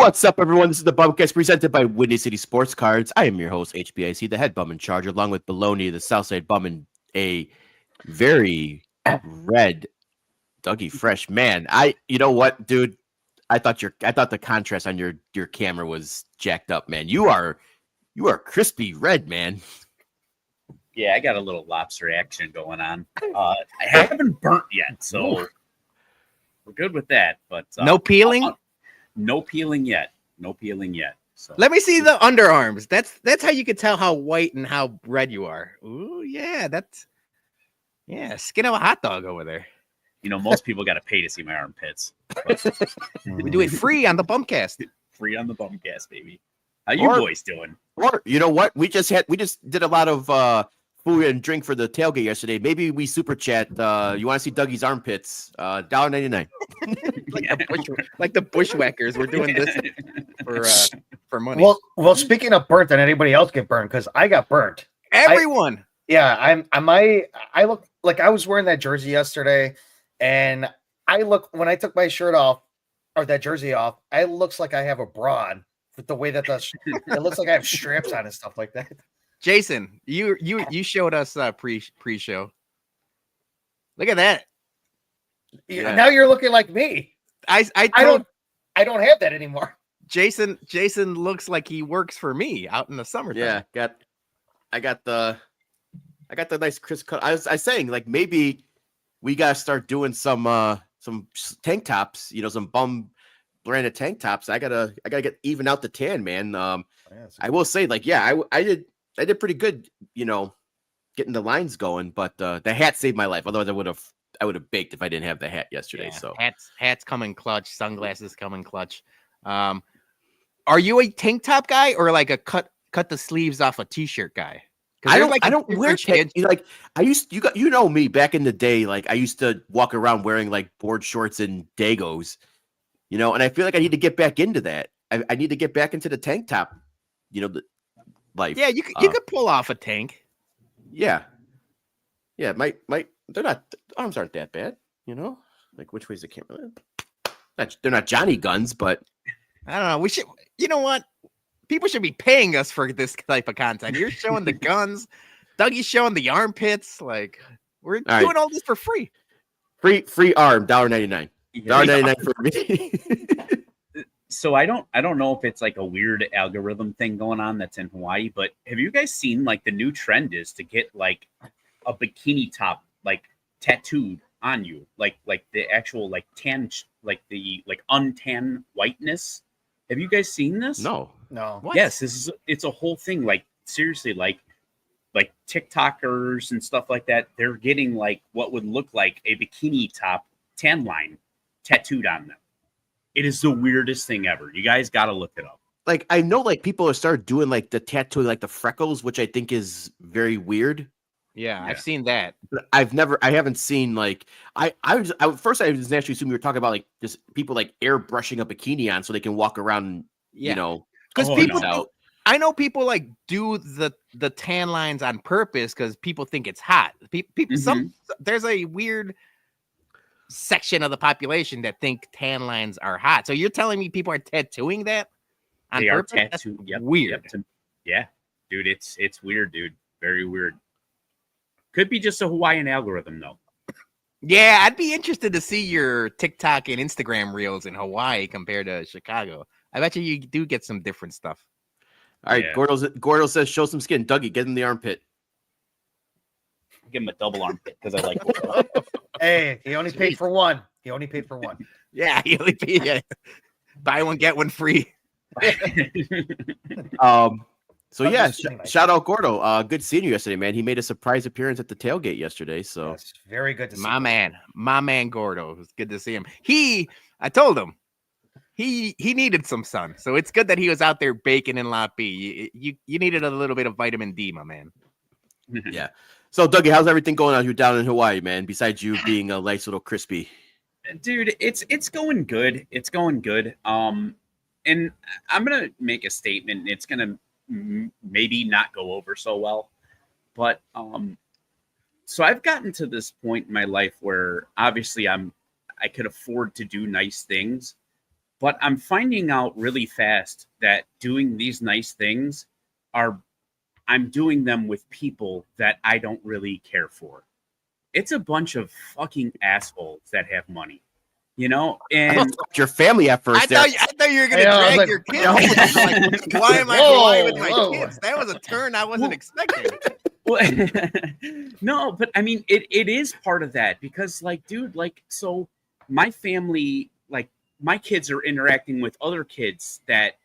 What's up, everyone? This is the BumCast presented by Windy City Sports Cards. I am your host, HBIC, the head bum in charge, along with Baloney, the Southside bum, and a very red Dougie Fresh man. You know what, dude? I thought the contrast on your camera was jacked up, man. You are crispy red, man. Yeah, I got a little lobster action going on. I haven't burnt yet, so we're good with that. But no peeling. No peeling yet. No peeling yet. So let me see the underarms. That's how you can tell how white and how red you are. Ooh, yeah, skin of a hot dog over there. You know, most people got to pay to see my armpits. We do it free on the BumCast. Free on the BumCast, baby. How you boys doing? Or you know what? We just did a lot of food and drink for the tailgate yesterday. Maybe we super chat. You want to see Dougie's armpits? $1.99. like the bushwhackers. We're doing this for money. Well, speaking of burnt, did anybody else get burnt? Because I got burnt. Everyone. I look like I was wearing that jersey yesterday, and when I took my shirt off or that jersey off, it looks like I have a bra on with the way that it looks like I have straps on and stuff like that. Jason, you showed us pre-show. Look at that. Yeah. Now you're looking like me. I don't have that anymore. Jason looks like he works for me out in the summertime. Yeah, I got the nice crisp cut. I was saying like maybe we gotta start doing some tank tops, some bum branded tank tops. I gotta get even out the tan, man. I will say like, I did pretty good, getting the lines going, but the hat saved my life. Otherwise I would have baked if I didn't have the hat yesterday. Yeah, so hats come in clutch, sunglasses come in clutch. Are you a tank top guy or like a cut the sleeves off a t-shirt guy? I don't wear like I used me back in the day. Like I used to walk around wearing like board shorts and Dagos, and I feel like I need to get back into that. I need to get back into the tank top, life. Yeah, you could pull off a tank. Yeah. My arms aren't that bad, Like which way's the camera? They're not Johnny guns, but I don't know. We should. You know what? People should be paying us for this type of content. You're showing the guns. Dougie's showing the armpits. Like we're doing all this for free. Free arm, $1.99. $1.99 for me. So I don't know if it's like a weird algorithm thing going on that's in Hawaii, but have you guys seen like the new trend is to get like a bikini top like tattooed on you, like the actual like tan, like the like untan whiteness. Have you guys seen this? No. What? Yes, it's a whole thing. Like seriously, like TikTokers and stuff like that. They're getting like what would look like a bikini top tan line tattooed on them. It is the weirdest thing ever. You guys got to look it up. Like I know, like people have started doing like the tattoo, like the freckles, which I think is very weird. Yeah, I've seen that. But I haven't seen like first I was naturally assuming you were talking about like just people like airbrushing a bikini on so they can walk around, because I know people like do the tan lines on purpose because people think it's hot. People, there's a weird section of the population that think tan lines are hot. So you're telling me people are tattooing that on they purpose? Are tattooed. That's yep, weird. Yep. Yeah, dude, it's weird, dude. Very weird. Could be just a Hawaiian algorithm, though. Yeah, I'd be interested to see your TikTok and Instagram reels in Hawaii compared to Chicago. I bet you do get some different stuff. All right, yeah. Gordo says, show some skin. Dougie, get in the armpit. Give him a double armpit because I like it. Hey, he only paid for one. Yeah, he only paid. Yeah. Buy one, get one free. So yeah, shout out Gordo. Good seeing you yesterday, man. He made a surprise appearance at the tailgate yesterday. So that's very good to see. My man Gordo. It was good to see him. I told him he needed some sun. So it's good that he was out there baking in Lot B. You needed a little bit of vitamin D, my man. Yeah. So Dougie, how's everything going on here down in Hawaii, man? Besides you being a nice little crispy. Dude, it's going good. It's going good. And I'm gonna make a statement. It's gonna maybe not go over so well, but so I've gotten to this point in my life where obviously I could afford to do nice things, But I'm finding out really fast that doing these nice things I'm doing them with people that I don't really care for. It's a bunch of fucking assholes that have money, and your family at first. I thought you were gonna drag your kids. Like, why am I Hawaii with my kids? That was a turn I wasn't expecting. Well, no, but I mean, it is part of that because, like, dude, like, so my family, like, my kids are interacting with other kids that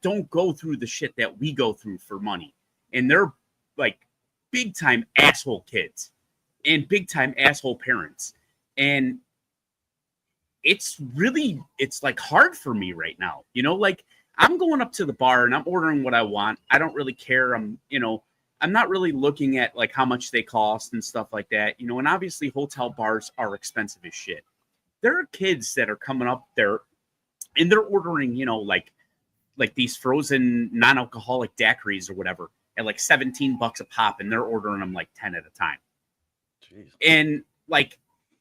don't go through the shit that we go through for money, and they're like big time asshole kids and big time asshole parents, and it's like hard for me right now, like I'm going up to the bar and I'm ordering what I want. I don't really care. I'm not really looking at like how much they cost and stuff like that, and obviously hotel bars are expensive as shit. There are kids that are coming up there and they're ordering, like these frozen non-alcoholic daiquiris or whatever at like $17 a pop, and they're ordering them like 10 at a time. Jeez. And like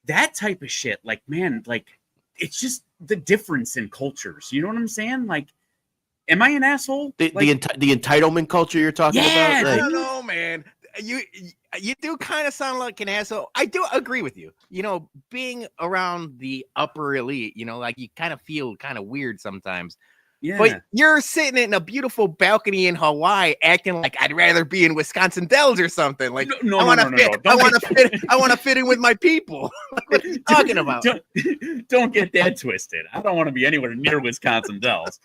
that type of shit, like, man, like it's just the difference in cultures. You know what I'm saying? Like, am I an asshole? The entitlement culture you're talking about? Like, I don't know, man. You do kind of sound like an asshole. I do agree with you. Being around the upper elite, like you kind of feel kind of weird sometimes. Yeah. But you're sitting in a beautiful balcony in Hawaii acting like I'd rather be in Wisconsin Dells or something. Like, I want to fit in with my people. What are you talking about? Don't get that twisted. I don't want to be anywhere near Wisconsin Dells.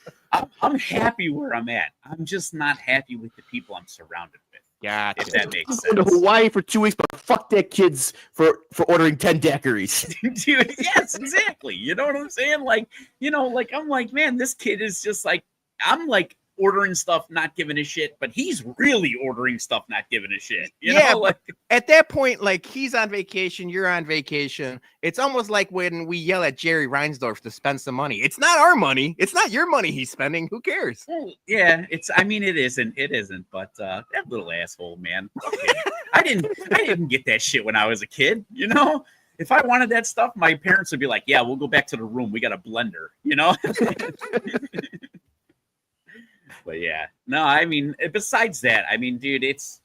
I'm happy where I'm at. I'm just not happy with the people I'm surrounded with. Yeah, if that makes sense. I'm going to Hawaii for 2 weeks, but fuck that kids for ordering 10 daiquiris. Dude, yes, exactly. You know what I'm saying? Like, like I'm like, man, this kid is just like, I'm like ordering stuff, not giving a shit, but he's really ordering stuff, not giving a shit. You know, like at that point, like he's on vacation, you're on vacation. It's almost like when we yell at Jerry Reinsdorf to spend some money. It's not our money. It's not your money he's spending. Who cares? Well, yeah, it isn't, but that little asshole, man. Okay. I didn't get that shit when I was a kid, If I wanted that stuff, my parents would be like, yeah, we'll go back to the room. We got a blender, But yeah, no, I mean, besides that, I mean, dude, it's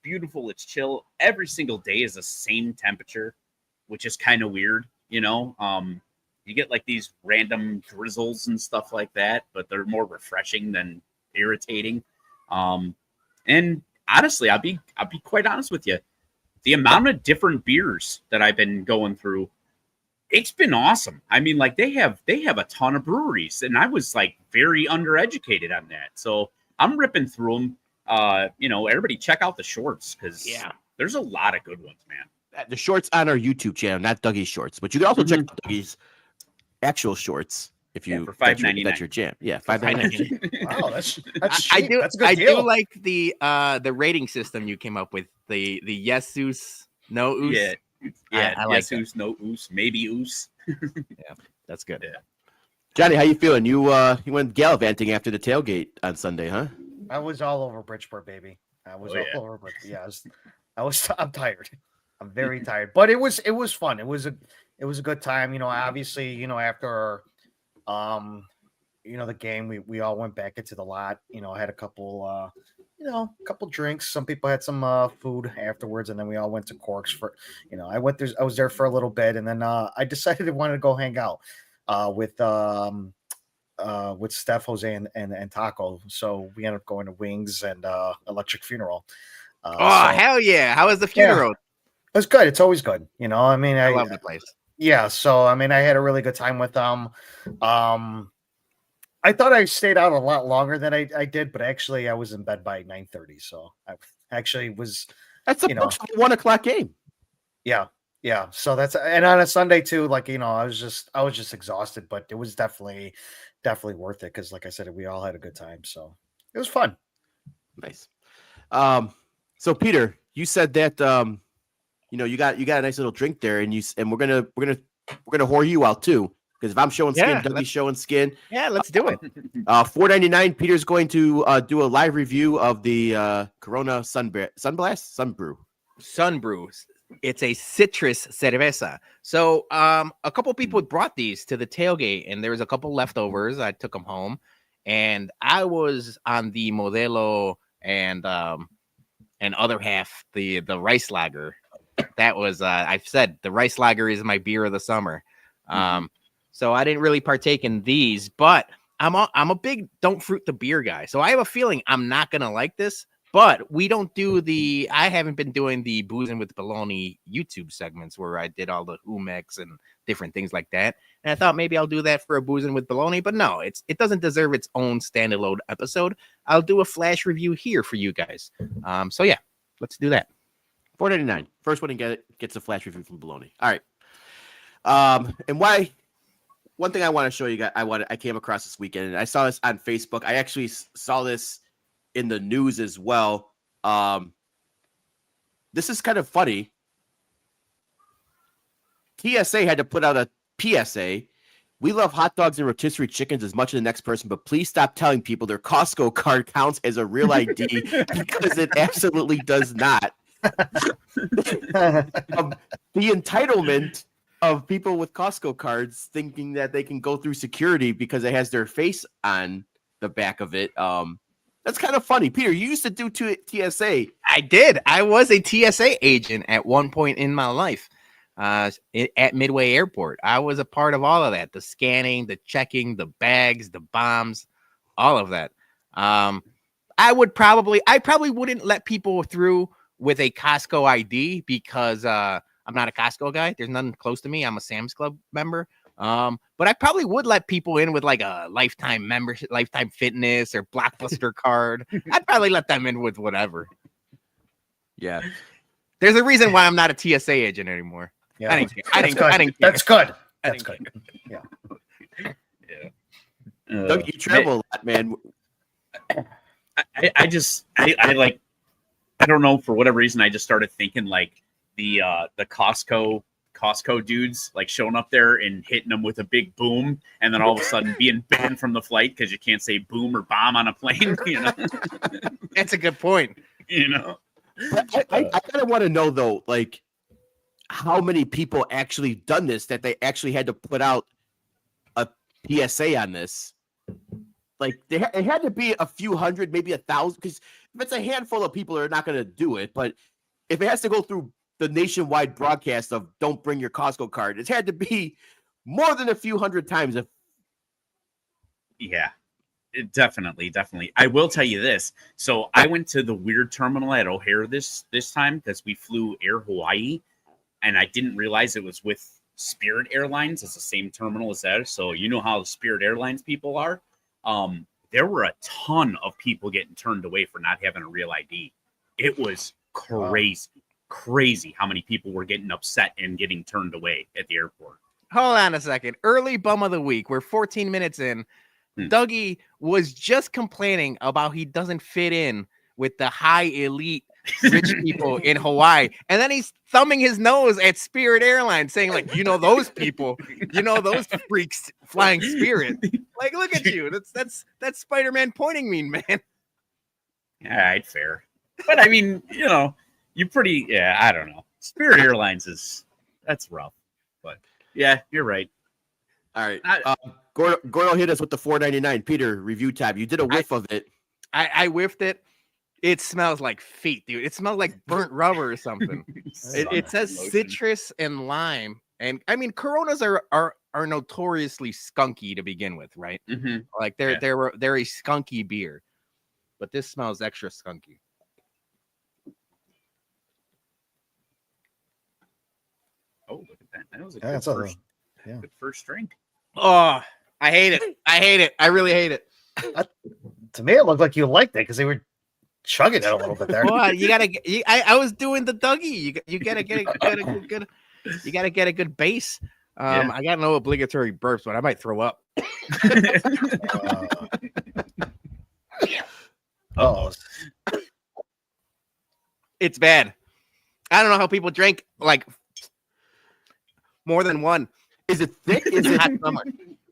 beautiful. It's chill. Every single day is the same temperature, which is kind of weird, You get like these random drizzles and stuff like that, but they're more refreshing than irritating. And honestly, I'll be quite honest with you. The amount of different beers that I've been going through, it's been awesome. I mean, like they have a ton of breweries, and I was like very undereducated on that. So I'm ripping through them. Everybody check out the shorts because there's a lot of good ones, man. The shorts on our YouTube channel, not Dougie's shorts, but you can also check out Dougie's actual shorts if you for $5.99. That's your jam. Yeah, $5.99. Wow, that's cheap. That's a good deal. Do like the rating system you came up with. The yes oos, no oos. Yeah, I like yes, oos, no oos, maybe oos. Yeah, that's good. Yeah. Johnny, how you feeling? You went gallivanting after the tailgate on Sunday, huh? I was all over Bridgeport, baby. I was all over, but I'm tired. I'm very tired, but it was fun. It was a good time. Obviously, after the game, we all went back into the lot. I had a couple drinks. Some people had some food afterwards, and then we all went to Corks for, I was there for a little bit, and then I decided I wanted to go hang out with Steph, Jose, and Taco. So we ended up going to Wings and Electric Funeral. Hell yeah! How was the funeral? It was good. It's always good. I love the place. Yeah. So I had a really good time with them. I thought I stayed out a lot longer than I did, but actually I was in bed by 9:30. So I actually was. That's a 1 o'clock game. Yeah. So and on a Sunday too, like, I was just exhausted, but it was definitely worth it. Cause like I said, we all had a good time. So it was fun. Nice. So Peter, you said that, you got a nice little drink there, and we're gonna whore you out too. Because if I'm showing skin, Dougie's showing skin. Yeah, let's do it. $4.99. Peter's going to do a live review of the Corona Sunbrew. Sun Brew. It's a citrus cerveza. So a couple people brought these to the tailgate, and there was a couple leftovers. I took them home, and I was on the Modelo and other half, the rice lager. That was I've said the rice lager is my beer of the summer. So I didn't really partake in these, but I'm a big don't fruit the beer guy. So I have a feeling I'm not gonna like this. But we don't do I haven't been doing the Boozing with Baloney YouTube segments where I did all the Umex and different things like that. And I thought maybe I'll do that for a Boozing with Baloney, but no, it doesn't deserve its own standalone episode. I'll do a flash review here for you guys. So yeah, let's do that. $4.99. First one to get it gets a flash review from Baloney. All right. And why? One thing I want to show you guys, I came across this weekend, and I saw this on Facebook. I actually saw this in the news as well. This is kind of funny. TSA had to put out a PSA. We love hot dogs and rotisserie chickens as much as the next person, but please stop telling people their Costco card counts as a real ID because it absolutely does not. The entitlement of people with Costco cards thinking that they can go through security because it has their face on the back of it. That's kind of funny. Peter, you used to do TSA. I did. I was a TSA agent at one point in my life at Midway Airport. I was a part of all of that. The scanning, the checking, the bags, the bombs, all of that. I probably wouldn't let people through with a Costco ID because I'm not a Costco guy. There's nothing close to me. I'm a Sam's Club member. But I probably would let people in with like a lifetime membership, lifetime fitness or Blockbuster card. I'd probably let them in with whatever. Yeah. There's a reason why I'm not a TSA agent anymore. Yeah. I didn't care. That's good. That's good. Yeah. Yeah. Doug, you travel a lot, man. I like, I don't know, for whatever reason, I just started thinking like the Costco dudes like showing up there and hitting them with a big boom, and then all of a sudden being banned from the flight because you can't say boom or bomb on a plane. You know, That's a good point. You know, I kind of want to know though, like how many people actually done this, that they actually had to put out a PSA on this. Like it had to be a few hundred, maybe 1,000, because if it's a handful of people, they're not going to do it. But if it has to go through the nationwide broadcast of don't bring your Costco card, it had to be more than a few hundred times. yeah, definitely. I will tell you this. So I went to the weird terminal at O'Hare this time because we flew Air Hawaii, and I didn't realize it was with Spirit Airlines. It's the same terminal as that. So you know how the Spirit Airlines people are. There were a ton of people getting turned away for not having a real ID. It was crazy how many people were getting upset and getting turned away at the airport. Hold on a second. Early bum of the week. We're 14 minutes in. Dougie was just complaining about he doesn't fit in with the high elite rich people in Hawaii. And then he's thumbing his nose at Spirit Airlines saying like, you know, those people, you know, those freaks flying Spirit. Like, look at you. That's Spider-Man pointing mean, man. All right, fair. But I mean, you know, I don't know. Spirit Airlines that's rough. But yeah, you're right. All right. Gordo hit us with the $4.99. Peter, review tab. You did a whiff of it. I whiffed it. It smells like feet, dude. It smells like burnt rubber or something. It says citrus and lime. And I mean, Coronas are notoriously skunky to begin with, right? Mm-hmm. Like they're a skunky beer. But this smells extra skunky. Oh, look at that. That was a good first drink. Oh, I hate it. I really hate it. To me, it looked like you liked it because they were chugging it a little bit there. Well, you gotta. I was doing the Dougie. You gotta get a good. You gotta get a good base. I got no obligatory burps, but I might throw up. It's bad. I don't know how people drink like more than one. Is it thick? Is it hot summer?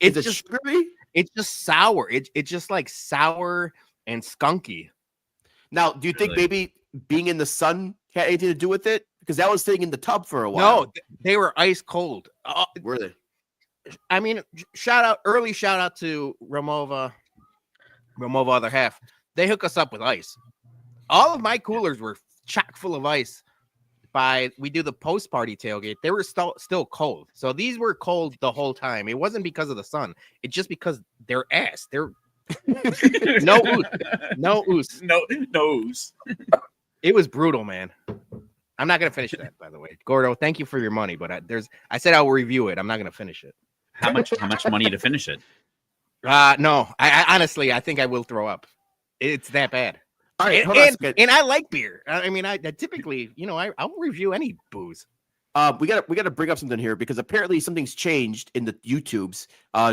It's just sugary. It's just sour. It's just like sour and skunky. Now, do you think maybe being in the sun had anything to do with it? Because that was sitting in the tub for a while. No, they were ice cold. Were they? I mean, early shout out to Ramova, other half. They hook us up with ice. All of my coolers were chock full of ice. We do the post party tailgate. They were still cold. So these were cold the whole time. It wasn't because of the sun. It's just because they're ass. They're no ooze. It was brutal, man. I'm not gonna finish that, by the way. Gordo, thank you for your money, but I said I will review it. I'm not gonna finish it. How much money to finish it? No. I honestly, I think I will throw up. It's that bad. All right, and I like beer. I mean, I typically, I'll review any booze. We gotta bring up something here because apparently something's changed in the YouTubes.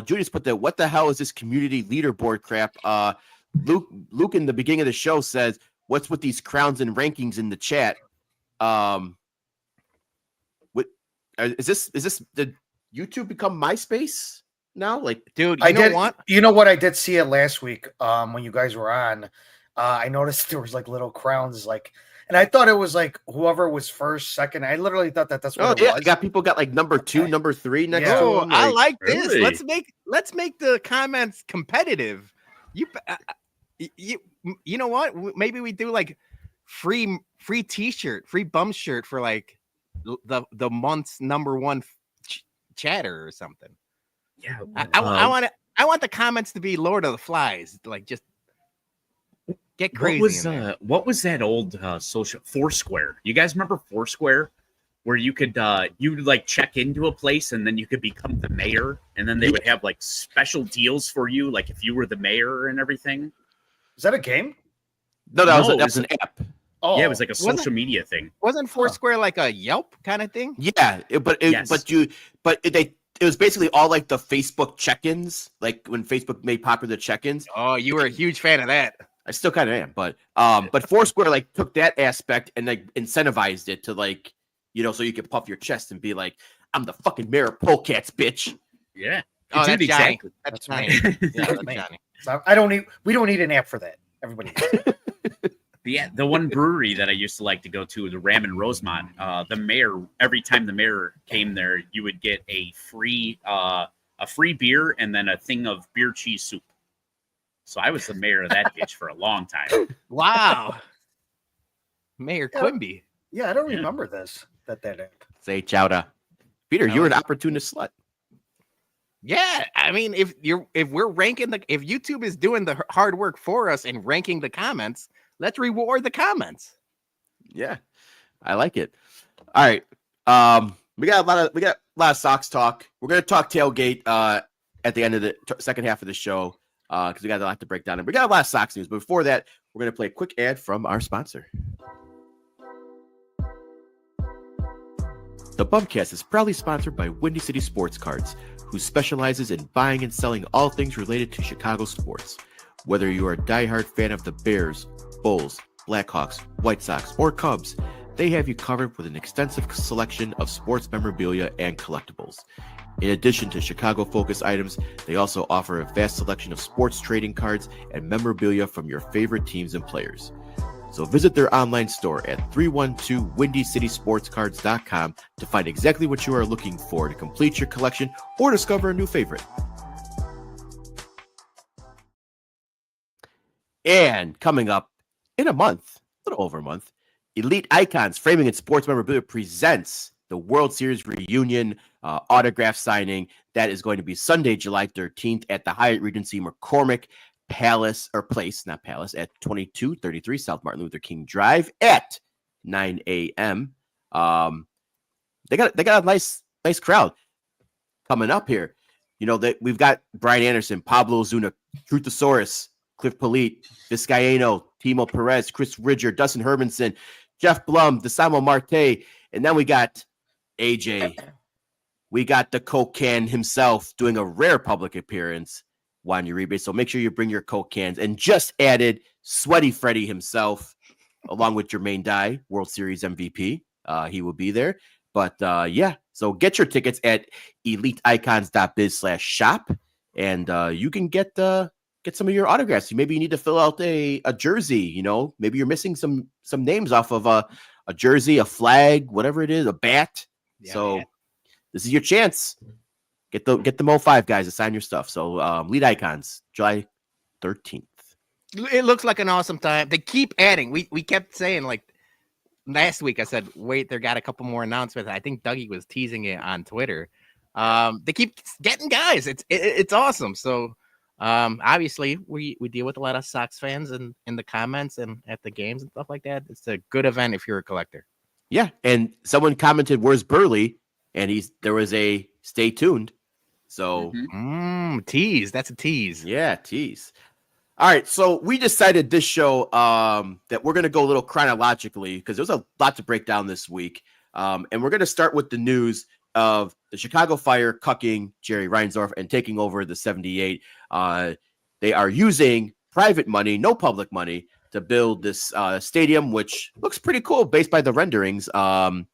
Julius put what the hell is this community leaderboard crap? Luke in the beginning of the show says, "What's with these crowns and rankings in the chat?" What is this? Did YouTube become MySpace now? Like, dude, you know what? I did see it last week when you guys were on. I noticed there was like little crowns, and I thought it was like whoever was first, second. I literally thought that's what it was. People got like number 2, number 3 next to them. I like this. Really? Let's make the comments competitive. You know what? Maybe we do like free T-shirt, free bum shirt for like the month's number 1 chatter or something. Yeah, I want the comments to be Lord of the Flies, like just get crazy. What was that old social Foursquare? You guys remember Foursquare, where you could you'd like check into a place and then you could become the mayor, and then they would have like special deals for you, like if you were the mayor and everything. Is that a game? No, that was an app. Oh, yeah, it was like a social media thing. Wasn't Foursquare like a Yelp kind of thing? Yeah, it was basically all like the Facebook check-ins, like when Facebook made popular check-ins. Oh, you were a huge fan of that. I still kind of am, but Foursquare like took that aspect and like incentivized it to like, so you could puff your chest and be like, I'm the fucking mayor of Polecats, bitch. Yeah. Oh, that's exactly. That's Johnny. Yeah, that's Johnny. So we don't need an app for that. Everybody. Yeah, the one brewery that I used to like to go to, the Ram in Rosemont, the mayor, every time the mayor came there, you would get a free beer and then a thing of beer cheese soup. So I was the mayor of that bitch for a long time. Wow. Mayor Quimby. Yeah, I don't remember this. That app. Say chowda. Peter, you're an opportunist slut. Yeah, I mean, if we're ranking if YouTube is doing the hard work for us and ranking the comments, let's reward the comments. Yeah, I like it. All right, we got a lot of Sox talk. We're gonna talk tailgate at the end of the second half of the show because we got a lot to break down, and we got a lot of Sox news. But before that, we're gonna play a quick ad from our sponsor. The BumCast is proudly sponsored by Windy City Sports Cards, who specializes in buying and selling all things related to Chicago sports. Whether you are a diehard fan of the Bears, Bulls, Blackhawks, White Sox, or Cubs, they have you covered with an extensive selection of sports memorabilia and collectibles. In addition to Chicago-focused items, they also offer a vast selection of sports trading cards and memorabilia from your favorite teams and players. So visit their online store at 312WindyCitySportsCards.com to find exactly what you are looking for to complete your collection or discover a new favorite. And coming up in a month, a little over a month, Elite Icons Framing and Sports Memorabilia presents the World Series reunion autograph signing. That is going to be Sunday, July 13th at the Hyatt Regency McCormick Place, at 2233 South Martin Luther King Drive at 9 a.m. They got a nice crowd coming up here. We've got Brian Anderson, Pablo Zuna, Truthosaurus, Cliff Polite, Vizcaino, Timo Perez, Chris Ridger, Dustin Hermanson, Jeff Blum, DeSamo Marte, and then we got AJ. We got the Coke can himself doing a rare public appearance, Juan Uribe. So make sure you bring your Coke cans. And just added Sweaty Freddy himself, along with Jermaine Dye, World Series MVP. He will be there. But yeah, so get your tickets at eliteicons.biz/shop, and you can get some of your autographs. Maybe you need to fill out a jersey. Maybe you're missing some names off of a jersey, a flag, whatever it is, a bat. Yeah, so man. this is your chance. Get the 05 guys to sign your stuff. So Lead Icons, July 13th. It looks like an awesome time. They keep adding. We kept saying, like, last week I said, wait, they got a couple more announcements. I think Dougie was teasing it on Twitter. They keep getting guys. It's awesome. So obviously we deal with a lot of Sox fans in the comments and at the games and stuff like that. It's a good event if you're a collector. Yeah, and someone commented, "Where's Burley?" And there was a stay tuned. So tease. That's a tease. Yeah, tease. All right, so we decided this show that we're going to go a little chronologically because there's a lot to break down this week. And we're going to start with the news of the Chicago Fire cucking Jerry Reinsdorf and taking over the 78. They are using private money, no public money, to build this stadium, which looks pretty cool based by the renderings. And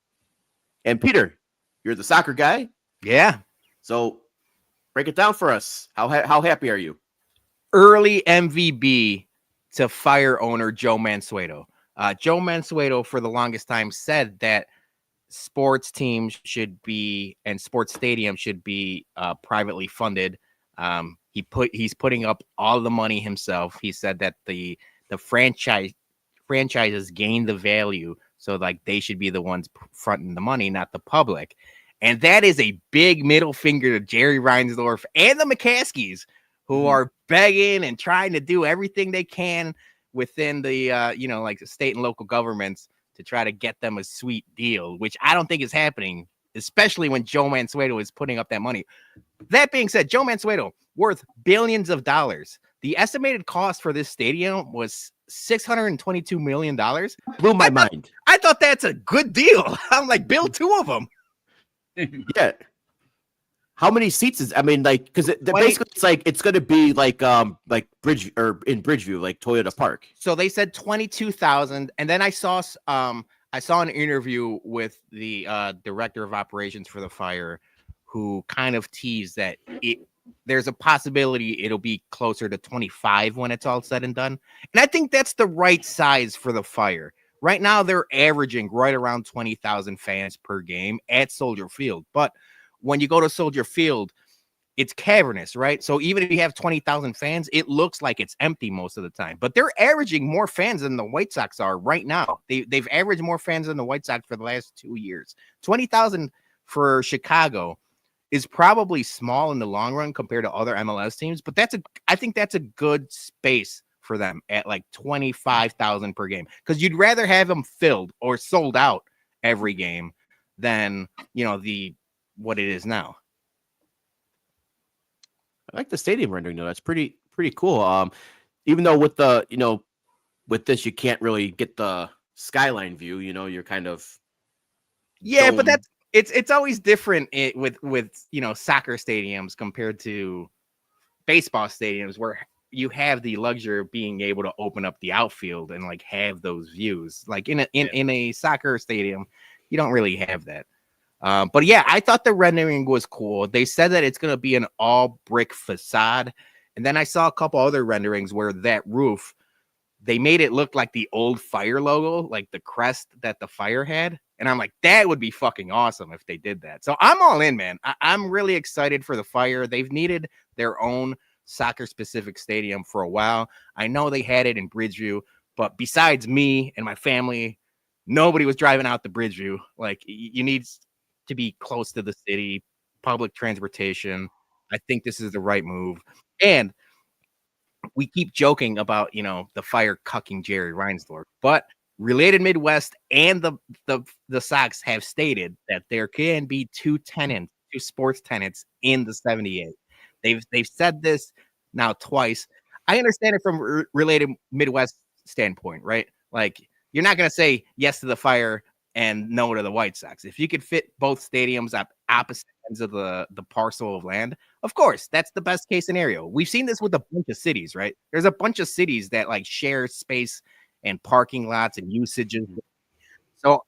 Peter, you're the soccer guy. Yeah. So break it down for us. How happy are you? Early MVB to Fire owner Joe Mansueto. Joe Mansueto, for the longest time, said that sports teams should be and sports stadiums should be privately funded. He's putting up all the money himself. He said that the franchises gain the value, so like they should be the ones fronting the money, not the public. And that is a big middle finger to Jerry Reinsdorf and the McCaskies, who are begging and trying to do everything they can within the, like the state and local governments to try to get them a sweet deal, which I don't think is happening, especially when Joe Mansueto is putting up that money. That being said, Joe Mansueto, worth billions of dollars. The estimated cost for this stadium was $622 million. Blew my mind. I thought that's a good deal. I'm like, build two of them. Yeah. How many seats is? I mean, like, because basically it's like it's going to be like Bridge or in Bridgeview, like Toyota Park. So they said 22,000, and then I saw an interview with the director of operations for the Fire, who kind of teased that there's a possibility it'll be closer to 25 when it's all said and done, and I think that's the right size for the Fire. Right now, they're averaging right around 20,000 fans per game at Soldier Field, but when you go to Soldier Field, it's cavernous, right? So even if you have 20,000 fans, it looks like it's empty most of the time. But they're averaging more fans than the White Sox are right now. They've averaged more fans than the White Sox for the last 2 years. 20,000 for Chicago is probably small in the long run compared to other MLS teams, but I think that's a good space for them at like 25,000 per game, because you'd rather have them filled or sold out every game than what it is now. I like the stadium rendering though. That's pretty cool. Even though with with this you can't really get the skyline view. You're kind of but it's always different with soccer stadiums compared to baseball stadiums, where you have the luxury of being able to open up the outfield and like have those views. Like in a soccer stadium, you don't really have that. But yeah, I thought the rendering was cool. They said that it's going to be an all brick facade. And then I saw a couple other renderings where that roof, they made it look like the old Fire logo, like the crest that the Fire had. And I'm like, that would be fucking awesome if they did that. So I'm all in, man. I'm really excited for the Fire. They've needed their own soccer specific stadium for a while. I know they had it in Bridgeview, but besides me and my family, nobody was driving out to Bridgeview. Like, you need to be close to the city, public transportation. I think this is the right move. And we keep joking about, the Fire cucking Jerry Reinsdorf, but Related Midwest and the Sox have stated that there can be two sports tenants in the 78. They've said this now twice. I understand it from Related Midwest standpoint, right? Like, you're not going to say yes to the Fire and no to the White Sox. If you could fit both stadiums at opposite ends of the parcel of land, of course, that's the best case scenario. We've seen this with a bunch of cities, right? There's a bunch of cities that like share space and parking lots and usages. So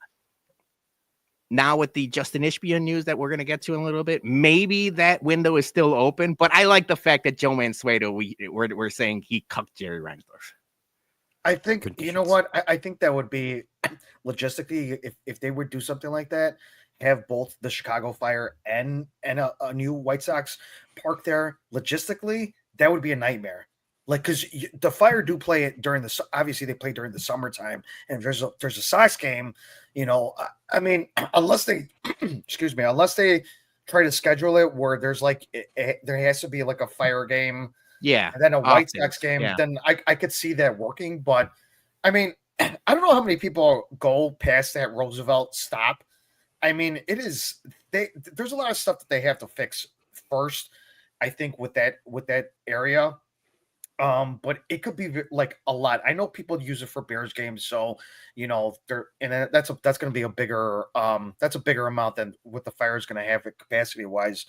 now with the Justin Ishbia news that we're going to get to in a little bit, maybe that window is still open. But I like the fact that Joe Mansueto, we're saying he cucked Jerry Reinsdorf. I think you know conditions. what I think that would be logistically if they would do something like that, have both the Chicago Fire and a new White Sox park there. Logistically, that would be a nightmare. Like because the Fire do play it during the obviously they play during the summertime, and if there's a Sox game, I mean unless they excuse me unless they try to schedule it where there's like there has to be like a Fire game Yeah. and then a White often. Sox game, Yeah. then I could see that working. But I mean, I don't know how many people go past that Roosevelt stop. I mean, there's a lot of stuff that they have to fix first, I think, with that area. But it could be like a lot. I know people use it for Bears games, so that's going to be a bigger amount than what the Fire is going to have capacity wise.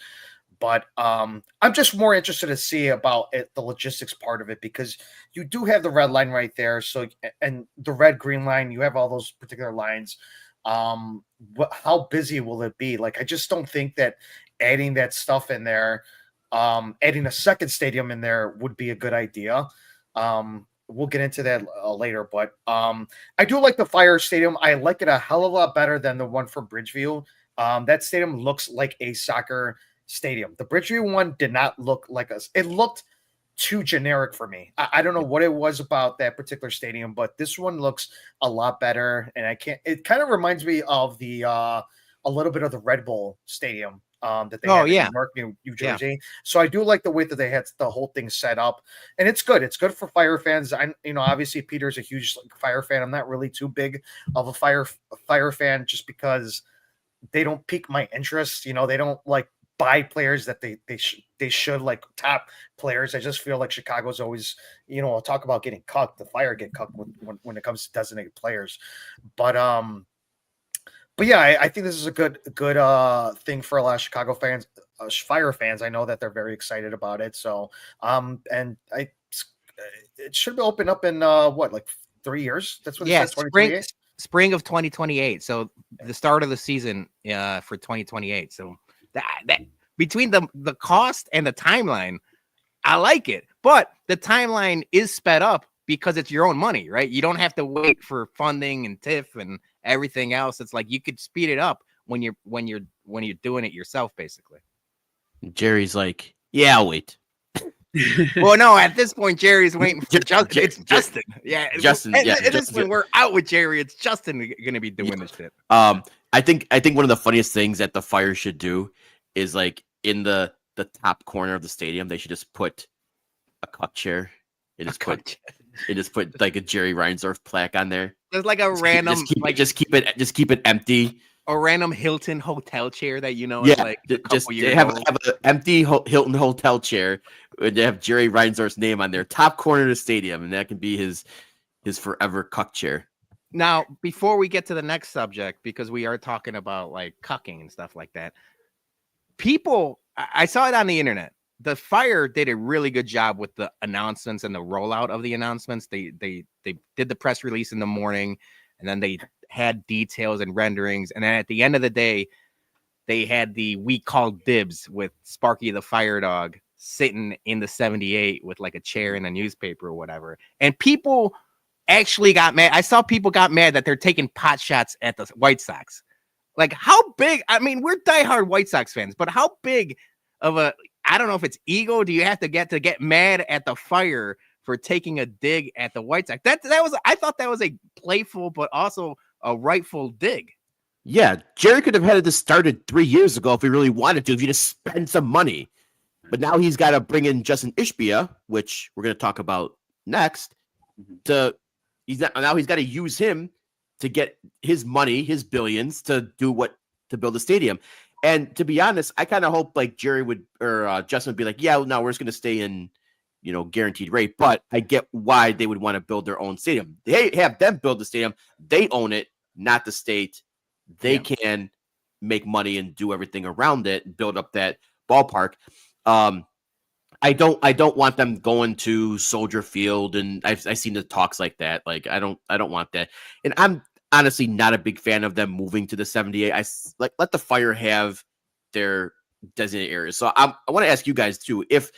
But I'm just more interested to see about the logistics part of it because you do have the red line right there. So and the red green line, you have all those particular lines. How busy will it be? Like I just don't think that adding that stuff in there, adding a second stadium in there would be a good idea. We'll get into that later, but I do like the Fire Stadium. I like it a hell of a lot better than the one for Bridgeview. That stadium looks like a soccer stadium. The Bridgeview one did not look like us. It looked too generic for me. I don't know what it was about that particular stadium, but this one looks a lot better. And it kind of reminds me of the a little bit of the Red Bull Stadium that they had in Newark, New Jersey. Yeah. So I do like the way that they had the whole thing set up, and it's good. It's good for Fire fans. Obviously Peter's a huge Fire fan. I'm not really too big of a Fire fan just because they don't pique my interest. They don't like buy players that they should like top players. I just feel like Chicago's always, I'll talk about getting cucked. The Fire get cucked when it comes to designated players. But yeah, I think this is a good thing for a lot of Chicago fans, Fire fans. I know that they're very excited about it. So and it should be open up in like 3 years. That's what it says. 2028. Spring of 2028. So the start of the season for 2028. So that between the cost and the timeline, I like it. But the timeline is sped up because it's your own money, right? You don't have to wait for funding and TIF and everything else. It's like you could speed it up when you're doing it yourself, basically. Jerry's like, yeah, I'll wait. Well, no, at this point, Jerry's waiting for Justin. It's Justin. Yeah, Justin. At this point, we're out with Jerry. It's Justin going to be doing this shit. I think one of the funniest things that the Fire should do is like in the top corner of the stadium, they should just put a cup chair. It just put like a Jerry Reinsdorf plaque on there. There's like a random just keep it empty. A random Hilton hotel chair that is like just have an empty Hilton hotel chair. They have Jerry Reinsdorf's name on there, top corner of the stadium, and that can be his forever cuck chair. Now, before we get to the next subject, because we are talking about like cucking and stuff like that, I saw it on the internet. The Fire did a really good job with the announcements and the rollout of the announcements. They did the press release in the morning, and then they had details and renderings. And then at the end of the day, they had the "We Called Dibs" with Sparky the Fire Dog sitting in the 78 with like a chair and a newspaper or whatever. And people actually got mad. I saw people got mad that they're taking pot shots at the White Sox. Like how big? I mean, we're diehard White Sox fans, but how big of a, I don't know if it's ego. Do you have to get mad at the Fire for taking a dig at the White Sox? I thought that was a playful, but also a rightful dig. Yeah, Jerry could have had this started 3 years ago if he really wanted to, if you just spend some money. But now he's got to bring in Justin Ishbia, which we're going to talk about next. He's got to use him to get his money, his billions, to build a stadium. And to be honest, I kind of hope like Jerry would or Justin would be like, yeah, no, we're just going to stay in, guaranteed rate. But I get why they would want to build their own stadium. They have them build the stadium. They own it, not the state. They can make money and do everything around it and build up that ballpark. I don't want them going to Soldier Field, and I've seen the talks like that. Like I don't want that. And I'm honestly not a big fan of them moving to the 78. I let the Fire have their designated areas. So I want to ask you guys too, if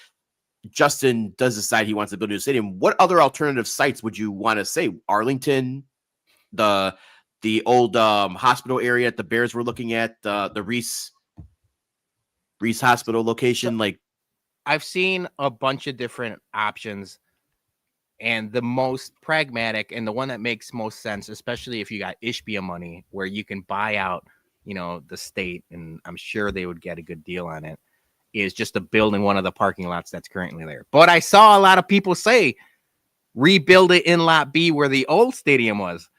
Justin does decide he wants to build a new stadium, what other alternative sites would you want to say? Arlington, the old hospital area at the Bears were looking at, the Reese Hospital location. Like, I've seen a bunch of different options, and the most pragmatic and the one that makes most sense, especially if you got Ishbia money, where you can buy out, the state, and I'm sure they would get a good deal on it, is just to build in one of the parking lots that's currently there. But I saw a lot of people say rebuild it in Lot B where the old stadium was.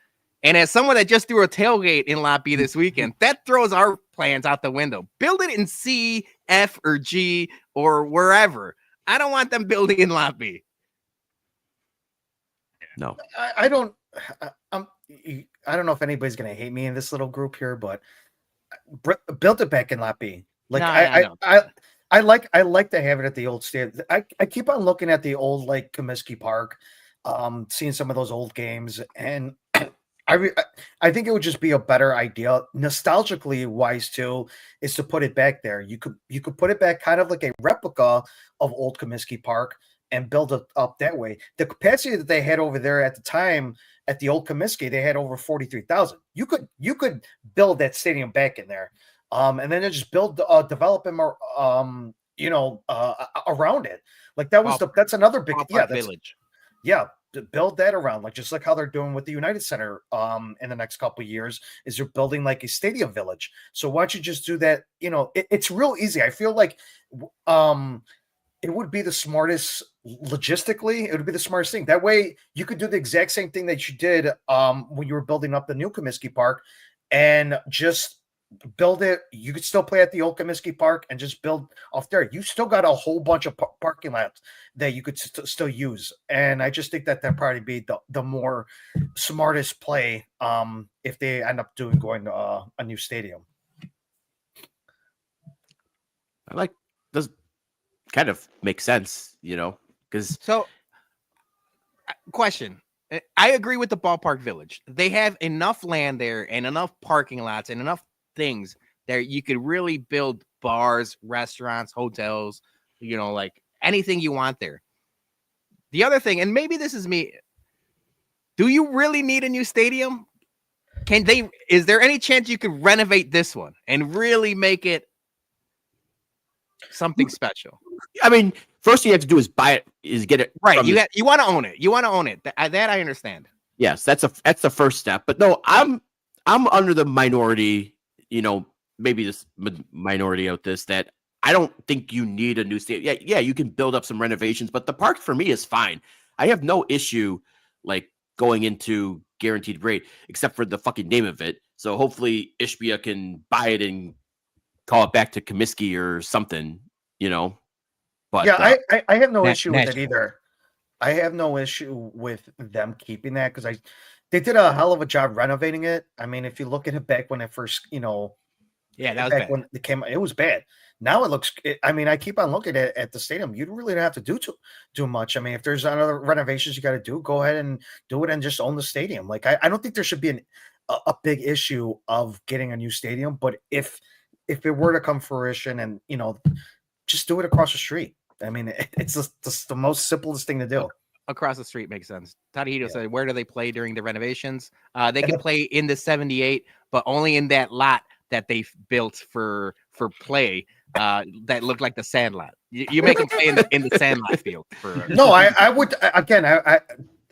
And as someone that just threw a tailgate in Lot B this weekend, that throws our plans out the window. Build it in C, F, or G, or wherever. I don't want them building in Lot B. No, I don't. I don't know if anybody's gonna hate me in this little group here, but build it back in Lot B. Like I like to have it at the old stadium. I keep on looking at the old like Comiskey Park, seeing some of those old games, and I think it would just be a better idea, nostalgically wise too, is to put it back there. You could put it back kind of like a replica of old Comiskey Park and build it up that way. The capacity that they had over there at the time at the old Comiskey, they had over 43,000. You could build that stadium back in there, and then just build development more, around it. Like that's another big village. Yeah. Build that around, like just like how they're doing with the United Center in the next couple of years, is they're building like a stadium village. So why don't you just do that? It's real easy. I feel like it would be the smartest logistically. It would be the smartest thing. That way you could do the exact same thing that you did when you were building up the new Comiskey Park, and just build it. You could still play at the old Comiskey Park and just build off there. You still got a whole bunch of parking lots that you could still use. And I just think that probably be the more smartest play if they end up going to a new stadium. I like does kind of make sense, because Question. I agree with the ballpark village. They have enough land there and enough parking lots and enough things that you could really build bars, restaurants, hotels, like anything you want there. The other thing, and maybe this is me, do you really need a new stadium? Is there any chance you could renovate this one and really make it something special? I mean, first thing you have to do is buy it, is get it right. You want to own it. You want to own it. That I understand. Yes, that's the first step. But no, I'm under the minority. Maybe this minority out this that I don't think you need a new stadium. Yeah, you can build up some renovations, but the park for me is fine. I have no issue like going into guaranteed rate, except for the fucking name of it. So hopefully Ishbia can buy it and call it back to Comiskey or something, But yeah, I have no issue with it either. I have no issue with them keeping that because they did a hell of a job renovating it. I mean, if you look at it back when it first, that was back bad. when it came, it was bad. Now it looks. I mean, I keep on looking at the stadium. You really don't have to do much. I mean, if there's other renovations you got to do, go ahead and do it and just own the stadium. Like I don't think there should be a big issue of getting a new stadium. But if it were to come fruition, and just do it across the street. I mean, it's just the most simplest thing to do. Across the street makes sense. Tadahito said, where do they play during the renovations? They can play in the 78, but only in that lot that they built for play that looked like the sand lot. You make them play in the sand lot field. No, I would, again, I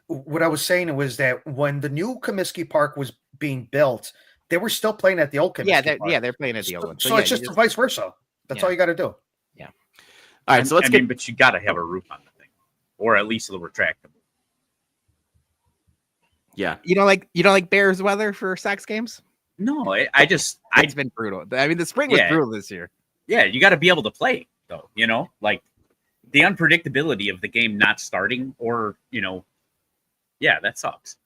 what I was saying was that when the new Comiskey Park was being built, they were still playing at the old Comiskey Park. Yeah, they're playing at the old one. So it's just vice versa. That's all you got to do. Yeah. All right, so let's get. But you got to have a roof on the thing, or at least a retractable. Yeah. You don't like Bears weather for Sox games? No, it's been brutal. I mean, the spring was brutal this year. Yeah, you got to be able to play though. Like the unpredictability of the game not starting, or that sucks.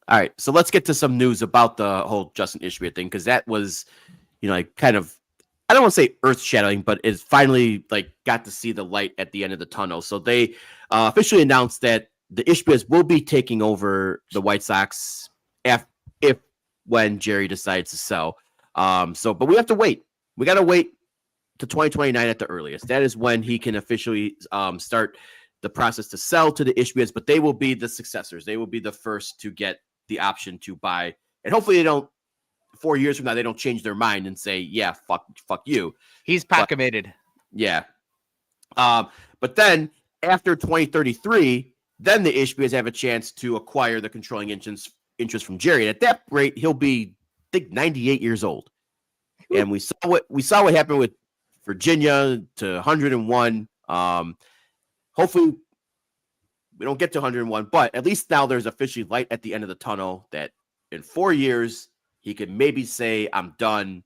All right, so let's get to some news about the whole Justin Ishbia thing, because that was, like kind of, I don't want to say earth-shattering, but it finally got to see the light at the end of the tunnel. So they officially announced that the Ishbias will be taking over the White Sox when Jerry decides to sell. But we have to wait. We got to wait to 2029 at the earliest. That is when he can officially start the process to sell to the Ishbias, but they will be the successors. They will be the first to get the option to buy. And hopefully they don't, 4 years from now, they don't change their mind and say, yeah, fuck you. He's pot committed. Yeah. But then after 2033, then the Ishbias have a chance to acquire the controlling interest from Jerry. And at that rate, he'll be, I think, 98 years old. And we saw what happened with Virginia to 101. Hopefully we don't get to 101, but at least now there's officially light at the end of the tunnel that in 4 years he could maybe say, I'm done.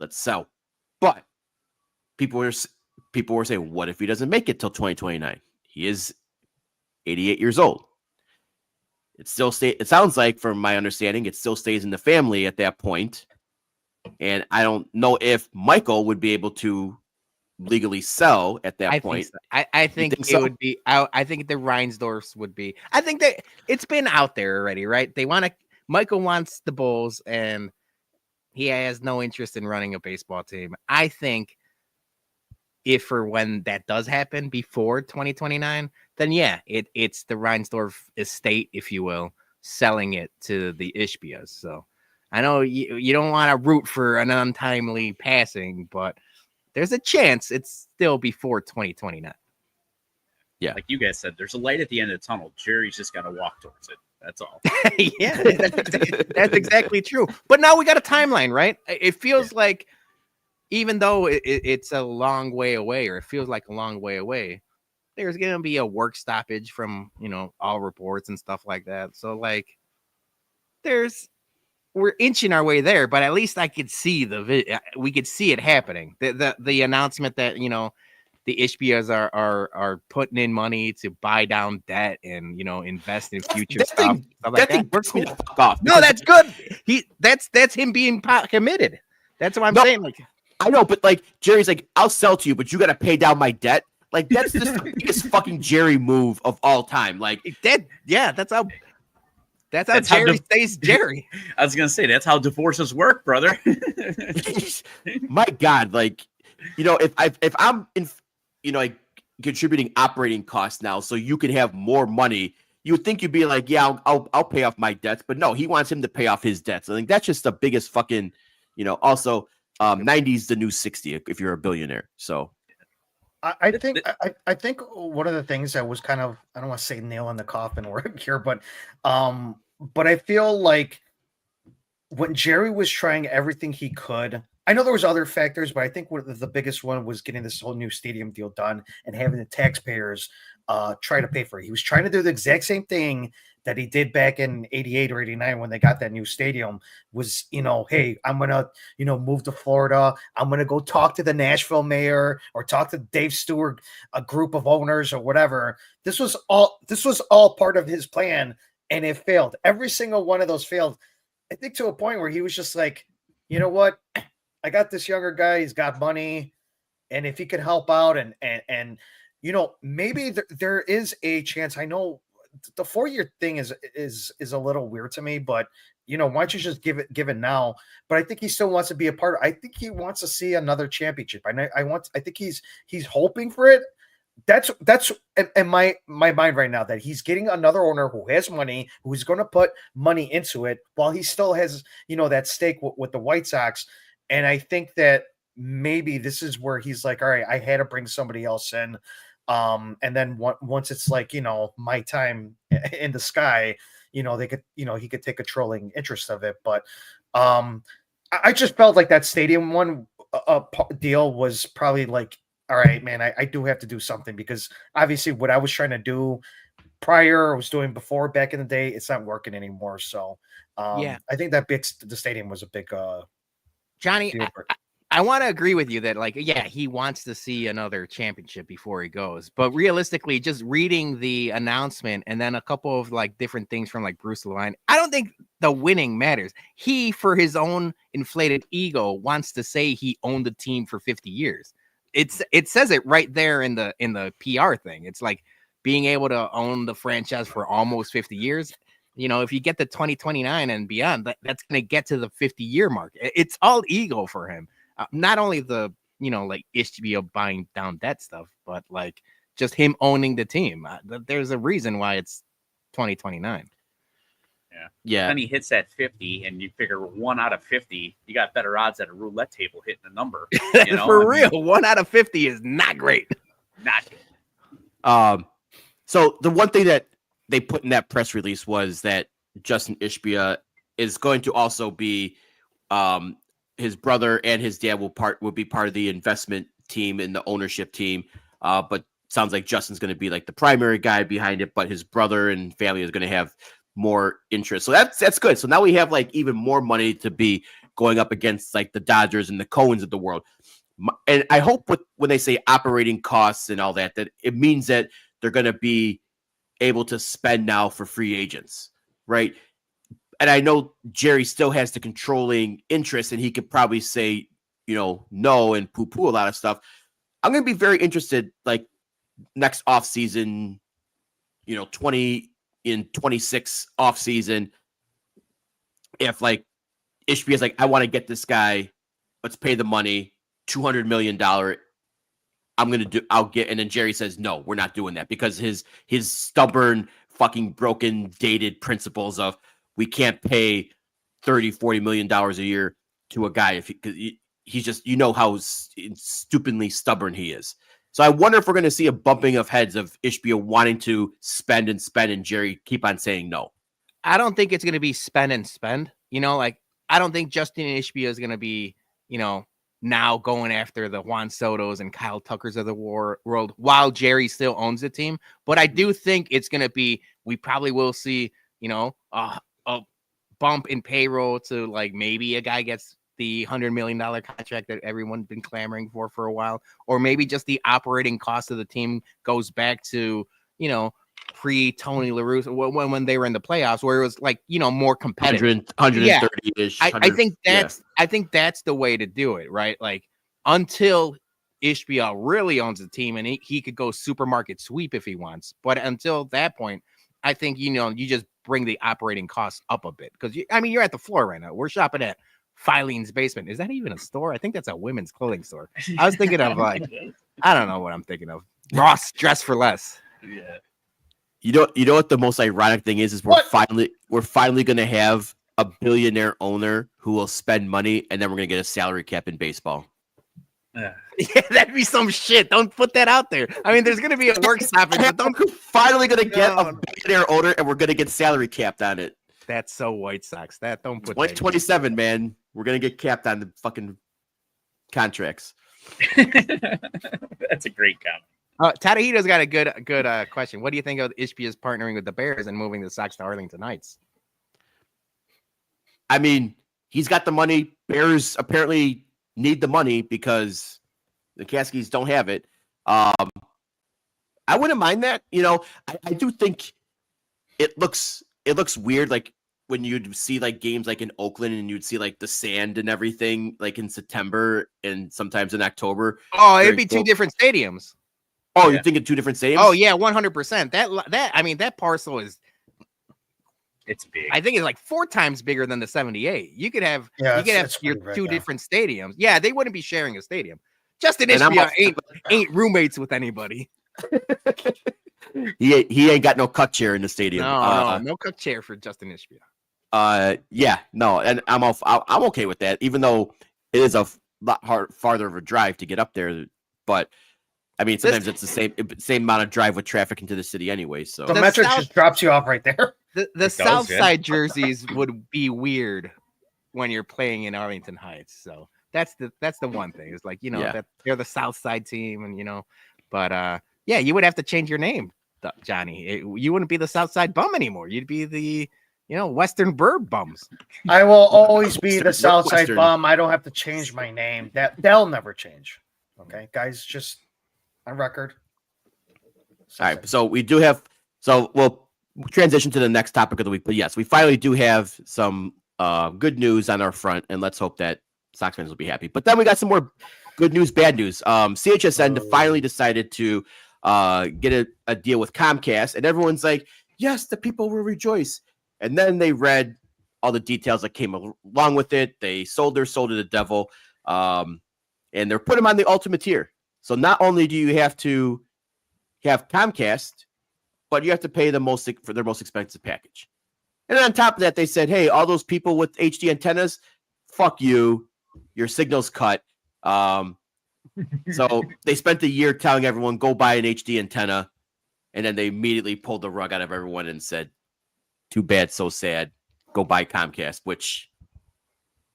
Let's sell. But people were saying, what if he doesn't make it till 2029? He is 88 years old. It sounds like, from my understanding, it still stays in the family at that point. And I don't know if Michael would be able to legally sell at that point. I think it would be. I think the Reinsdorfs would be. I think that it's been out there already, right? Michael wants the Bulls, and he has no interest in running a baseball team. I think if or when that does happen before 2029, then yeah, it's the Reinsdorf estate, if you will, selling it to the Ishbias. So I know you don't want to root for an untimely passing, but there's a chance it's still before 2029. Yeah. Like you guys said, there's a light at the end of the tunnel. Jerry's just got to walk towards it. That's all. Yeah, that's exactly true. But now we got a timeline, right? It feels like, even though it's a long way away, or it feels like a long way away, there's going to be a work stoppage from, all reports and stuff like that. So like we're inching our way there, but at least I could see we could see it happening. The announcement that, the Ishbias are putting in money to buy down debt and, invest in future stuff like that. We're cool. No, that's good. That's him being committed. That's what I'm saying. Like, I know, but like Jerry's like, I'll sell to you, but you got to pay down my debt. Like that's just the biggest fucking Jerry move of all time. Like that. Yeah, that's how Jerry stays Jerry. I was gonna say that's how divorces work, brother. My God, like if I'm in, like contributing operating costs now, so you can have more money, you would think you'd be like, yeah, I'll pay off my debts, but no, he wants him to pay off his debts. I think that's just the biggest fucking, also 90's the new 60 if you're a billionaire. So I think one of the things that was kind of, I don't want to say nail in the coffin work here, but I feel like when Jerry was trying everything he could, I know there was other factors, but I think the biggest one was getting this whole new stadium deal done and having the taxpayers try to pay for it. He was trying to do the exact same thing that he did back in 88 or 89 when they got that new stadium was, hey, I'm going to, move to Florida. I'm going to go talk to the Nashville mayor or talk to Dave Stewart, a group of owners or whatever. This was all part of his plan, and it failed. Every single one of those failed. I think to a point where he was just like, you know what? I got this younger guy. He's got money. And if he could help out and maybe there is a chance. I know the 4-year thing is a little weird to me, but why don't you just give it now? But I think he still wants to be a part. I think he wants to see another championship. I think he's hoping for it. That's in my mind right now, that he's getting another owner who has money, who's going to put money into it while he still has, that stake with the White Sox. And I think that maybe this is where he's like, all right, I had to bring somebody else in. And then once it's like, my time in the sky, they could, he could take a controlling interest of it. But I just felt like that stadium one deal was probably like, all right, man, I do have to do something, because obviously what I was trying to do prior, I was doing before back in the day, it's not working anymore. So I think that the stadium was a big Johnny, I want to agree with you that, like, yeah, he wants to see another championship before he goes. But realistically, just reading the announcement and then a couple of like different things from like Bruce Levine, I don't think the winning matters. He, for his own inflated ego, wants to say he owned the team for 50 years. It says it right there in the PR thing. It's like being able to own the franchise for almost 50 years. If you get to 2029 and beyond, that's going to get to the 50-year mark. It's all ego for him. Not only the like Ishbia buying down that stuff, but like just him owning the team. There's a reason why it's 2029. Yeah. Then he hits that 50, and you figure 1 out of 50, you got better odds at a roulette table hitting the number. For real, 1 out of 50 is not great. Not good. So the one thing that they put in that press release was that Justin Ishbia is going to also be his brother and his dad will be part of the investment team and the ownership team. But sounds like Justin's going to be like the primary guy behind it, but his brother and family is going to have more interest. So that's good. So now we have like even more money to be going up against like the Dodgers and the Coens of the world. And I hope when they say operating costs and all that it means that they're going to be able to spend now for free agents, right? And I know Jerry still has the controlling interest, and he could probably say, no and poo-poo a lot of stuff. I'm going to be very interested, like next offseason, 26 offseason, if like Ishbia is like, I want to get this guy, let's pay the money, $200 million. I'll get, and then Jerry says, no, we're not doing that because his stubborn, fucking broken, dated principles of we can't pay $30-40 million a year to a guy if he's just, how stupidly stubborn he is. So I wonder if we're going to see a bumping of heads of Ishbia wanting to spend and Jerry keep on saying no. I don't think it's going to be spend and spend. Like I don't think Justin Ishbia is going to be, now going after the Juan Sotos and Kyle Tuckers of the world while Jerry still owns the team. But I do think it's going to be, we probably will see, a bump in payroll to like maybe a guy gets the $100 million contract that everyone's been clamoring for a while, or maybe just the operating cost of the team goes back to, pre Tony La Russa when they were in the playoffs, where it was like, more competitive. 130-ish. I think that's the way to do it, right? Like until Ishbia really owns the team and he could go supermarket sweep if he wants. But until that point, I think, you just bring the operating costs up a bit because you're at the floor right now. We're shopping at Filene's Basement. Is that even a store? I think that's a women's clothing store. I was thinking of like, I don't know what I'm thinking of. Ross Dress for Less. Yeah. You know what the most ironic thing is we're finally going to have a billionaire owner who will spend money, and then we're going to get a salary cap in baseball. Yeah, that'd be some shit. Don't put that out there. There's going to be a work stoppage, but don't. We're finally going to get a billionaire owner, and we're going to get salary capped on it. That's so White Sox. That don't put 2027, man. We're going to get capped on the fucking contracts. That's a great comment. Tadahito's got a good question. What do you think of Ishbia's partnering with the Bears and moving the Sox to Arlington Heights? He's got the money. Bears apparently need the money because the Caskies don't have it. I wouldn't mind that. I do think it looks weird, like when you'd see like games like in Oakland and you'd see like the sand and everything like in September and sometimes in October. Oh, it'd be two different stadiums. Oh, you're thinking two different stadiums? Oh yeah, 100%. That parcel is, it's big. I think it's like 4 times bigger than the 78. You could have your two different stadiums. Yeah, they wouldn't be sharing a stadium. Justin Ishbia ain't roommates with anybody. He ain't got no cut chair in the stadium. No cut chair for Justin Ishbia. And I'm okay with that, even though it is a lot farther of a drive to get up there. But sometimes it's the same amount of drive with traffic into the city anyway. So the Metro just drops you off right there. The Southside jerseys would be weird when you're playing in Arlington Heights. So that's the one thing. It's like, that they're the Southside team, and but you would have to change your name, Johnny. You wouldn't be the Southside Bum anymore. You'd be the Western Bird Bums. I will always be the Southside Bum. I don't have to change my name. That'll never change. Okay, guys, just on record. All right, so we do have. So we'll transition to the next topic of the week. But yes, we finally do have some good news on our front, and let's hope that Sox fans will be happy. But then we got some more good news, bad news. CHSN finally decided to get a deal with Comcast, and everyone's like, yes, the people will rejoice. And then they read all the details that came along with it. They sold their soul to the devil. And and they're putting them on the ultimate tier. So not only do you have to have Comcast, but you have to pay for their most expensive package. And then on top of that, they said, hey, all those people with HD antennas, fuck you. Your signal's cut. So they spent a year telling everyone, go buy an HD antenna. And then they immediately pulled the rug out of everyone and said, too bad, so sad. Go buy Comcast, which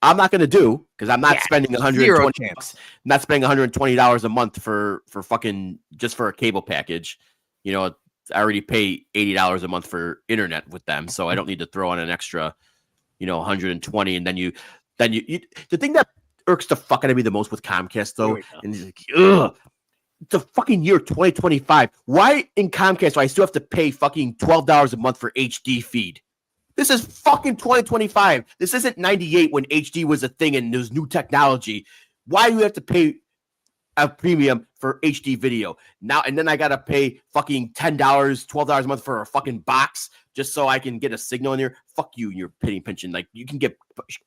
I'm not going to do because I'm not spending $120. I'm not spending $120 a month for fucking just for a cable package. You know, I already pay $80 a month for internet with them, so I don't need to throw on an extra, 120. And then you the thing that irks the fuck out of me the most with Comcast though, and he's like, ugh, the fucking year 2025. Why in Comcast do I still have to pay fucking $12 a month for HD feed? This is fucking 2025. This isn't 98 when HD was a thing and there's new technology. Why do you have to pay a premium for HD video now? And then I gotta pay fucking $10, $12 a month for a fucking box just so I can get a signal in here. Fuck you and your penny pension. Like, you can get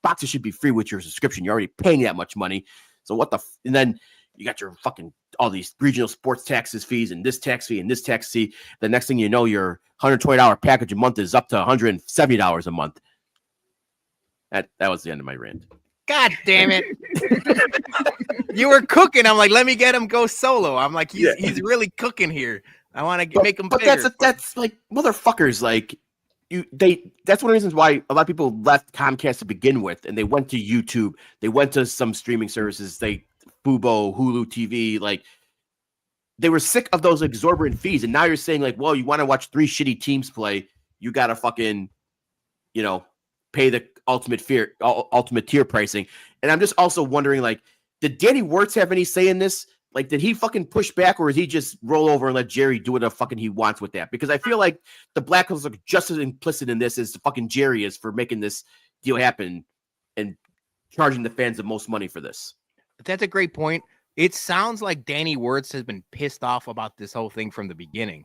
boxes should be free with your subscription. You're already paying that much money. So what the and then you got your fucking all these regional sports taxes fees and this tax fee and this tax fee. The next thing you know, your $120 package a month is up to $170 a month. That was the end of my rant. God damn it. You were cooking. I'm like, let me get him go solo. I'm like, he's really cooking here. I want to make him bigger. But that's like motherfuckers. Like that's one of the reasons why a lot of people left Comcast to begin with, and they went to YouTube. They went to some streaming services. Fubo, Hulu TV, like they were sick of those exorbitant fees. And now you're saying like, well, you want to watch 3 shitty teams play, you got to fucking, pay the ultimate tier pricing. And I'm just also wondering, like, did Danny Wirtz have any say in this? Like, did he fucking push back, or is he just roll over and let Jerry do what the fucking he wants with that? Because I feel like the Blackhawks are just as implicit in this as the fucking Jerry is for making this deal happen and charging the fans the most money for this. That's a great point. It sounds like Danny Wirtz has been pissed off about this whole thing from the beginning.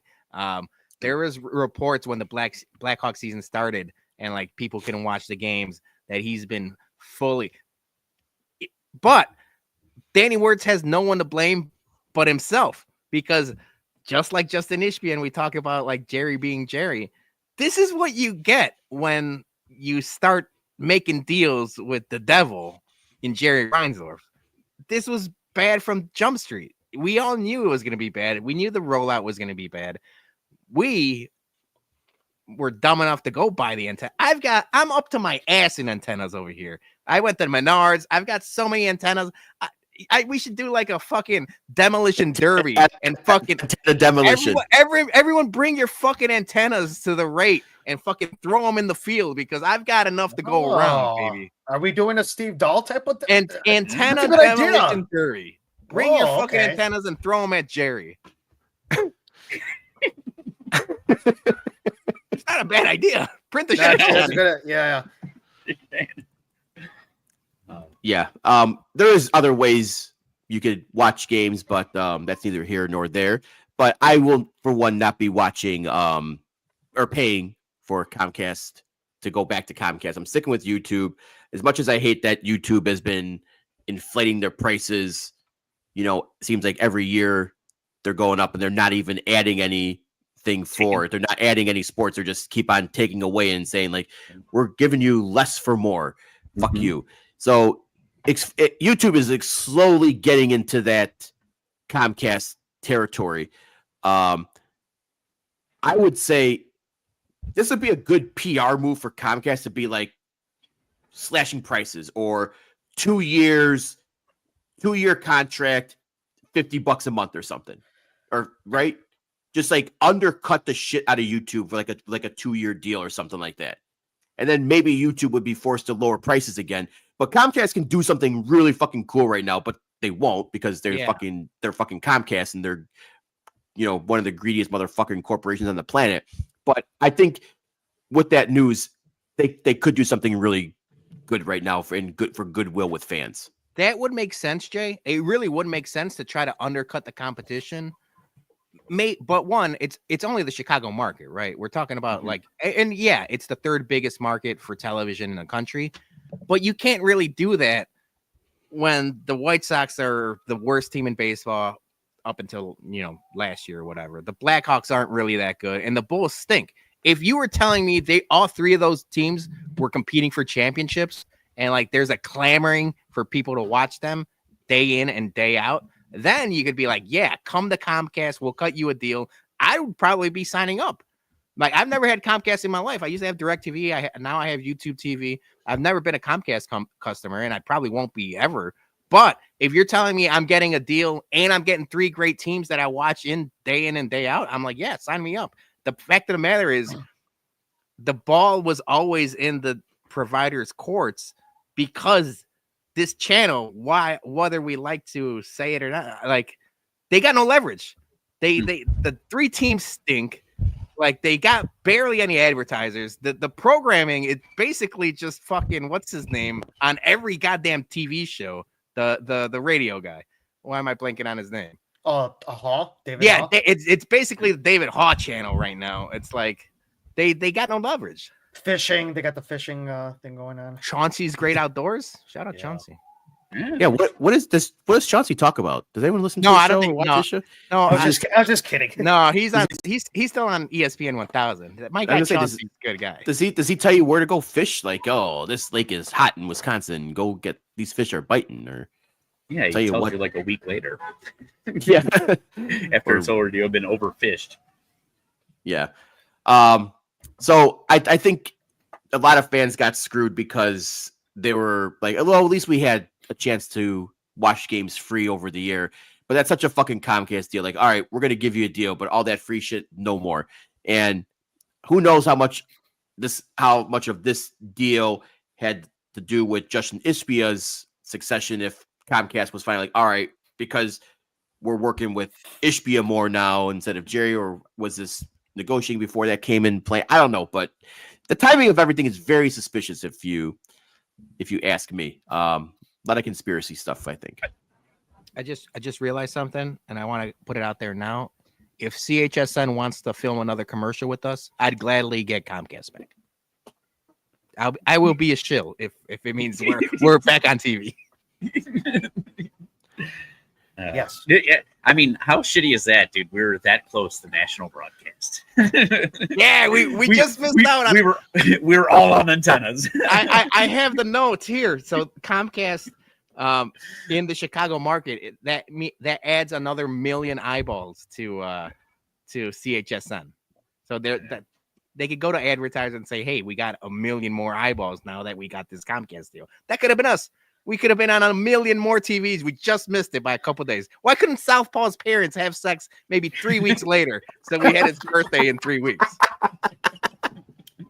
There was reports when the Blackhawks season started and like people couldn't watch the games that he's been fully. But Danny Wirtz has no one to blame but himself, because just like Justin Ishbia, and we talk about like Jerry being Jerry, this is what you get when you start making deals with the devil in Jerry Reinsdorf. This was bad from Jump Street. We all knew it was going to be bad. We knew the rollout was going to be bad. We were dumb enough to go buy the antenna. I'm up to my ass in antennas over here. I went to Menards. I've got so many antennas. We should do like a fucking demolition derby and fucking the demolition. Everyone bring your fucking antennas to the rate and fucking throw them in the field, because I've got enough to go around, baby. Are we doing a Steve Dahl type of thing? And antenna demolition derby. Bring your fucking antennas and throw them at Jerry. It's not a bad idea. Print the shit. Yeah. Yeah. There is other ways you could watch games, but that's neither here nor there. But I will, for one, not be watching or paying for Comcast to go back to Comcast. I'm sticking with YouTube. As much as I hate that YouTube has been inflating their prices, it seems like every year they're going up and they're not even adding anything for it. They're not adding any sports. They're just keep on taking away and saying like, we're giving you less for more. Fuck you. So YouTube is like slowly getting into that Comcast territory. I would say this would be a good PR move for Comcast to be like slashing prices, or 2 years, 2-year contract, $50 a month or something, or right. Just like undercut the shit out of YouTube for like a 2-year deal or something like that. And then maybe YouTube would be forced to lower prices again. But Comcast can do something really fucking cool right now, but they won't, because they're fucking Comcast, and they're one of the greediest motherfucking corporations on the planet. But I think with that news, they could do something really good right now for goodwill with fans. That would make sense, Jay. It really would make sense to try to undercut the competition. But one, it's only the Chicago market, right? We're talking about it's the third biggest market for television in the country, but you can't really do that when the White Sox are the worst team in baseball up until last year or whatever. The Blackhawks aren't really that good, and the Bulls stink. If you were telling me all three of those teams were competing for championships, and like there's a clamoring for people to watch them day in and day out, then you could be like, yeah, come to Comcast, we'll cut you a deal. I would probably be signing up. Like, I've never had Comcast in my life. I used to have DirecTV. Now I have YouTube TV. I've never been a Comcast customer, and I probably won't be ever. But if you're telling me I'm getting a deal and I'm getting three great teams that I watch in and day out, I'm like, yeah, sign me up. The fact of the matter is, the ball was always in the provider's courts because this channel, whether we like to say it or not, like, they got no leverage. The three teams stink. Like, they got barely any advertisers. The programming, it's basically just fucking what's his name on every goddamn TV show. The radio guy. Why am I blanking on his name? Haw? David Yeah, Haw? it's basically the David Haw channel right now. It's like they got no leverage. Fishing, they got the fishing thing going on. Chauncey's Great Outdoors. Shout out Chauncey. Yeah, what is this? What does Chauncey talk about? Does anyone listen to No, the I don't show think- or watch no. this show? No, I was just kidding. no, he's still on ESPN 1000. My guy gonna say, Chauncey's a good guy. Does he tell you where to go fish? Like, oh, this lake is hot in Wisconsin. Go get these fish are biting, or Yeah, he Tell you tells what. you like a week later yeah, after it's already been overfished. yeah. So I think a lot of fans got screwed because they were like, well, at least we had a chance to watch games free over the year. But that's such a fucking Comcast deal. Like, all right, we're gonna give you a deal, but all that free shit, no more. And who knows how much of this deal had to do with Justin Ishbia's succession if Comcast was finally like, all right, because we're working with Ishbia more now instead of Jerry, or was this negotiating before that came in play? I don't know, but the timing of everything is very suspicious if you ask me. A lot of conspiracy stuff, I think. I just realized something, and I want to put it out there now. If CHSN wants to film another commercial with us, I'd gladly get Comcast back. I will be a shill if it means we're back on TV. Yes. Yeah. I mean, how shitty is that, dude? We were that close to national broadcast. Yeah, we just missed out on. We were all on antennas. I have the notes here. So Comcast, in the Chicago market, that adds another 1 million eyeballs to CHSN. So they could go to advertisers and say, "Hey, we got 1 million more eyeballs now that we got this Comcast deal." That could have been us. We could have been on 1 million more TVs. We just missed it by a couple days. Why couldn't Southpaw's parents have sex maybe 3 weeks later so we had his birthday in 3 weeks?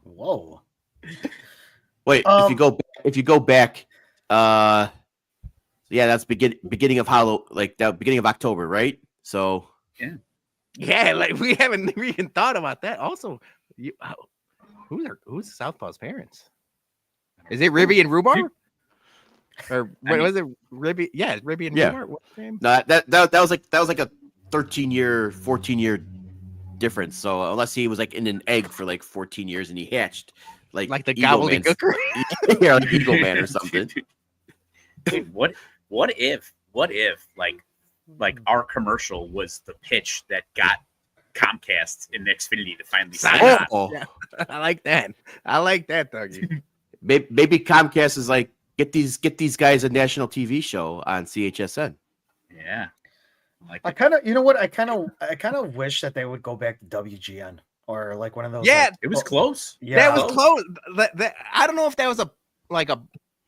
Whoa. Wait, if you go back, yeah, that's beginning of beginning of October, right? So Yeah, like we haven't even thought about that. Also, who's Southpaw's parents? Is it Ribby and Rhubarb? Or what was it? Ribby? Yeah, Ribby and Rhubarb. What's his name? no, that was like a 14-year difference. So unless he was like in an egg for like 14 years and he hatched like the Eagle Man- gobbledygooker? yeah, like Eagle Man or something. Dude, what if like our commercial was the pitch that got Comcast and Xfinity to finally sign on? Oh, Yeah, I like that. I like that, Dougie. maybe Comcast is like, get these guys a national TV show on CHSN. Yeah. Like I kind of, you know what? I kind of wish that they would go back to WGN or like one of those. Yeah, like, it was close. Yeah, That was close. I don't know if that was a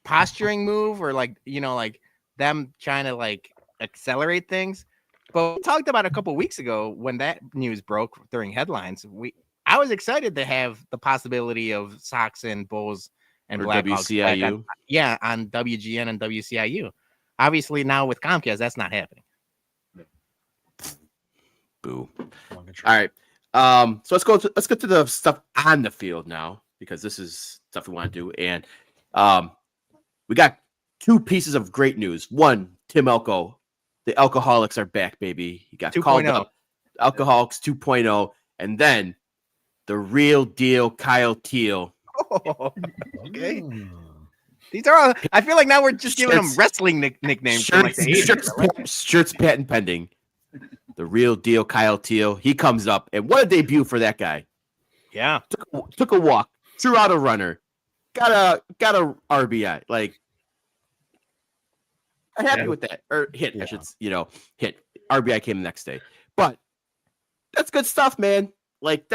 posturing move or like them trying to like accelerate things. But we talked about a couple weeks ago when that news broke during headlines. I was excited to have the possibility of Sox and Bulls and Or Blackhawks back WCIU. on WGN and WCIU. Obviously now with Comcast, that's not happening. Boo. All right. So let's go to the stuff on the field now, because this is stuff we want to do. And we got two pieces of great news. One, Tim Elko. The Alcoholics are back, baby. He got called 2.0. up. Alcoholics 2.0. And then the real deal, Kyle Teel. Okay. These are all. I feel like now we're just giving them wrestling nicknames from like the 80s. Shirts patent pending. The real deal, Kyle Teel. He comes up, and what a debut for that guy. Yeah, took a walk, threw out a runner, got a RBI. Like, I'm happy with that. Or hit, I should, hit. RBI came the next day. But that's good stuff, man. Like,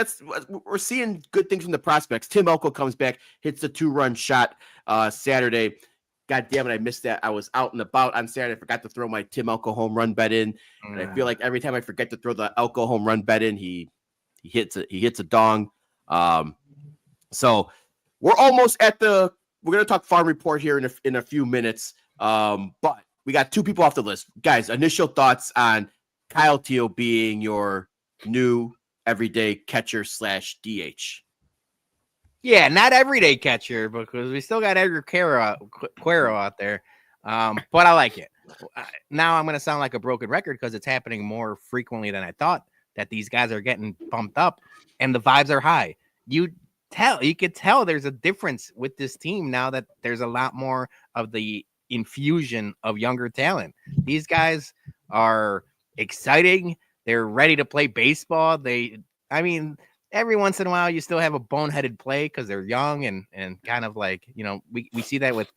we're seeing good things from the prospects. Tim Elko comes back, hits a 2-run shot Saturday. God damn it, I missed that. I was out and about on Saturday. I forgot to throw my Tim Elko home run bet in. And I feel like every time I forget to throw the Elko home run bet in, he hits a dong. So we're almost we're going to talk farm report here in a few minutes. But we got 2 people off the list. Guys, initial thoughts on Kyle Teel being your new everyday catcher / DH. Yeah, not everyday catcher because we still got Edgar Cuero out there. But I like it. Now I'm going to sound like a broken record because it's happening more frequently than I thought that these guys are getting bumped up and the vibes are high. You could tell there's a difference with this team now that there's a lot more of the infusion of younger talent. These guys are exciting. They're ready to play baseball. Every once in a while, you still have a boneheaded play because they're young and kind of like, we see that with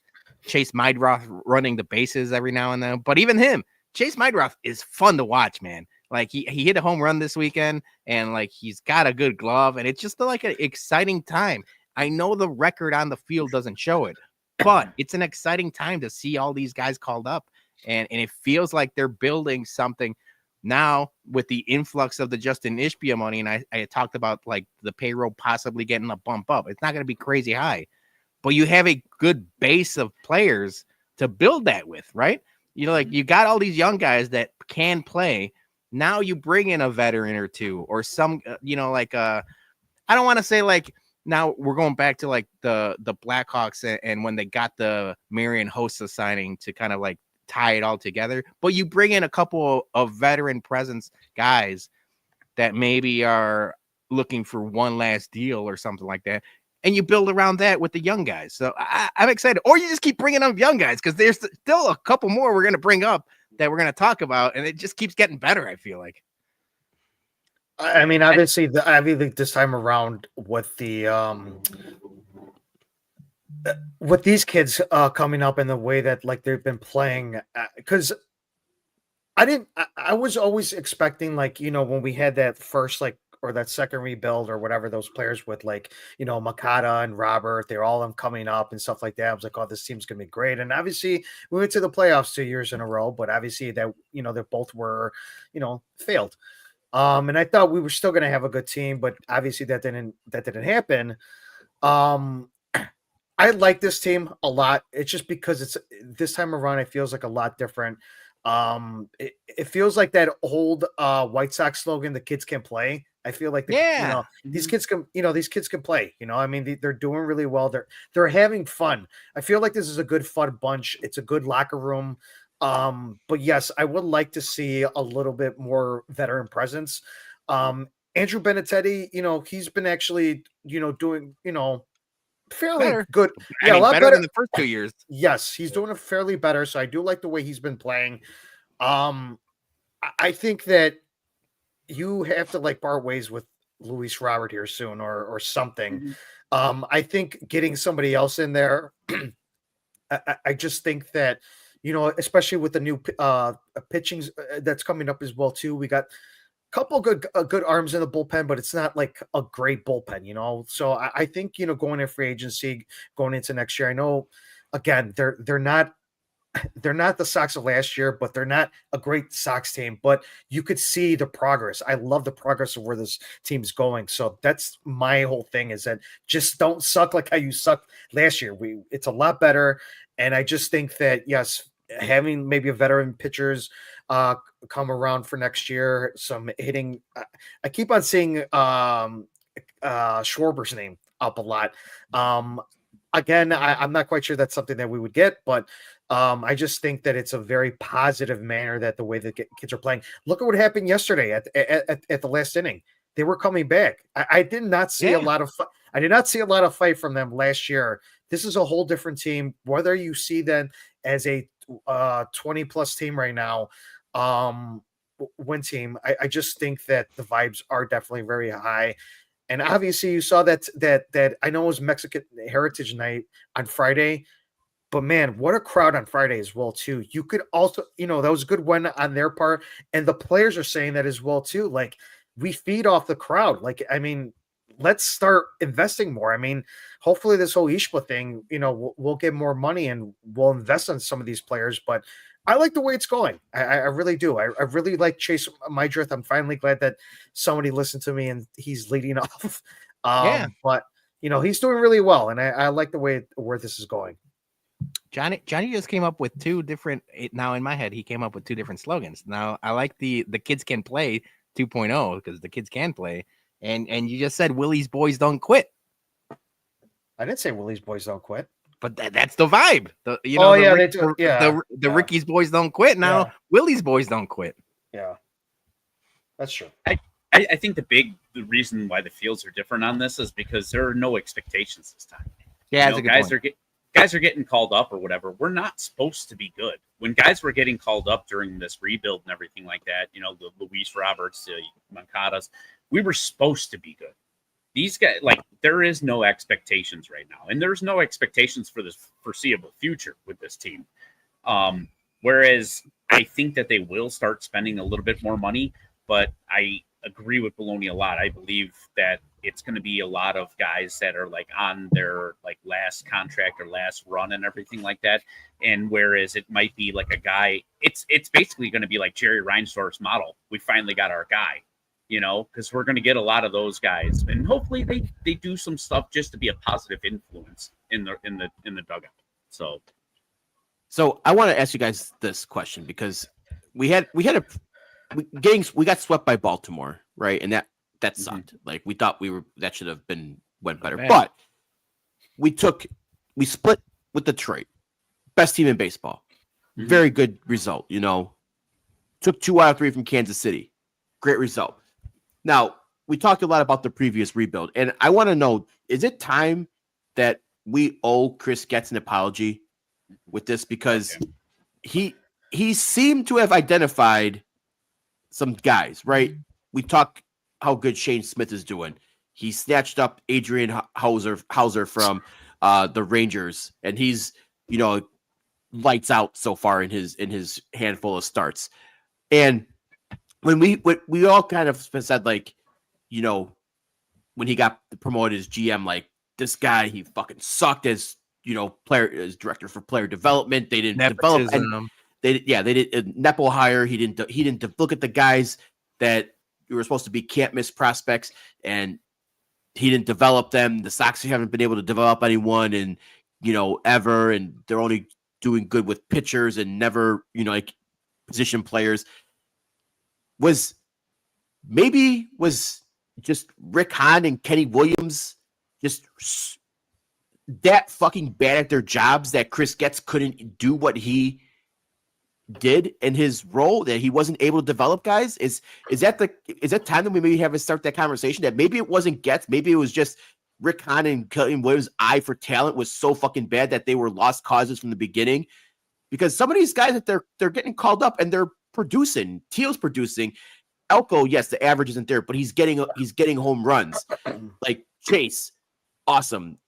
Chase Meidroth running the bases every now and then. But even him, Chase Meidroth is fun to watch, man. Like he hit a home run this weekend and like he's got a good glove and it's just like an exciting time. I know the record on the field doesn't show it, but it's an exciting time to see all these guys called up and it feels like they're building something. Now, with the influx of the Justin Ishbia money, and I talked about like the payroll possibly getting a bump up. It's not going to be crazy high, but you have a good base of players to build that with, right? You got all these young guys that can play. Now you bring in a veteran or two or some, I don't want to say like now we're going back to like the Blackhawks and when they got the Marian Hossa signing to kind of like tie it all together, but you bring in a couple of veteran presence guys that maybe are looking for one last deal or something like that, and you build around that with the young guys. So I'm excited. Or you just keep bringing up young guys because there's still a couple more we're going to bring up that we're going to talk about, and it just keeps getting better, I feel like. I mean, obviously, this time around with with these kids coming up in the way that like they've been playing, because I was always expecting like, when we had that first like or that second rebuild or whatever, those players with like, Makata and Robert, they're all them coming up and stuff like that. I was like, oh, this team's going to be great. And obviously we went to the playoffs 2 years in a row, but obviously that, they both were, failed. And I thought we were still going to have a good team, but obviously that didn't happen. I like this team a lot. It's just because it's this time around, it feels like a lot different. It feels like that old White Sox slogan, "The kids can play." I feel like these kids can play. I mean, they're doing really well. They're having fun. I feel like this is a good fun bunch. It's a good locker room. But yes, I would like to see a little bit more veteran presence. Andrew Benintendi, he's been actually, doing, fairly better. Good. A lot better than the first 2 years. Yes, he's doing it fairly better. So I do like the way he's been playing. I think that you have to like part ways with Luis Robert here soon or something. Mm-hmm. I think getting somebody else in there, I just think that, especially with the new pitching that's coming up as well too. We got a couple good arms in the bullpen, but it's not like a great bullpen, So I think, going in free agency, going into next year, I know again, they're not the Sox of last year, but they're not a great Sox team, but you could see the progress. I love the progress of where this team's going. So that's my whole thing is that just don't suck like how you sucked last year. It's a lot better. And I just think that, yes, having maybe a veteran pitchers come around for next year, some hitting. I keep on seeing Schwarber's name up a lot. Again, I'm not quite sure that's something that we would get, but I just think that it's a very positive manner that the way the kids are playing. Look at what happened yesterday at the last inning. They were coming back. I did not see a lot of fun. I did not see a lot of fight from them last year. This is a whole different team. Whether you see them as a 20-plus team right now, win team, I just think that the vibes are definitely very high. And obviously, you saw that I know it was Mexican Heritage Night on Friday, but man, what a crowd on Friday as well too. You could also, that was a good win on their part, and the players are saying that as well too. Like, we feed off the crowd. Like, I mean, let's start investing more. I mean, hopefully this whole Ishbia thing, we'll get more money and we'll invest in some of these players. But I like the way it's going. I really do. I really like Chase Mydrith. I'm finally glad that somebody listened to me and he's leading off. But he's doing really well, and I like the way where this is going. Johnny just came up with two different. Now in my head, he came up with two different slogans. Now I like the kids can play 2.0 because the kids can play, and you just said Willie's boys don't quit. I didn't say Willie's boys don't quit. But that's the vibe. The Ricky's boys don't quit. Now Willie's boys don't quit. Yeah, that's true. I think the reason why the fields are different on this is because there are no expectations this time. Yeah, guys are getting called up or whatever. We're not supposed to be good. When guys were getting called up during this rebuild and everything like that, the Luis Roberts, the Moncadas, we were supposed to be good. These guys, there is no expectations right now, and there's no expectations for this foreseeable future with this team. Whereas I think that they will start spending a little bit more money, but I agree with Baloney a lot. I believe that it's going to be a lot of guys that are on their last contract or last run and everything like that. And whereas it might be a guy, it's basically going to be like Jerry Reinsdorf's model. We finally got our guy. Because we're going to get a lot of those guys, and hopefully they do some stuff just to be a positive influence in the dugout. So I want to ask you guys this question, because we got swept by Baltimore, right? And that sucked. We thought that should have went better, but we split with Detroit, best team in baseball, very good result. Took 2 out of 3 from Kansas City, great result. Now, we talked a lot about the previous rebuild, and I want to know, is it time that we owe Chris Getz an apology with this? Because he seemed to have identified some guys, right? We talk how good Shane Smith is doing. He snatched up Adrian Hauser from the Rangers, and he's, lights out so far in his handful of starts. And when we all kind of said, when he got promoted as GM, this guy, he fucking sucked as as director for player development. They didn't develop, and they did Nepo hire. He didn't look at the guys that were supposed to be can't miss prospects, and he didn't develop them. The Sox haven't been able to develop anyone, and ever, and they're only doing good with pitchers and never position players. Was just Rick Hahn and Kenny Williams just that fucking bad at their jobs that Chris Getz couldn't do what he did in his role, that he wasn't able to develop guys? Is that time that we maybe have to start that conversation, that maybe it wasn't Getz, maybe it was just Rick Hahn and Kenny Williams' eye for talent was so fucking bad that they were lost causes from the beginning? Because some of these guys that they're getting called up and they're producing. Teal's producing. Elko, yes, the average isn't there, but he's getting home runs. Chase, awesome.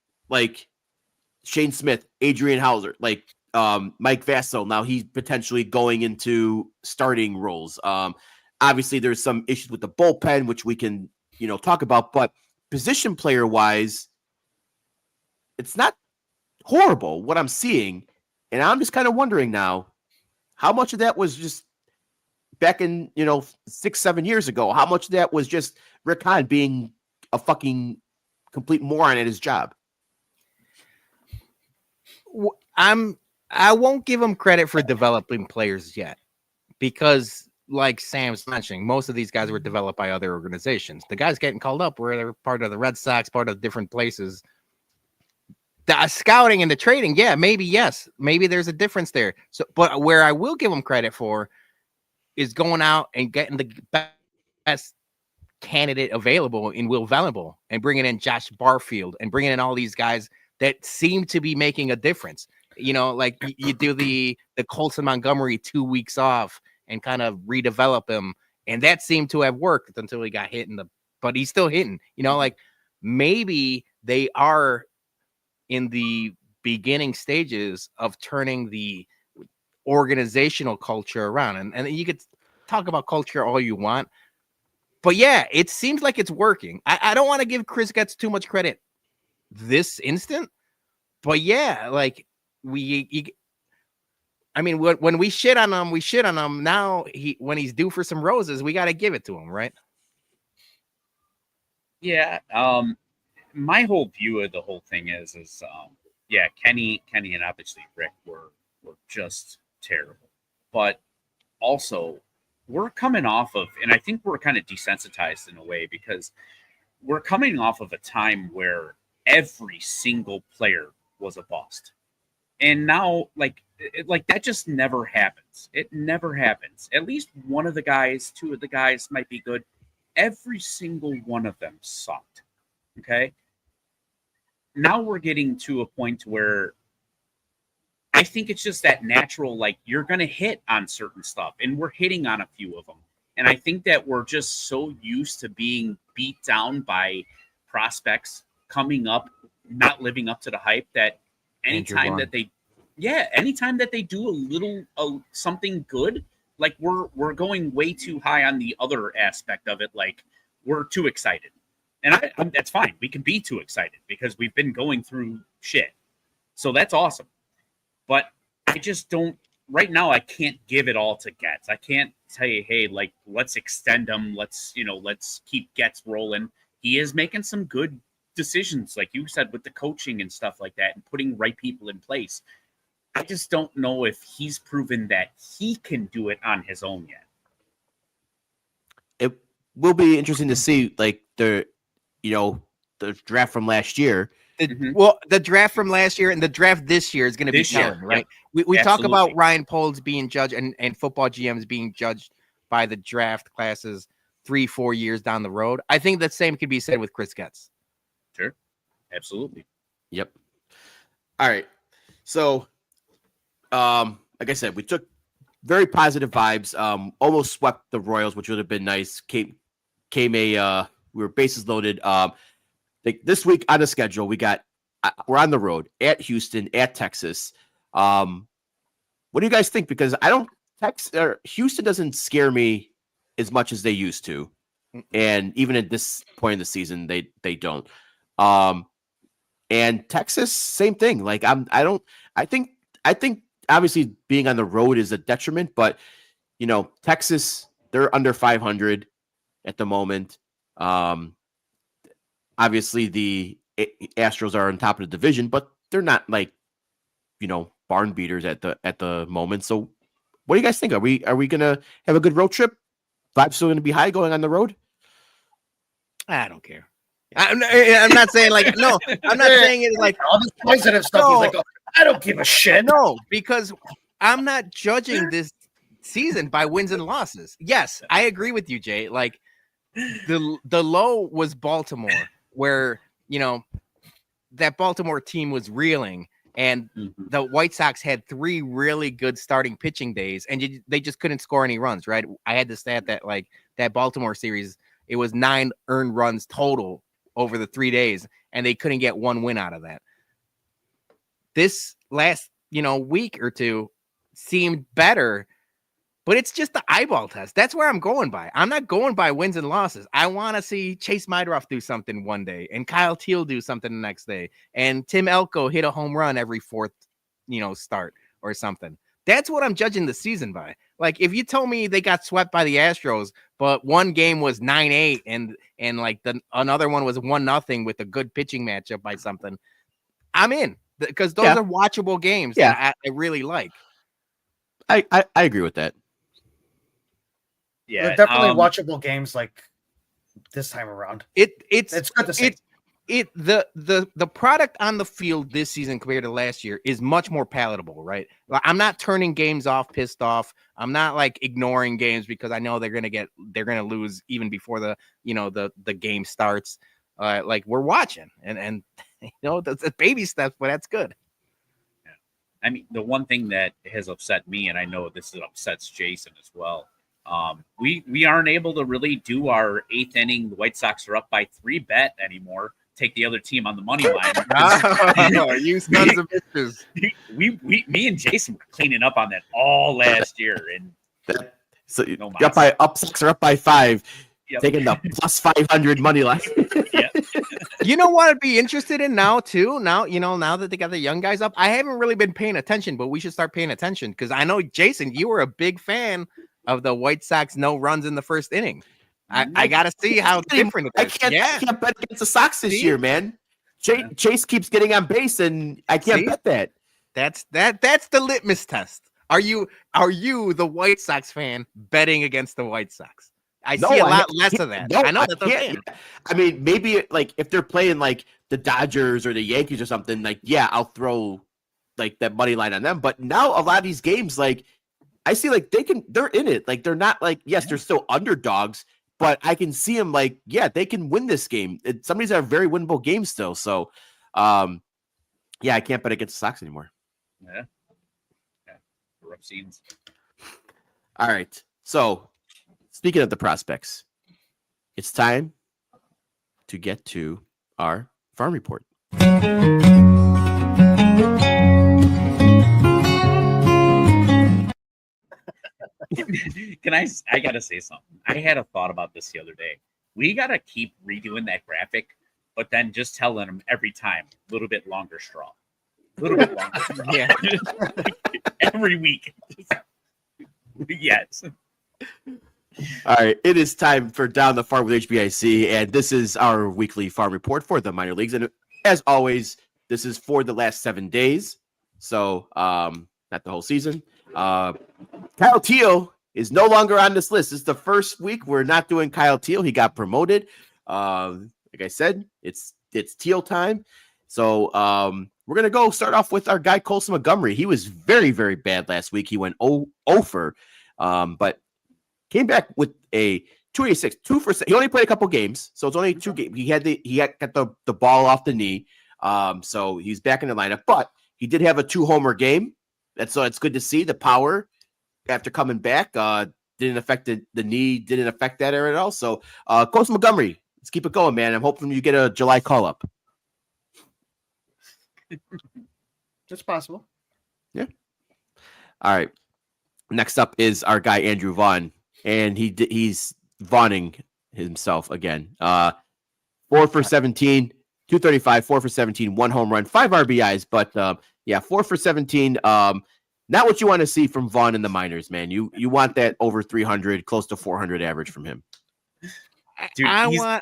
Shane Smith, Adrian Hauser, Mike Vasso. Now he's potentially going into starting roles. Obviously, there's some issues with the bullpen, which we can talk about, but position player wise, it's not horrible what I'm seeing, and I'm just kind of wondering now, how much of that was just back in 6-7 years ago? How much of that was just Rick Hahn being a fucking complete moron at his job? I won't give him credit for developing players yet, because like Sam's mentioning, most of these guys were developed by other organizations. The guys getting called up were they're part of the Red Sox, part of different places. The scouting and the trading, yes, maybe there's a difference there. So, but where I will give him credit for is going out and getting the best candidate available in Will Venable and bringing in Josh Barfield and bringing in all these guys that seem to be making a difference. You know, like you do the Colson Montgomery 2 weeks off and kind of redevelop him. And that seemed to have worked until he got hit but he's still hitting, you know, like maybe they are in the beginning stages of turning the organizational culture around. And you could talk about culture all you want, but yeah, it seems like it's working. I don't want to give Chris Getz too much credit this instant, but yeah, like when we shit on him, we shit on him. Now when he's due for some roses, we got to give it to him, right? Yeah. My whole view of the whole thing is Kenny and obviously Rick were just terrible, but also we're coming off of, and I think we're kind of desensitized in a way because we're coming off of a time where every single player was a bust. And now, like that just never happens. It never happens. At least one of the guys, two of the guys might be good. Every single one of them sucked. Okay. Now we're getting to a point where I think it's just that natural, like you're going to hit on certain stuff, and we're hitting on a few of them. And I think that we're just so used to being beat down by prospects coming up, not living up to the hype that anytime that they do a little something good, like we're going way too high on the other aspect of it. Like we're too excited. And that's fine. We can be too excited because we've been going through shit. So that's awesome. But I just don't, right now, I can't give it all to Getz. I can't say, hey, like, let's extend him. Let's keep Getz rolling. He is making some good decisions, like you said, with the coaching and stuff like that and putting right people in place. I just don't know if he's proven that he can do it on his own yet. It will be interesting to see, like, the draft from last year. The draft from last year and the draft this year is going to be telling, right? Yep. We talk about Ryan Poles being judged and football GMs being judged by the draft classes 3-4 years down the road. I think the same could be said with Chris Getz. Sure. Absolutely. Yep. All right. So, like I said, we took very positive vibes. Almost swept the Royals, which would have been nice. We were bases loaded. This week on the schedule, we're on the road at Houston, at Texas. What do you guys think? Because Houston doesn't scare me as much as they used to, and even at this point in the season, they don't. And Texas, same thing. Like I think obviously being on the road is a detriment, but Texas, they're under 500 at the moment. Obviously, the Astros are on top of the division, but they're not like, barn beaters at the moment. So, what do you guys think? Are we gonna have a good road trip? Vibes still gonna be high going on the road? I don't care. I'm not saying like no. I'm not saying it like all this positive stuff. No. He's like, I don't give a shit. No, because I'm not judging this season by wins and losses. Yes, I agree with you, Jay. Like the low was Baltimore, where that Baltimore team was reeling, and the White Sox had 3 really good starting pitching days, and they just couldn't score any runs. Right? I had the stat that like that Baltimore series, it was 9 earned runs total over the 3 days, and they couldn't get 1 win out of that. This last week or two seemed better. But it's just the eyeball test. That's where I'm going by. I'm not going by wins and losses. I want to see Chase Mideroff do something one day and Kyle Teel do something the next day. And Tim Elko hit a home run every 4th, start or something. That's what I'm judging the season by. Like, if you told me they got swept by the Astros, but one game was 9-8 and like another one was 1-0 with a good pitching matchup by something, I'm in, because those are watchable games that I really like. I agree with that. Yeah, definitely watchable games like this time around. It's good to see. the product on the field this season compared to last year is much more palatable, right? Like, I'm not turning games off, pissed off. I'm not like ignoring games because I know they're gonna lose even before the game starts. Like we're watching and that's baby steps, but that's good. Yeah. I mean, the one thing that has upset me, and I know this upsets Jason as well. We aren't able to really do our 8th inning. The White Sox are up by 3 bet anymore. Take the other team on the money line. Oh, you sons of bitches. Me and Jason were cleaning up on that all last year, and so Sox are up by 5. Yep. Taking the plus 500 money line. Yeah. You know what I'd be interested in now too? Now that they got the young guys up, I haven't really been paying attention, but we should start paying attention because I know Jason, you were a big fan of the White Sox no runs in the first inning. I got to see how different it is. I can't bet against the Sox this year, man. Chase keeps getting on base, and I can't bet that. That's the litmus test. Are you the White Sox fan betting against the White Sox? I see a lot less of that. No, I know that they're I mean, maybe like if they're playing like the Dodgers or the Yankees or something, like I'll throw like that money line on them. But now a lot of these games, like I see, like they're in it. Like they're not like they're still underdogs, but I can see them like they can win this game. Some of these are very winnable games still. So, I can't bet against the Sox anymore. Yeah. Rough scenes. All right, so. Speaking of the prospects, it's time to get to our farm report. I gotta say something. I had a thought about this the other day. We gotta keep redoing that graphic, but then just telling them every time a little bit longer straw. A little bit longer straw. Yeah. Every week. Yes. All right, it is time for Down the Farm with HBIC, and this is our weekly farm report for the minor leagues. And as always, this is for the last 7 days, so not the whole season. Kyle Teel is no longer on this list. This is the first week we're not doing Kyle Teel. He got promoted. Like I said, it's Teel time. So we're gonna go start off with our guy Colson Montgomery. He was very, very bad last week. He went 0 for, but came back with a 286, 2 for. He only played a couple games, so it's only 2 games. He got the ball off the knee, so he's back in the lineup. But he did have a 2-homer game. So it's good to see the power after coming back. Didn't affect the knee, didn't affect that area at all. So Colson Montgomery, let's keep it going, man. I'm hoping you get a July call up. It's possible. Yeah. All right. Next up is our guy Andrew Vaughn. And he's Vaughning himself again. 4 for 17, 235, 4 for 17, 1 home run, 5 RBIs. But 4 for 17. Not what you want to see from Vaughn in the minors, man. You want that over 300, close to 400 average from him. Dude, I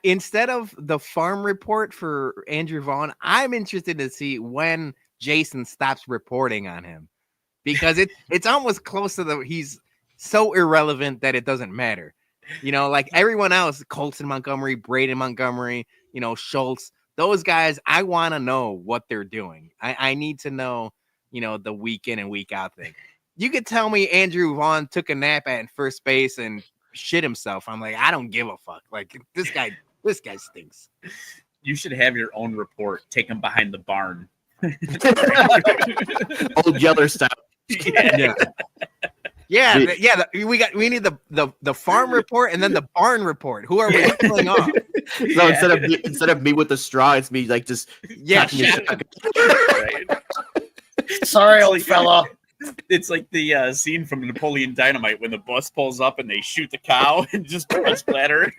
instead of the farm report for Andrew Vaughn, I'm interested to see when Jason stops reporting on him, because it's almost close to he's so irrelevant that it doesn't matter. Like everyone else, Colson Montgomery, Braden Montgomery, Schultz, those guys, I want to know what they're doing. I need to know, the week in and week out thing. You could tell me Andrew Vaughn took a nap at first base and shit himself. I'm like, I don't give a fuck. Like this guy stinks. You should have your own report. Take him behind the barn. Old Yeller style. Yeah. We need the farm report and then the barn report. Who are we killing off? So instead of me with the straw, it's me like just Right. Sorry, old fella. It's like the scene from Napoleon Dynamite when the bus pulls up and they shoot the cow and just splatter.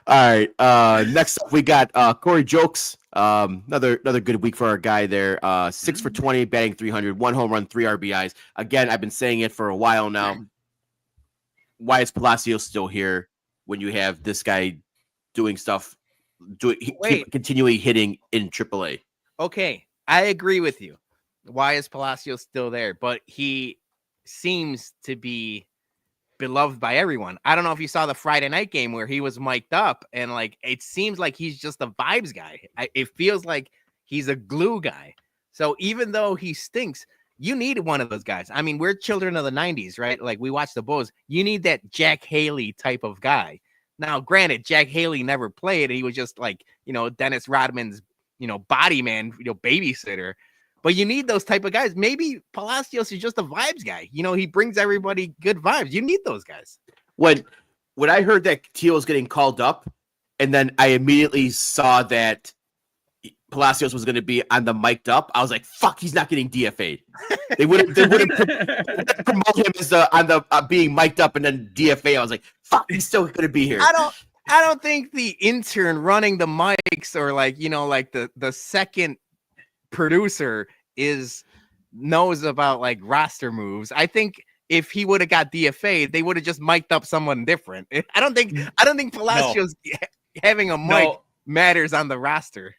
All right. Next up, we got Corey Jokes. Another good week for our guy there. 6 for 20, batting 300, 1 home run, 3 RBIs. Again, I've been saying it for a while now. Why is Palacio still here when you have this guy doing stuff, continually hitting in AAA? Okay, I agree with you. Why is Palacio still there? But he seems to be beloved by everyone. I don't know if you saw the Friday night game where he was mic'd up, and like it seems like he's just a vibes guy. It feels like he's a glue guy. So even though he stinks, you need one of those guys. I mean, we're children of the 90s, right? Like we watched the Bulls. You need that Jack Haley type of guy. Now, granted, Jack Haley never played. He was just like, Dennis Rodman's, body man, babysitter. But you need those type of guys. Maybe Palacios is just a vibes guy. He brings everybody good vibes. You need those guys. When I heard that Teel was getting called up, and then I immediately saw that Palacios was going to be on the mic'd up, I was like, "Fuck, he's not getting DFA'd." They wouldn't promote him as on the being mic'd up and then DFA. I was like, "Fuck, he's still going to be here." I don't think the intern running the mics or like the second producer knows about like roster moves. I think if he would have got DFA'd, they would have just mic'd up someone different. I don't think Palacios having a mic matters on the roster.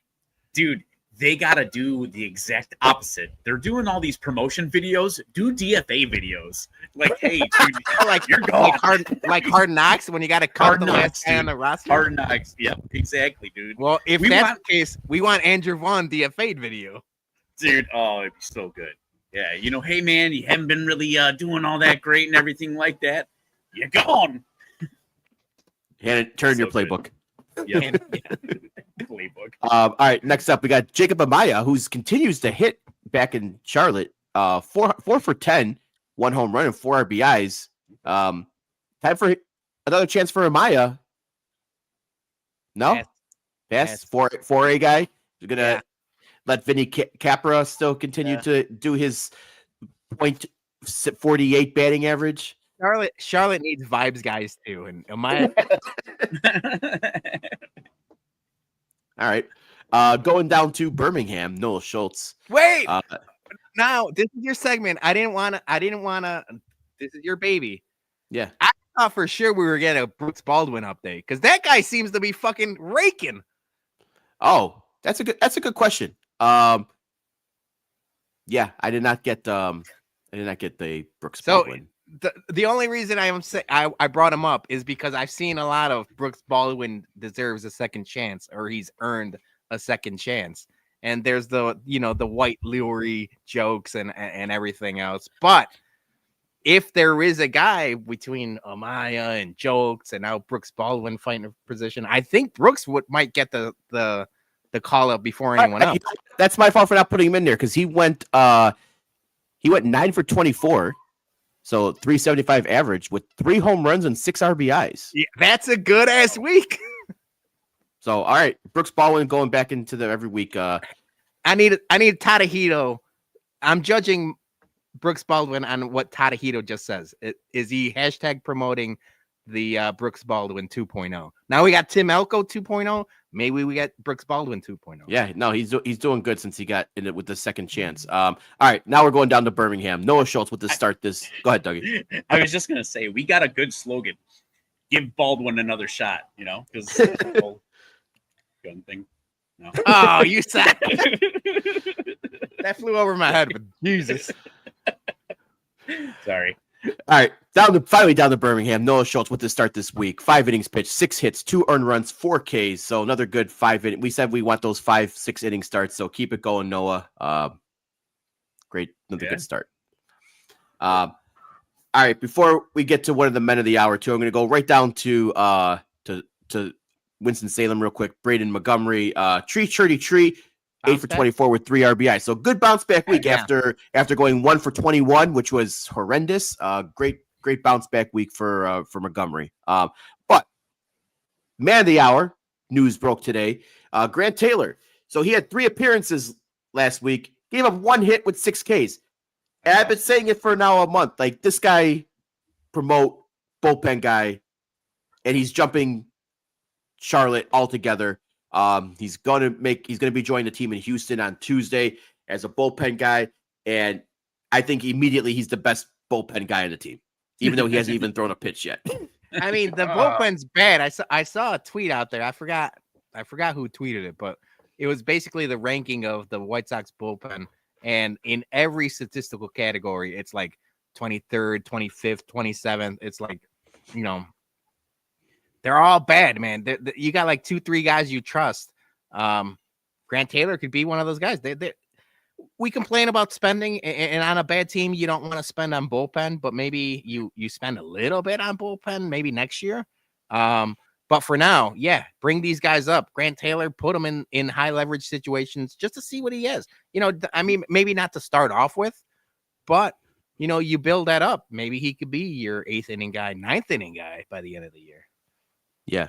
Dude, they got to do the exact opposite. They're doing all these promotion videos. Do DFA videos. Like, hey, dude, like you're gone. Like Hard Knocks when you got to cut the last guy on the roster. Hard Knocks. Yeah, exactly, dude. Well, if that's the case, we want Andrew Vaughn DFA'd video. Dude, it'd be so good. Yeah, hey, man, you haven't been really doing all that great and everything like that. You're gone. And turn your playbook. Yeah. Playbook. All right, next up we got Jacob Amaya, who continues to hit back in Charlotte. 4 for 10, 1 home run and 4 RBIs. Time for another chance for Amaya. No, yes, 4A guy. You're gonna let Vinny Capra still continue to do his .48 batting average. Charlotte needs vibes guys too, and Amaya. All right. Going down to Birmingham, Noah Schultz. Wait. Now, this is your segment. I didn't want to. This is your baby. Yeah. I thought for sure we were getting a Brooks Baldwin update because that guy seems to be fucking raking. Oh, that's a good question. Yeah, I did not get the Brooks Baldwin. The only reason I brought him up is because I've seen a lot of Brooks Baldwin deserves a second chance, or he's earned a second chance. And there's the white Lurie jokes and everything else. But if there is a guy between Amaya and jokes and now Brooks Baldwin fighting a position, I think Brooks might get the call up before anyone else. That's my fault for not putting him in there because he went 9 for 24. So 375 average with 3 home runs and 6 RBIs. Yeah, that's a good ass week. So all right, Brooks Baldwin going back into the every week. I need Tadahito. I'm judging Brooks Baldwin on what Tadahito just says. Is he hashtag promoting the Brooks Baldwin 2.0? Now we got Tim Elko 2.0. Maybe we get Brooks Baldwin 2.0. Yeah, no, he's doing good since he got in it with the second chance. All right, now we're going down to Birmingham. Noah Schultz with the start this. Go ahead, Dougie. I was just gonna say we got a good slogan. Give Baldwin another shot, because gun thing. No. Oh, you said that flew over my head, but Jesus. Sorry. All right, finally down to Birmingham. Noah Schultz with the start this week. 5 innings pitched, 6 hits, 2 earned runs, 4 Ks. So another good 5 inning. We said we want those 5-6 inning starts. So keep it going, Noah. Great, another good start. All right, before we get to one of the men of the hour, too, I'm going to go right down to Winston-Salem real quick. Braden Montgomery, Tree. 8 for 24 with 3 RBI. So good bounce back week after going 1 for 21, which was horrendous. Great bounce back week for Montgomery. But man of the hour news broke today. Grant Taylor. So he had 3 appearances last week. Gave up 1 hit with 6 Ks. And I've been saying it for now a month. Like this guy, promote bullpen guy, and he's jumping Charlotte altogether. He's gonna be joining the team in Houston on Tuesday as a bullpen guy, and I think immediately he's the best bullpen guy on the team, even though he hasn't even thrown a pitch yet. I mean, the bullpen's bad. I saw a tweet out there. I forgot who tweeted it, but it was basically the ranking of the White Sox bullpen, and in every statistical category, it's like 23rd, 25th, 27th. It's like, you know, they're all bad, man. You got like 2-3 guys you trust. Grant Taylor could be one of those guys. We complain about spending, and on a bad team, you don't want to spend on bullpen, but maybe you spend a little bit on bullpen maybe next year. But for now, yeah, bring these guys up. Grant Taylor, put him in high leverage situations just to see what he is. You know, I mean, maybe not to start off with, but you know, you build that up. Maybe he could be your 8th inning guy, 9th inning guy by the end of the year. Yeah.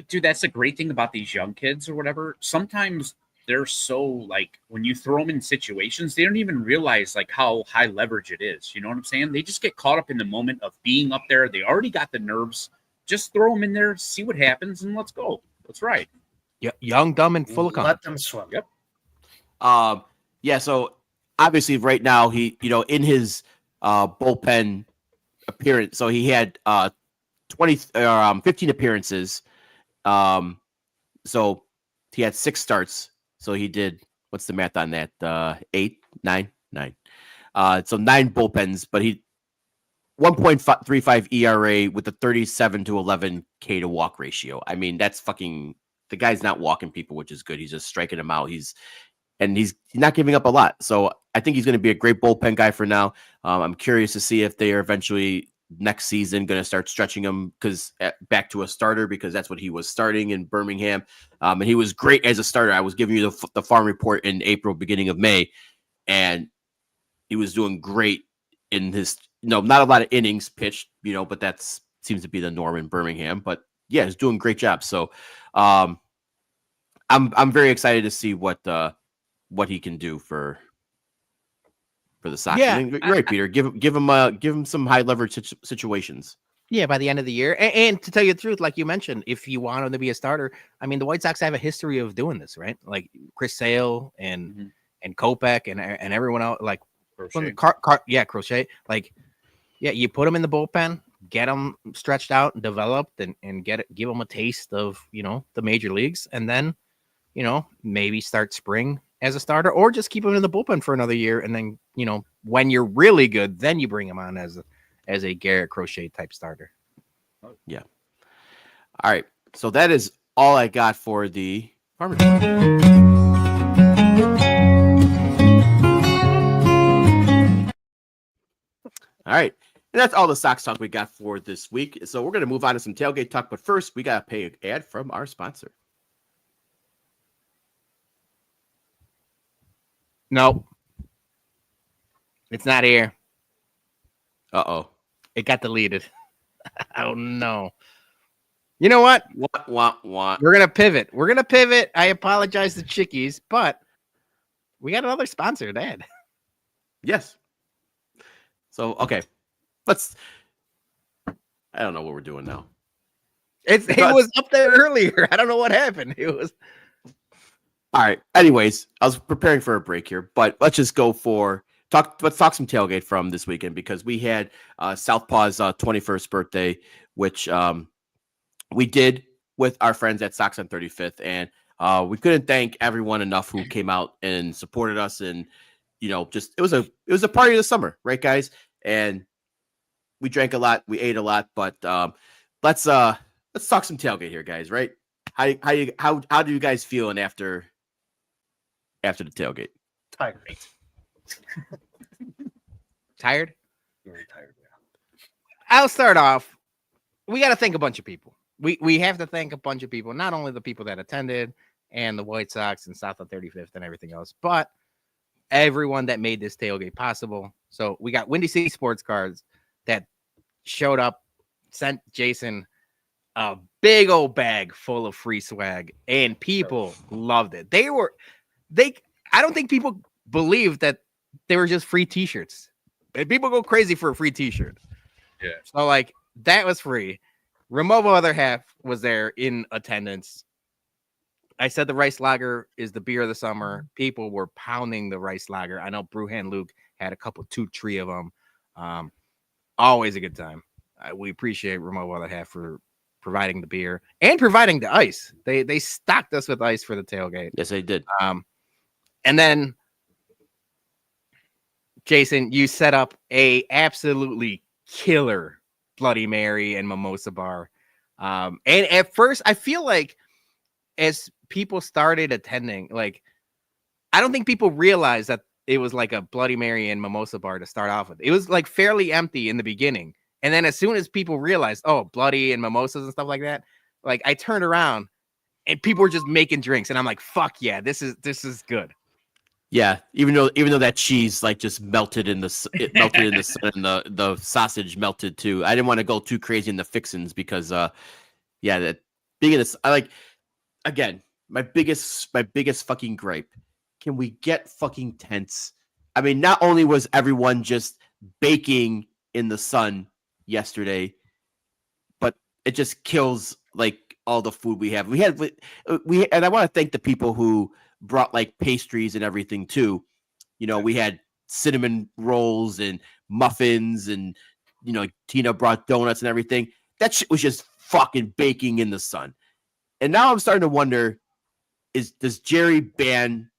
Dude, that's the great thing about these young kids or whatever. Sometimes they're so like when you throw them in situations, they don't even realize like how high leverage it is. You know what I'm saying? They just get caught up in the moment of being up there. They already got the nerves. Just throw them in there, see what happens, and let's go. That's right. Yeah, young, dumb, and full of confidence. Let them swim. Yep. Yeah. So obviously, right now he, you know, in his bullpen appearance, so he had 15 appearances. So he had 6 starts. So he did, what's the math on that? 8, 9. So 9 bullpens, but he 1.35 ERA with a 37 to 11 K to walk ratio. I mean, that's fucking, the guy's not walking people, which is good. He's just striking them out. He's not giving up a lot. So I think he's going to be a great bullpen guy for now. I'm curious to see if they are eventually next season going to start stretching him back to a starter, because that's what he was starting in Birmingham. And he was great as a starter. I was giving you the farm report in April, beginning of May, and he was doing great in his, not a lot of innings pitched, but that's seems to be the norm in Birmingham. But yeah, he's doing a great job. So I'm very excited to see what he can do for the Sox. Yeah, I mean, you're right, Peter. Give him some high leverage situations. Yeah, by the end of the year. And to tell you the truth, like you mentioned, if you want him to be a starter, I mean, the White Sox have a history of doing this, right? Like Chris Sale and Kopech and everyone else, like Crochet. Crochet. Like, yeah, you put him in the bullpen, get him stretched out and developed, and give him a taste of the major leagues, and then maybe start spring as a starter, or just keep him in the bullpen for another year, and then when you're really good, then you bring him on as a Garrett Crochet type starter. Yeah. All right. So that is all I got for the farm report. All right. And that's all the Sox talk we got for this week. So we're going to move on to some tailgate talk. But first, we got to pay an ad from our sponsor. No, it's not here. Uh-oh. It got deleted. Oh, no. You know what? What? We're going to pivot. I apologize to Chickies, but we got another sponsor, Dad. Yes. So, okay. I don't know what we're doing now. It was up there earlier. I don't know what happened. It was. All right. Anyways, I was preparing for a break here, but let's just go let's talk some tailgate from this weekend, because we had Southpaw's 21st birthday, which we did with our friends at Sox on 35th, and we couldn't thank everyone enough who came out and supported us, and just it was a party of the summer, right, guys? And we drank a lot, we ate a lot, but let's talk some tailgate here, guys. Right? How do you guys feeling after the tailgate? Tired. Tired? Very tired. Yeah. I'll start off. We got to thank a bunch of people. We have to thank a bunch of people, not only the people that attended and the White Sox and South of 35th and everything else, but everyone that made this tailgate possible. So we got Windy City Sports Cards that showed up, sent Jason a big old bag full of free swag, and people loved it. I don't think people believed that they were just free t-shirts. People go crazy for a free t-shirt. Yeah. So like that was free. Removo other half was there in attendance. I said the rice lager is the beer of the summer. People were pounding the rice lager. I know Brewhand Luke had a couple, 2-3 of them. Always a good time. We appreciate Removo other half for providing the beer and providing the ice. They stocked us with ice for the tailgate. Yes, they did. And then Jason, you set up a absolutely killer Bloody Mary and mimosa bar. And at first, I feel like as people started attending, like, I don't think people realized that it was like a Bloody Mary and mimosa bar to start off with. It was like fairly empty in the beginning. And then as soon as people realized, oh, bloody and mimosas and stuff like that, like I turned around and people were just making drinks. And I'm like, fuck yeah, this is good. Yeah, even though that cheese like just melted in the sun, and the sausage melted too. I didn't want to go too crazy in the fixins because that being in this, I like, again, my biggest fucking gripe. Can we get fucking tents? I mean, not only was everyone just baking in the sun yesterday, but it just kills like all the food we have. We and I want to thank the people who brought like pastries and everything too. You know, we had cinnamon rolls and muffins, and you know, Tina brought donuts and everything. That shit was just fucking baking in the sun. And now I'm starting to wonder, does Jerry ban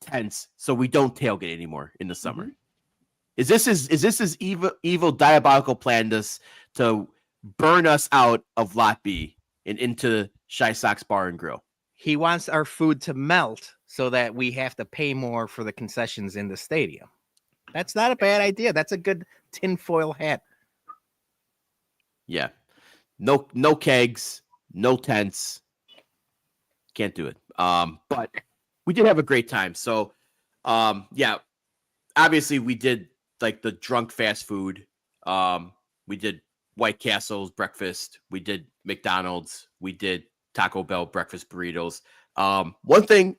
tents so we don't tailgate anymore in the summer? Is this his evil diabolical plan to burn us out of Lot B and into Shy Sox Bar and Grill? He wants our food to melt so that we have to pay more for the concessions in the stadium. That's not a bad idea. That's a good tinfoil hat. Yeah. No kegs, no tents. Can't do it. But we did have a great time. So yeah, obviously we did like the drunk fast food. We did White Castle's breakfast. We did McDonald's. We did Taco Bell breakfast burritos. One thing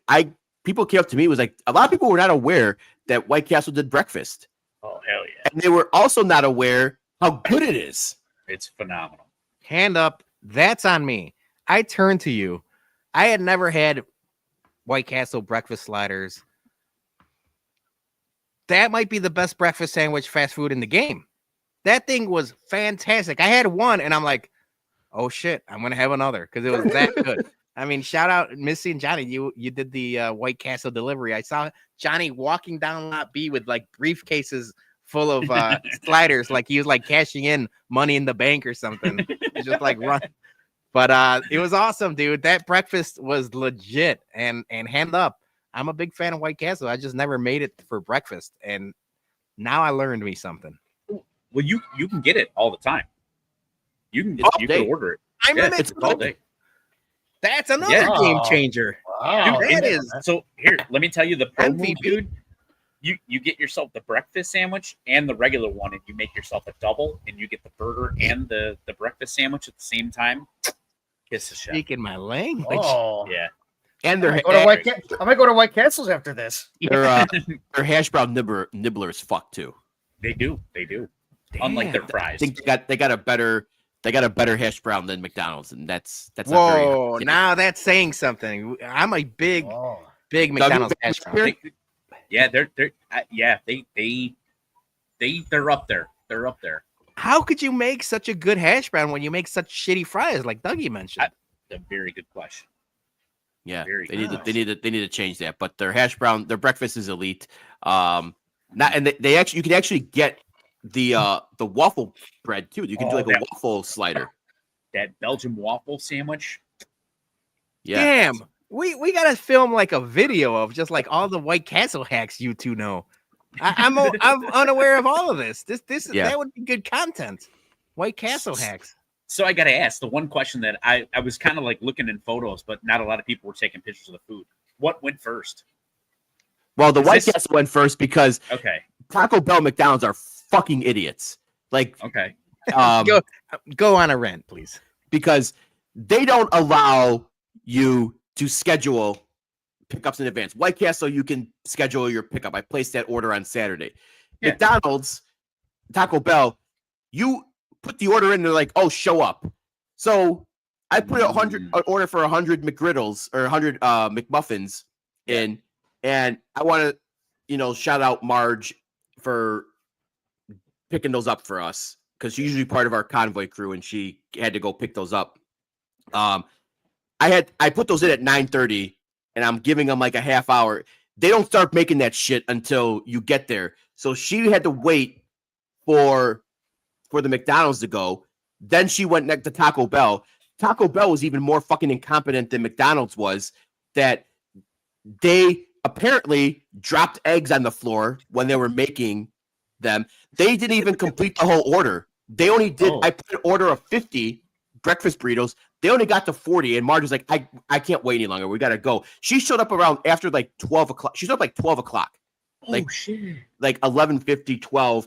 people came up to me was like, a lot of people were not aware that White Castle did breakfast. Oh, hell yeah. And they were also not aware how good it is. It's phenomenal. Hand up. That's on me. I turn to you. I had never had White Castle breakfast sliders. That might be the best breakfast sandwich fast food in the game. That thing was fantastic. I had one and I'm like, oh shit, I'm gonna have another because it was that good. I mean, shout out Missy and Johnny. You did the White Castle delivery. I saw Johnny walking down Lot B with like briefcases full of sliders, like he was like cashing in money in the bank or something. It's just like run. But it was awesome, dude. That breakfast was legit. And hand up, I'm a big fan of White Castle. I just never made it for breakfast, and now I learned me something. Well, you can get it all the time. You can order it. It's all day. That's another game changer. Wow. Dude, that is so here, let me tell you the pro move, MVP. dude. You get yourself the breakfast sandwich and the regular one, and you make yourself a double, and you get the burger and the breakfast sandwich at the same time. Kiss the chef. Speaking my language. Oh. Yeah. And I'm gonna go to White Castles after this. their hash brown nibbler is fucked too. They do. Unlike their fries. I think they got a better hash brown than McDonald's, and that's whoa. Now that's saying something. I'm a big McDonald's hash brown. They're up there. They're up there. How could you make such a good hash brown when you make such shitty fries, like Dougie mentioned? That's a very good question. Yeah, they need to change that. But their hash brown, their breakfast is elite. They actually, you can actually get the waffle bread too. You can do like a waffle slider. That Belgian waffle sandwich. Yeah. Damn, we gotta film like a video of just like all the White Castle hacks you two know. I'm unaware of all of this. That would be good content. White Castle hacks. So I got to ask the one question that I was kind of like looking in photos, but not a lot of people were taking pictures of the food. What went first? Well, the White Castle went first because Taco Bell, McDonald's are fucking idiots. Like, go on a rant, please. Because they don't allow you to schedule pickups in advance. White Castle, you can schedule your pickup. I placed that order on Saturday. Yeah. McDonald's, Taco Bell, you put the order in, they're like, oh, show up. So I put an order for 100 McGriddles or 100 McMuffins in, and I want to, shout out Marge for picking those up for us because she's usually part of our convoy crew, and she had to go pick those up. I put those in at 9:30. And I'm giving them like a half hour. They don't start making that shit until you get there. So she had to wait for the McDonald's to go. Then she went next to Taco Bell. Taco Bell was even more fucking incompetent than McDonald's was, that they apparently dropped eggs on the floor when they were making them. They didn't even complete the whole order. They only did, I put an order of 50 breakfast burritos. They only got to 40, and Marge was like, I can't wait any longer. We got to go. She showed up around after like 12 o'clock. She showed up like 12 o'clock. Like, shit. Like 11:50, 12.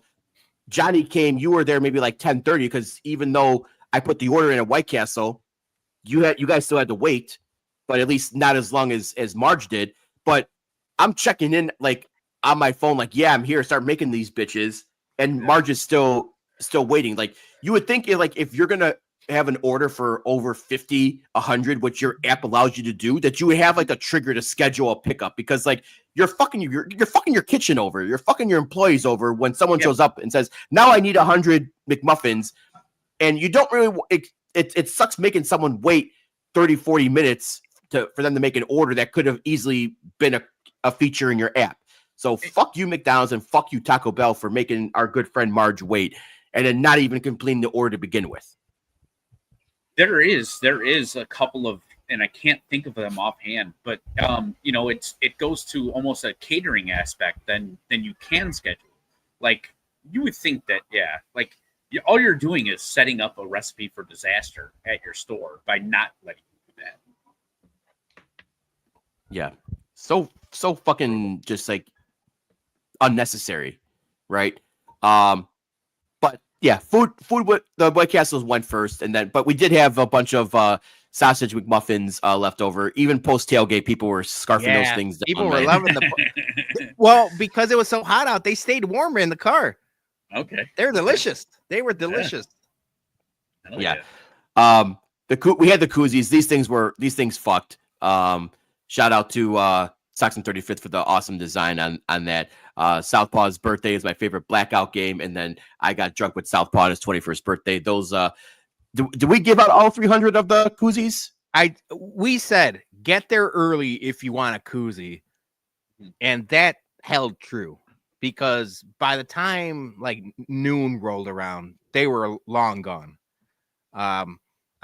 Johnny came. You were there maybe like 10:30, because even though I put the order in at White Castle, you guys still had to wait, but at least not as long as Marge did. But I'm checking in like on my phone, like, yeah, I'm here. Start making these bitches, and Marge is still waiting. Like, you would think if you're gonna have an order for over 50, 100, which your app allows you to do, that you would have like a trigger to schedule a pickup, because like you're fucking your kitchen over, you're fucking your employees over when someone shows up and says, now I need 100 McMuffins, and you don't really. It sucks making someone wait 30, 40 minutes for them to make an order that could have easily been a feature in your app. So fuck you, McDonald's, and fuck you, Taco Bell, for making our good friend Marge wait and then not even completing the order to begin with. There is a couple of, and I can't think of them offhand, but it goes to almost a catering aspect than you can schedule. Like, you would think that, all you're doing is setting up a recipe for disaster at your store by not letting you do that. Yeah. So fucking just like unnecessary, right? But yeah, food with the White Castles went first, and then but we did have a bunch of sausage McMuffins left over. Even post tailgate, people were scarfing those things down. People were loving well, because it was so hot out, they stayed warmer in the car. Okay. They're delicious. They were delicious. Yeah. We had the koozies. These things fucked. Shout out to Sox and 35th for the awesome design on that. Southpaw's birthday is my favorite blackout game, and then I got drunk with Southpaw on his 21st birthday. Those do we give out all 300 of the koozies? We said get there early if you want a koozie, and that held true, because by the time like noon rolled around, they were long gone. I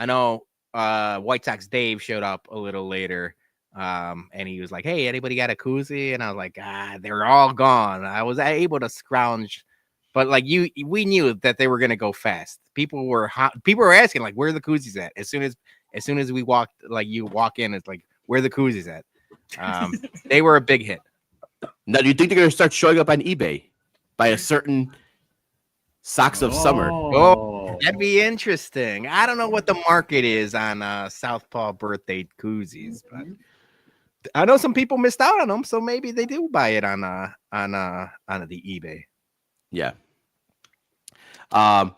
know White Sox Dave showed up a little later. And he was like, hey, anybody got a koozie? And I was like, they're all gone. I was able to scrounge, but like we knew that they were going to go fast. People were asking like, where are the koozies at? As soon as we walked, like you walk in, it's like, where are the koozies at? They were a big hit. Now, do you think they're going to start showing up on eBay by a certain Sox of Summer? Oh, that'd be interesting. I don't know what the market is on Southpaw birthday koozies, but I know some people missed out on them, so maybe they do buy it on the eBay. Yeah. And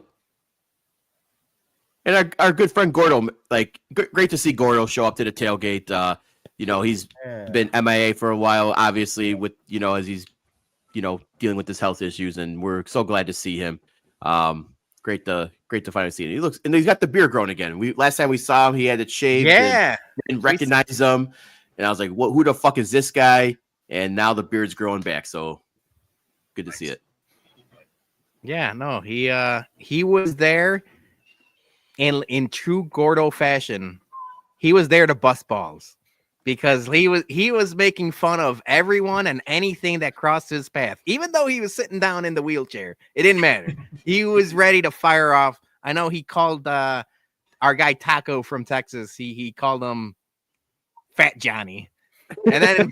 our good friend Gordo, like great to see Gordo show up to the tailgate. He's been MIA for a while, obviously, with as he's dealing with his health issues, and we're so glad to see him. Great to finally see him. He's got the beard growing again. Last time we saw him, he had it shaved. Yeah, and recognize him. And I was like, who the fuck is this guy? And now the beard's growing back. So good to see it. Yeah, no, he was there in true Gordo fashion. He was there to bust balls, because he was making fun of everyone and anything that crossed his path. Even though he was sitting down in the wheelchair, it didn't matter. He was ready to fire off. I know he called our guy Taco from Texas. He called him Fat Johnny, and then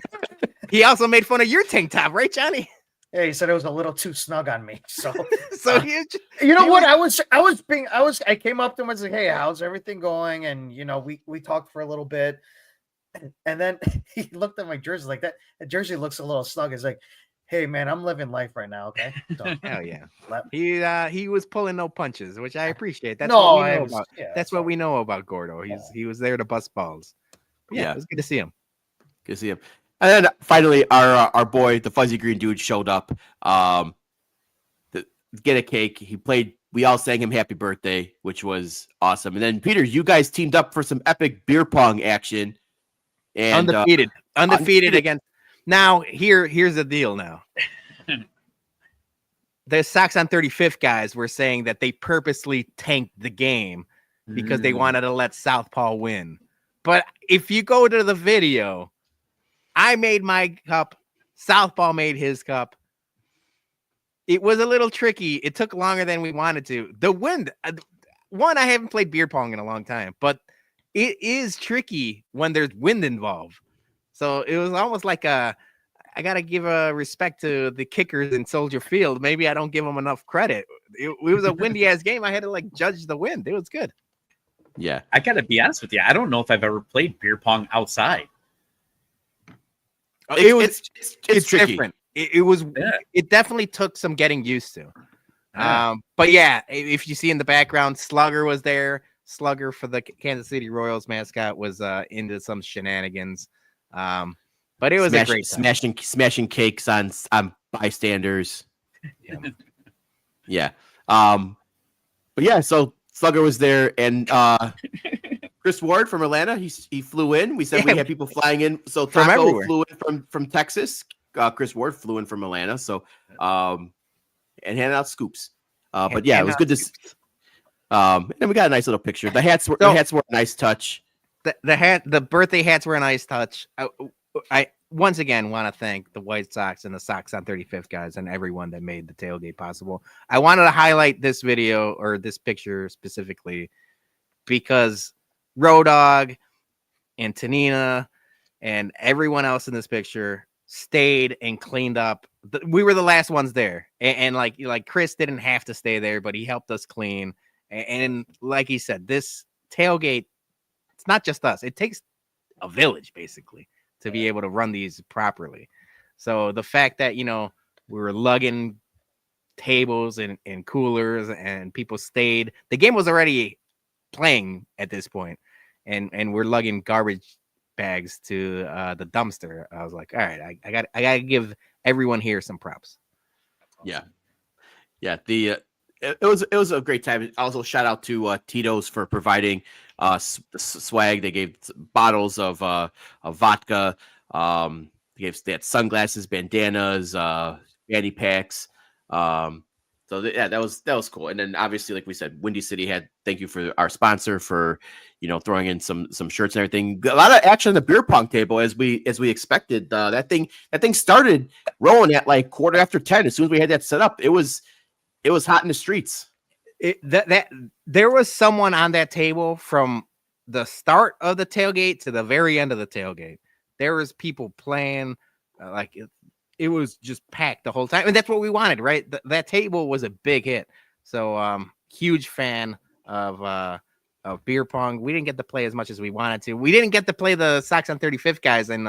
he also made fun of your tank top, right, Johnny? Yeah, he said it was a little too snug on me. So, what? I came up to him and said, "Hey, how's everything going?" And we talked for a little bit, and then he looked at my jersey like that. The jersey looks a little snug. It's like, "Hey, man, I'm living life right now." Okay. So, hell yeah. He was pulling no punches, which I appreciate. That's what we know about Gordo. He was there to bust balls. Yeah, it was good to see him. Good to see him. And then finally, our boy, the fuzzy green dude, showed up. Get a cake. He played. We all sang him happy birthday, which was awesome. And then Peter, you guys teamed up for some epic beer pong action. And undefeated against. Now here's the deal. Now, the Sox on 35th guys were saying that they purposely tanked the game because they wanted to let Southpaw win. But if you go to the video, I made my cup, Southpaw made his cup. It was a little tricky. It took longer than we wanted to. The wind, one, I haven't played beer pong in a long time, but it is tricky when there's wind involved. So it was almost like I got to give a respect to the kickers in Soldier Field. Maybe I don't give them enough credit. It was a windy ass game. I had to like judge the wind. It was good. Yeah. I got to be honest with you. I don't know if I've ever played beer pong outside. It's tricky. Different. It definitely took some getting used to. But yeah, if you see in the background, Slugger was there. Slugger for the Kansas City Royals mascot was into some shenanigans. But it was a great time. smashing cakes on bystanders. Yeah. But yeah, so Slugger was there, and Chris Ward from Atlanta, he flew in. We said we had people flying in. So Taco flew in from Texas. Chris Ward flew in from Atlanta. So and handed out scoops. But yeah, it was good to. And we got a nice little picture. The hats were a nice touch. The birthday hats were a nice touch. I once again want to thank the White Sox and the Sox on 35th guys and everyone that made the tailgate possible. I wanted to highlight this video or this picture specifically because Road Dogg and Tanina and everyone else in this picture stayed and cleaned up. We were the last ones there, and like Chris didn't have to stay there, but he helped us clean. And like he said, this tailgate, it's not just us. It takes a village basically to be able to run these properly. So the fact that, we were lugging tables and coolers and people stayed, the game was already playing at this point, and we're lugging garbage bags to the dumpster. I was like, all right, I got to give everyone here some props. Yeah. It was a great time. Also, shout out to Tito's for providing swag. They gave bottles of vodka. They had sunglasses, bandanas, fanny packs. That was cool. And then obviously, like we said, Windy City had thank you for our sponsor for throwing in some shirts and everything. A lot of action on the beer pong table as we expected. That thing started rolling at like 10:15. As soon as we had that set up, it was hot in the streets. There was someone on that table from the start of the tailgate to the very end of the tailgate. There was people playing, it was just packed the whole time, and that's what we wanted, right? That table was a big hit. So huge fan of beer pong. We didn't get to play as much as we wanted to. We didn't get to play the Sox on 35th guys in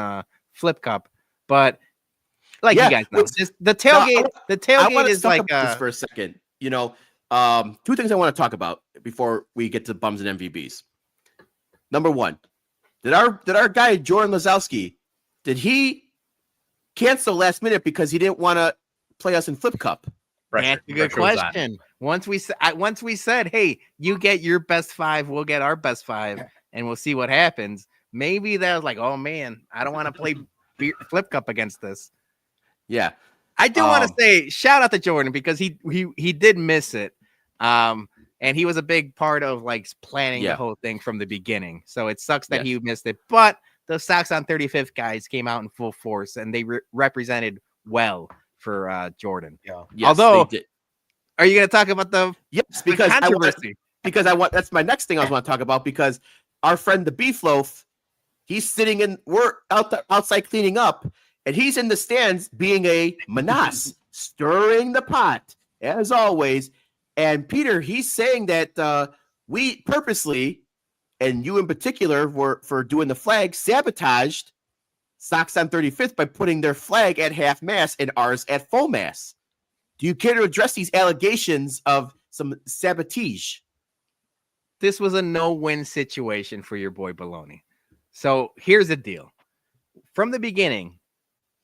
Flip Cup, but you guys know, the tailgate is like this for a second. Two things I want to talk about before we get to bums and MVBs. Number one, did our guy Jordan Lazowski, did he cancel last minute because he didn't want to play us in Flip Cup? That's a good question. Once we said, hey, you get your best five, we'll get our best five, and we'll see what happens. Maybe that was like, oh man, I don't want to play Flip Cup against this. Yeah. I do want to say shout out to Jordan because he did miss it. And he was a big part of planning the whole thing from the beginning. So it sucks that he missed it, but the Sox on 35th guys came out in full force and they represented well for Jordan. Yeah. Yes, although, are you going to talk about the controversy? That's my next thing I was want to talk about because our friend the Beef Loaf, he's sitting we're outside cleaning up. And he's in the stands being a menace, stirring the pot, as always. And Peter, he's saying that we purposely, and you in particular, for doing the flag, sabotaged Sox on 35th by putting their flag at half mast and ours at full mast. Do you care to address these allegations of some sabotage? This was a no-win situation for your boy Baloney. So here's the deal. From the beginning,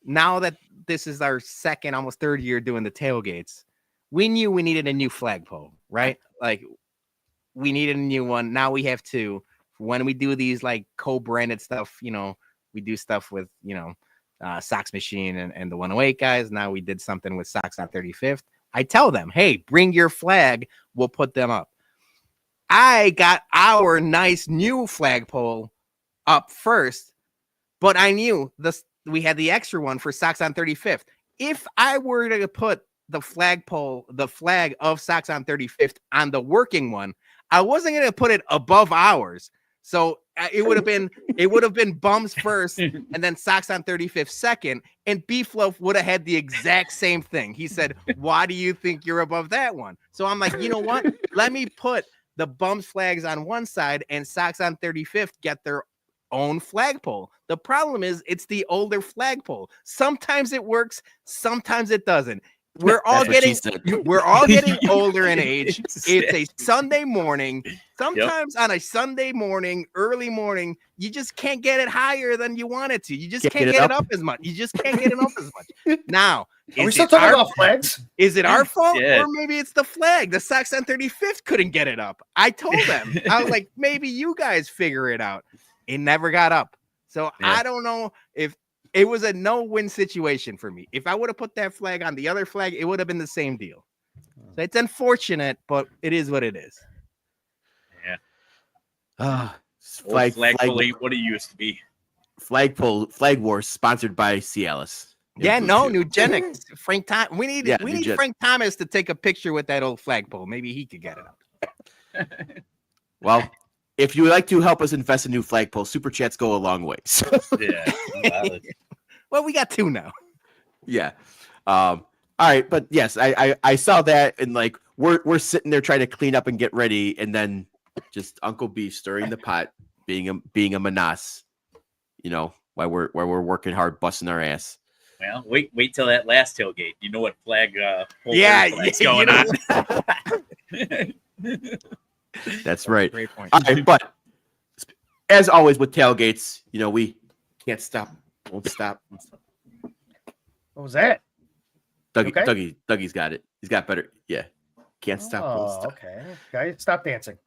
now that this is our second, almost third year doing the tailgates, we knew we needed a new flagpole, right? We needed a new one. Now we have two. When we do these co-branded stuff, we do stuff with, Sox Machine and the 108 guys. Now we did something with Sox on 35th. I tell them, hey, bring your flag. We'll put them up. I got our nice new flagpole up first, but I knew we had the extra one for Sox on 35th. If I were to put the flagpole, the flag of Sox on 35th on the working one, I wasn't going to put it above ours. So it would have been Bums first and then Sox on 35th second, and Beefloaf would have had the exact same thing. He said, why do you think you're above that one? So I'm like, you know what? Let me put the Bums flags on one side and Sox on 35th get their own flagpole. The problem is it's the older flagpole. Sometimes it works, sometimes it doesn't. We're all getting older in age. It's a Sunday morning. Sometimes on a Sunday morning, early morning, you just can't get it higher than you want it to. You just can't get it up as much. You just can't get it up as much. Now, are we still talking about flags? Is it our fault? Or maybe it's the flag. The Sox on 35th couldn't get it up. I told them. I was like, maybe you guys figure it out. It never got up. So I don't know if it was a no-win situation for me. If I would have put that flag on the other flag, it would have been the same deal. So it's unfortunate, but it is what it is. Yeah. Flagpole ain't what it used to be. Flag Wars sponsored by Cialis. Nugenics. Frank Thomas. We need Frank Thomas to take a picture with that old flagpole. Maybe he could get it up. Well, if you would like to help us invest in new flagpole, super chats go a long way. Yeah. Well, we got 2 now. Yeah. All right, but yes, I saw that, and like we're sitting there trying to clean up and get ready, and then just Uncle B stirring the pot, being a menace, while we're working hard, busting our ass. Well, wait till that last tailgate. You know what flag's going on. That's right. Great point. All right, but as always with tailgates, we can't stop, won't stop. What was that? Dougie's got it. He's got better. Yeah, can't stop, won't stop. Okay, guys, stop dancing.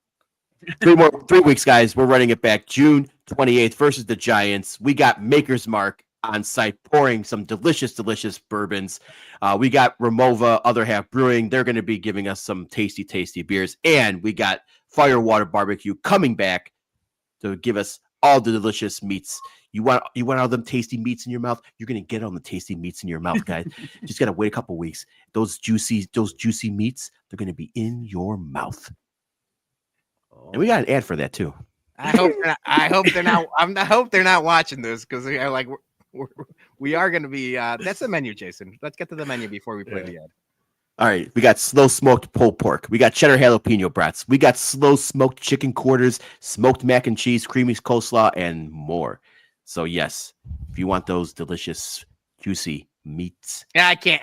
3 weeks, guys. We're running it back. June 28th versus the Giants. We got Maker's Mark on site pouring some delicious bourbons. We got Ramova, Other Half Brewing. They're going to be giving us some tasty beers. And we got Firewater Barbecue coming back to give us all the delicious meats. You want all them tasty meats in your mouth? You're going to get all the tasty meats in your mouth, guys. Just got to wait a couple weeks. Those juicy meats, they're going to be in your mouth. And we got an ad for that too. I hope they're not watching this, because we are going to be. That's the menu, Jason. Let's get to the menu before we play the ad. All right, we got slow smoked pulled pork. We got cheddar jalapeno brats. We got slow smoked chicken quarters, smoked mac and cheese, creamy coleslaw, and more. So yes, if you want those delicious, juicy meats, I can't.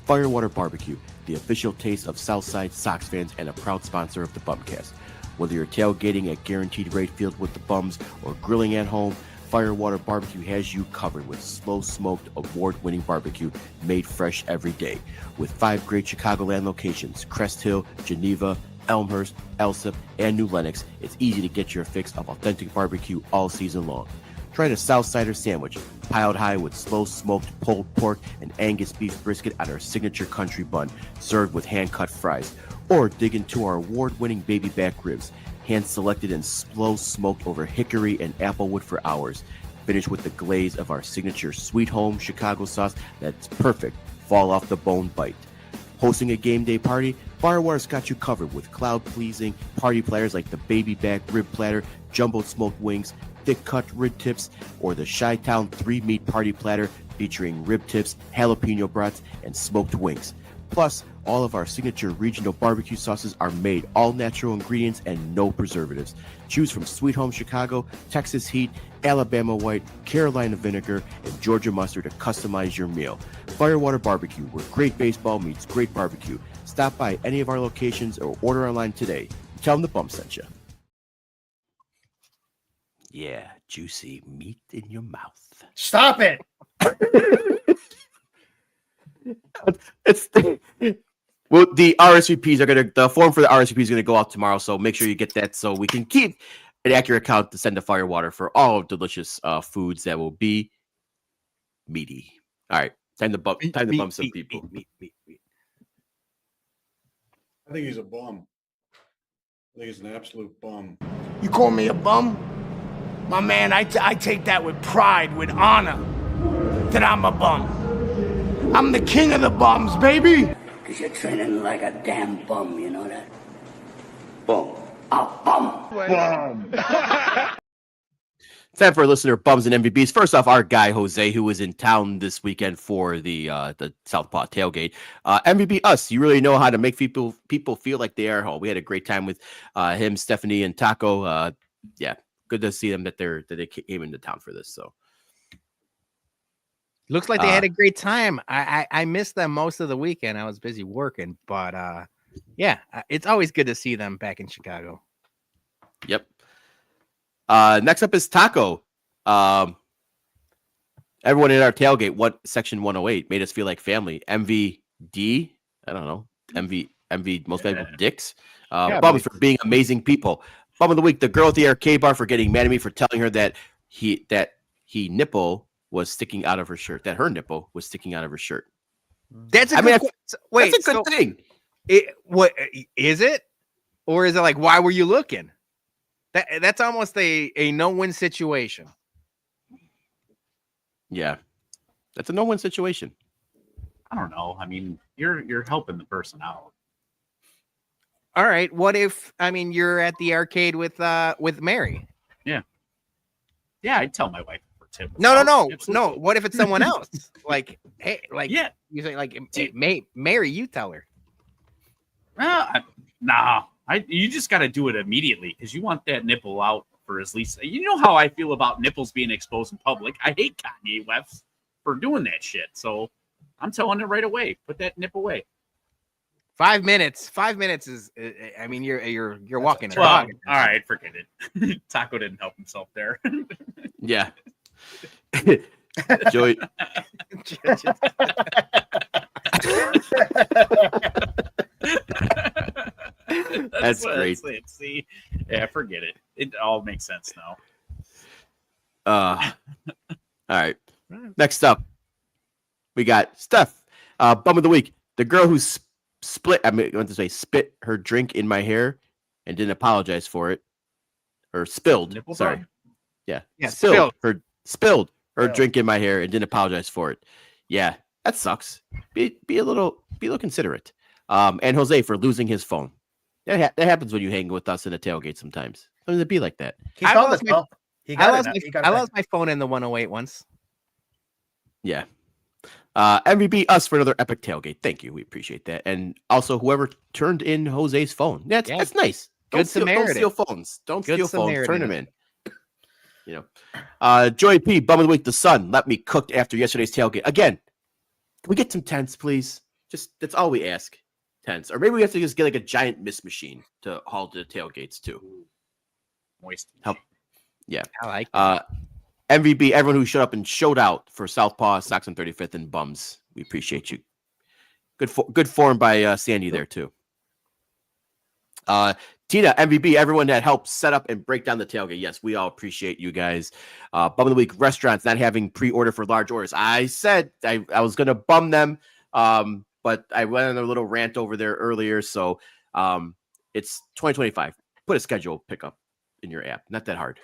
Firewater Barbecue, the official taste of Southside Sox fans and a proud sponsor of the BumCast. Whether you're tailgating at Guaranteed Rate Field with the Bums or grilling at home, Firewater Barbecue has you covered with slow-smoked, award-winning barbecue made fresh every day. With 5 great Chicagoland locations, Crest Hill, Geneva, Elmhurst, Elsip, and New Lenox, it's easy to get your fix of authentic barbecue all season long. Try the Southsider sandwich, piled high with slow-smoked pulled pork and Angus beef brisket on our signature country bun, served with hand-cut fries. Or dig into our award-winning baby back ribs, hand-selected and slow-smoked over hickory and applewood for hours. Finished with the glaze of our signature Sweet Home Chicago sauce that's perfect fall-off-the-bone bite. Hosting a game day party? Firewater's got you covered with crowd-pleasing party platters like the baby back rib platter, jumbo smoked wings, thick-cut rib tips, or the Chi-Town 3-meat party platter featuring rib tips, jalapeno brats, and smoked wings. Plus, all of our signature regional barbecue sauces are made all natural ingredients and no preservatives. Choose from Sweet Home Chicago, Texas Heat, Alabama White, Carolina Vinegar, and Georgia Mustard to customize your meal. Firewater Barbecue, where great baseball meets great barbecue. Stop by any of our locations or order online today. Tell them the Bum sent you. Yeah, juicy meat in your mouth. Stop it. Well, the RSVPs the form for the RSVP is gonna go out tomorrow, so make sure you get that so we can keep an accurate count to send to Firewater for all delicious foods that will be meaty. All right, time to bump some people. Meat. I think he's a bum. I think he's an absolute bum. You call me a bum? My man, I take that with pride, with honor, that I'm a bum. I'm the king of the bums, baby. Because you're training like a damn bum, you know that? Bum. A bum. Bum. Time for listener bums and MVBs. First off, our guy Jose, who was in town this weekend for the Southpaw tailgate. MVB us. You really know how to make people feel like they are home. We had a great time with him, Stephanie, and Taco. Yeah, good to see them that they came into town for this. So looks like they had a great time. I missed them most of the weekend. I was busy working, but yeah, it's always good to see them back in Chicago. Yep. Next up is Taco. Everyone in our tailgate, section 108 made us feel like family. MVD, I don't know. MV, most valuable dicks. Bums for being amazing people. Bum of the week, the girl at the arcade bar for getting mad at me for telling her that he nipple was sticking out of her shirt. That her nipple was sticking out of her shirt. That's a good thing. What is it? Or is it like, why were you looking? That's almost a no-win situation. Yeah, that's a no-win situation. I don't know. I mean, you're helping the person out. All right. What if you're at the arcade with Mary? Yeah. Yeah, I'd tell my wife for tip. No. What if it's someone else? Like, hey, like yeah, you say like, hey, Mary, you tell her. Nah. You just got to do it immediately because you want that nipple out for at least. You know how I feel about nipples being exposed in public. I hate Kanye West for doing that shit. So I'm telling it right away. Put that nip away. 5 minutes. 5 minutes is. I mean, you're walking. Well, all right, forget it. Taco didn't help himself there. Yeah. Joey. That's great. See, yeah, forget it. It all makes sense now. All right. Next up, we got Steph. Bum of the week. The girl who spit her drink in my hair and didn't apologize for it, or spilled. Nipple sorry. bar? Yeah. Spilled her drink in my hair and didn't apologize for it. Yeah, that sucks. Be a little considerate. And Jose for losing his phone. That happens when you hang with us in a tailgate sometimes. Sometimes it be like that. He found this, though. I lost my phone in the 108 once. Yeah. MVP us for another epic tailgate. Thank you. We appreciate that. And also whoever turned in Jose's phone. That's nice. Don't steal phones. Don't steal phones. Turn them in. You know. Joey P, bum of the week, the sun let me cook after yesterday's tailgate. Again, can we get some tents, please? Just that's all we ask. Tents. Or maybe we have to just get like a giant mist machine to haul to the tailgates too. Moist. Help. Yeah. I like that. MVB, everyone who showed up and showed out for Southpaw, Sox on 35th, and Bums. We appreciate you. Good form by Sandy there too. Tina, MVB, everyone that helped set up and break down the tailgate. Yes, we all appreciate you guys. Bum of the week, restaurants not having pre-order for large orders. I said I was going to bum them, but I went on a little rant over there earlier. So it's 2025. Put a schedule pickup in your app. Not that hard.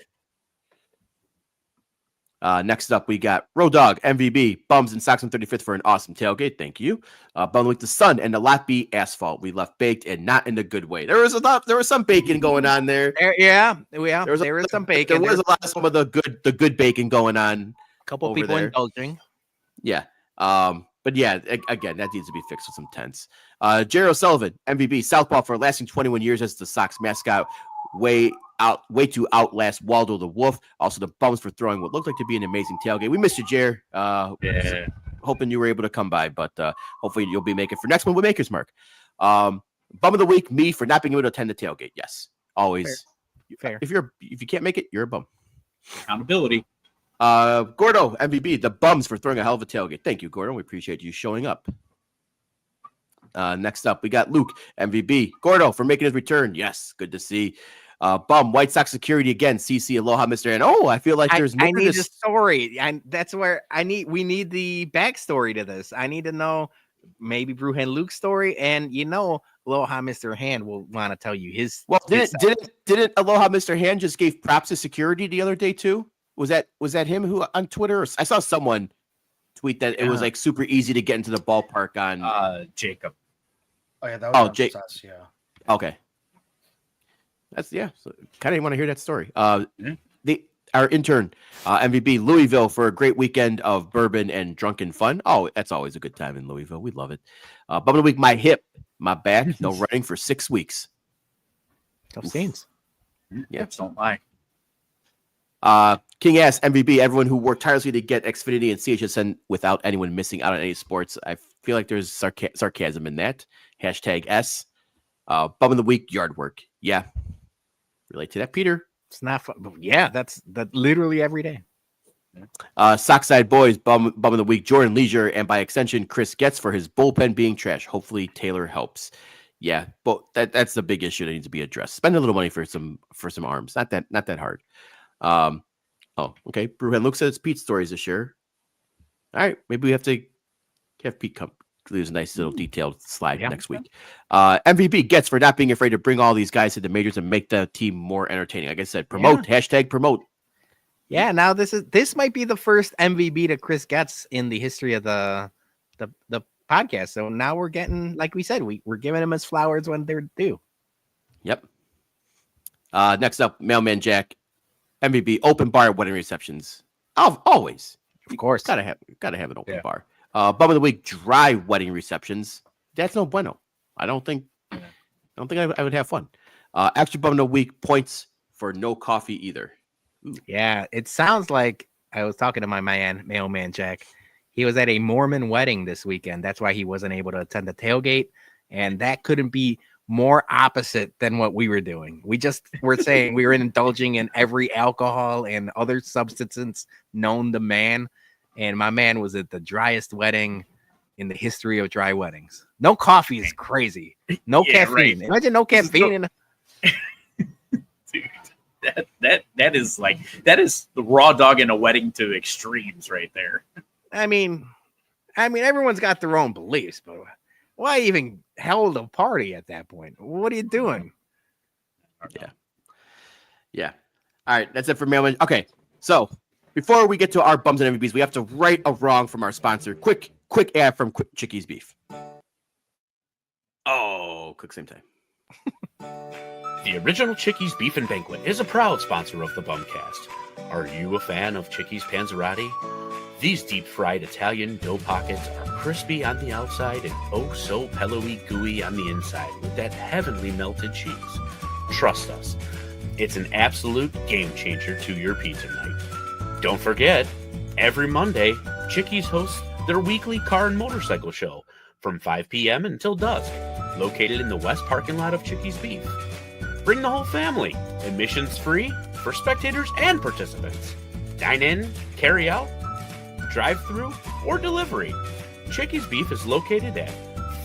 Next up, we got Road Dog, MVB, Bums and Sox on 35th for an awesome tailgate. Thank you. Bum with the sun and the lot B asphalt. We left baked and not in a good way. There was some bacon going on there. Yeah. There was some bacon. There was a lot of some of the good bacon going on. A couple people there. Indulging. Yeah. But yeah, again, that needs to be fixed with some tents. Jerry O'Sullivan, MVB, Southpaw for lasting 21 years as the Sox mascot. Way to outlast Waldo the Wolf. Also the Bums for throwing what looked like to be an amazing tailgate. We missed you, Jer. Yeah. Hoping you were able to come by, but hopefully you'll be making for next one with Maker's Mark. Bum of the week, me for not being able to attend the tailgate. Yes, always. Fair. If you can't make it, you're a bum. Accountability. Gordo, MVB, the Bums for throwing a hell of a tailgate. Thank you, Gordo. We appreciate you showing up. Next up, we got Luke, MVB. Gordo for making his return. Yes, good to see. Bum, White Sox security again. CC, aloha, Mr. And I feel like there's I need a story. That's where we need the backstory to this. I need to know maybe Bruhan Luke's story. And Aloha Mr. Hand will want to tell you his. Well, his didn't Aloha Mr. Hand just gave props to security the other day too? Was that him who on Twitter? I saw someone tweet that it was like super easy to get into the ballpark on Jacob. Oh yeah, that was on Jake. Success, yeah. Okay. That's So kind of want to hear that story. Our intern, MVB Louisville, for a great weekend of bourbon and drunken fun. Oh, that's always a good time in Louisville. We love it. Bum of the week, my hip, my back, no running for 6 weeks. Tough scenes. Yeah, don't lie. King Ass MVB, everyone who worked tirelessly to get Xfinity and CHSN without anyone missing out on any sports. I feel like there's sarcasm in that. #S. Bum of the week, yard work. Yeah. Relate to that, Peter. It's not fun. But yeah, that's literally every day. Sockside Boys, bum of the week, Jordan Leisure, and by extension, Chris Getz for his bullpen being trash. Hopefully Taylor helps. Yeah, but that's the big issue that needs to be addressed. Spend a little money for some arms. Not that hard. Okay. Brewhead Luke said it's Pete's stories this year. All right, maybe we have to have Pete come. Leaves a nice little detailed slide next week. MVP gets for not being afraid to bring all these guys to the majors and make the team more entertaining. Like I said, promote, #promote. Yeah, now this might be the first MVP to Chris Getz in the history of the podcast. So now we're getting, like we said, we're giving him his flowers when they're due. Yep. Next up, Mailman Jack, MVP open bar wedding receptions. Always, of course, gotta have an open bar. Bum of the week, dry wedding receptions. That's no bueno. I don't think I would have fun. Extra bum of the week, points for no coffee either. Ooh. Yeah, it sounds like I was talking to my mailman Jack. He was at a Mormon wedding this weekend. That's why he wasn't able to attend the tailgate, and that couldn't be more opposite than what we were doing. We just were saying we were indulging in every alcohol and other substances known to man. And my man was at the driest wedding in the history of dry weddings. No coffee is crazy. No caffeine. Right. Imagine no caffeine. Dude, that is the raw dog in a wedding to extremes right there. I mean, everyone's got their own beliefs, but why even held a party at that point? What are you doing? Yeah. All right, that's it for mailman. Okay, so before we get to our bums and MVPs, we have to right a wrong from our sponsor. Quick ad from Chickies Beef. Oh, quick same time. The original Chickies Beef and Banquet is a proud sponsor of the BumCast. Are you a fan of Chickies Panzerotti? These deep-fried Italian dough pockets are crispy on the outside and oh so pillowy gooey on the inside with that heavenly melted cheese. Trust us, it's an absolute game changer to your pizza night. Don't forget, every Monday, Chickies hosts their weekly car and motorcycle show from 5 p.m. until dusk, located in the west parking lot of Chickies Beef. Bring the whole family. Admissions free for spectators and participants. Dine in, carry out, drive-through, or delivery. Chickies Beef is located at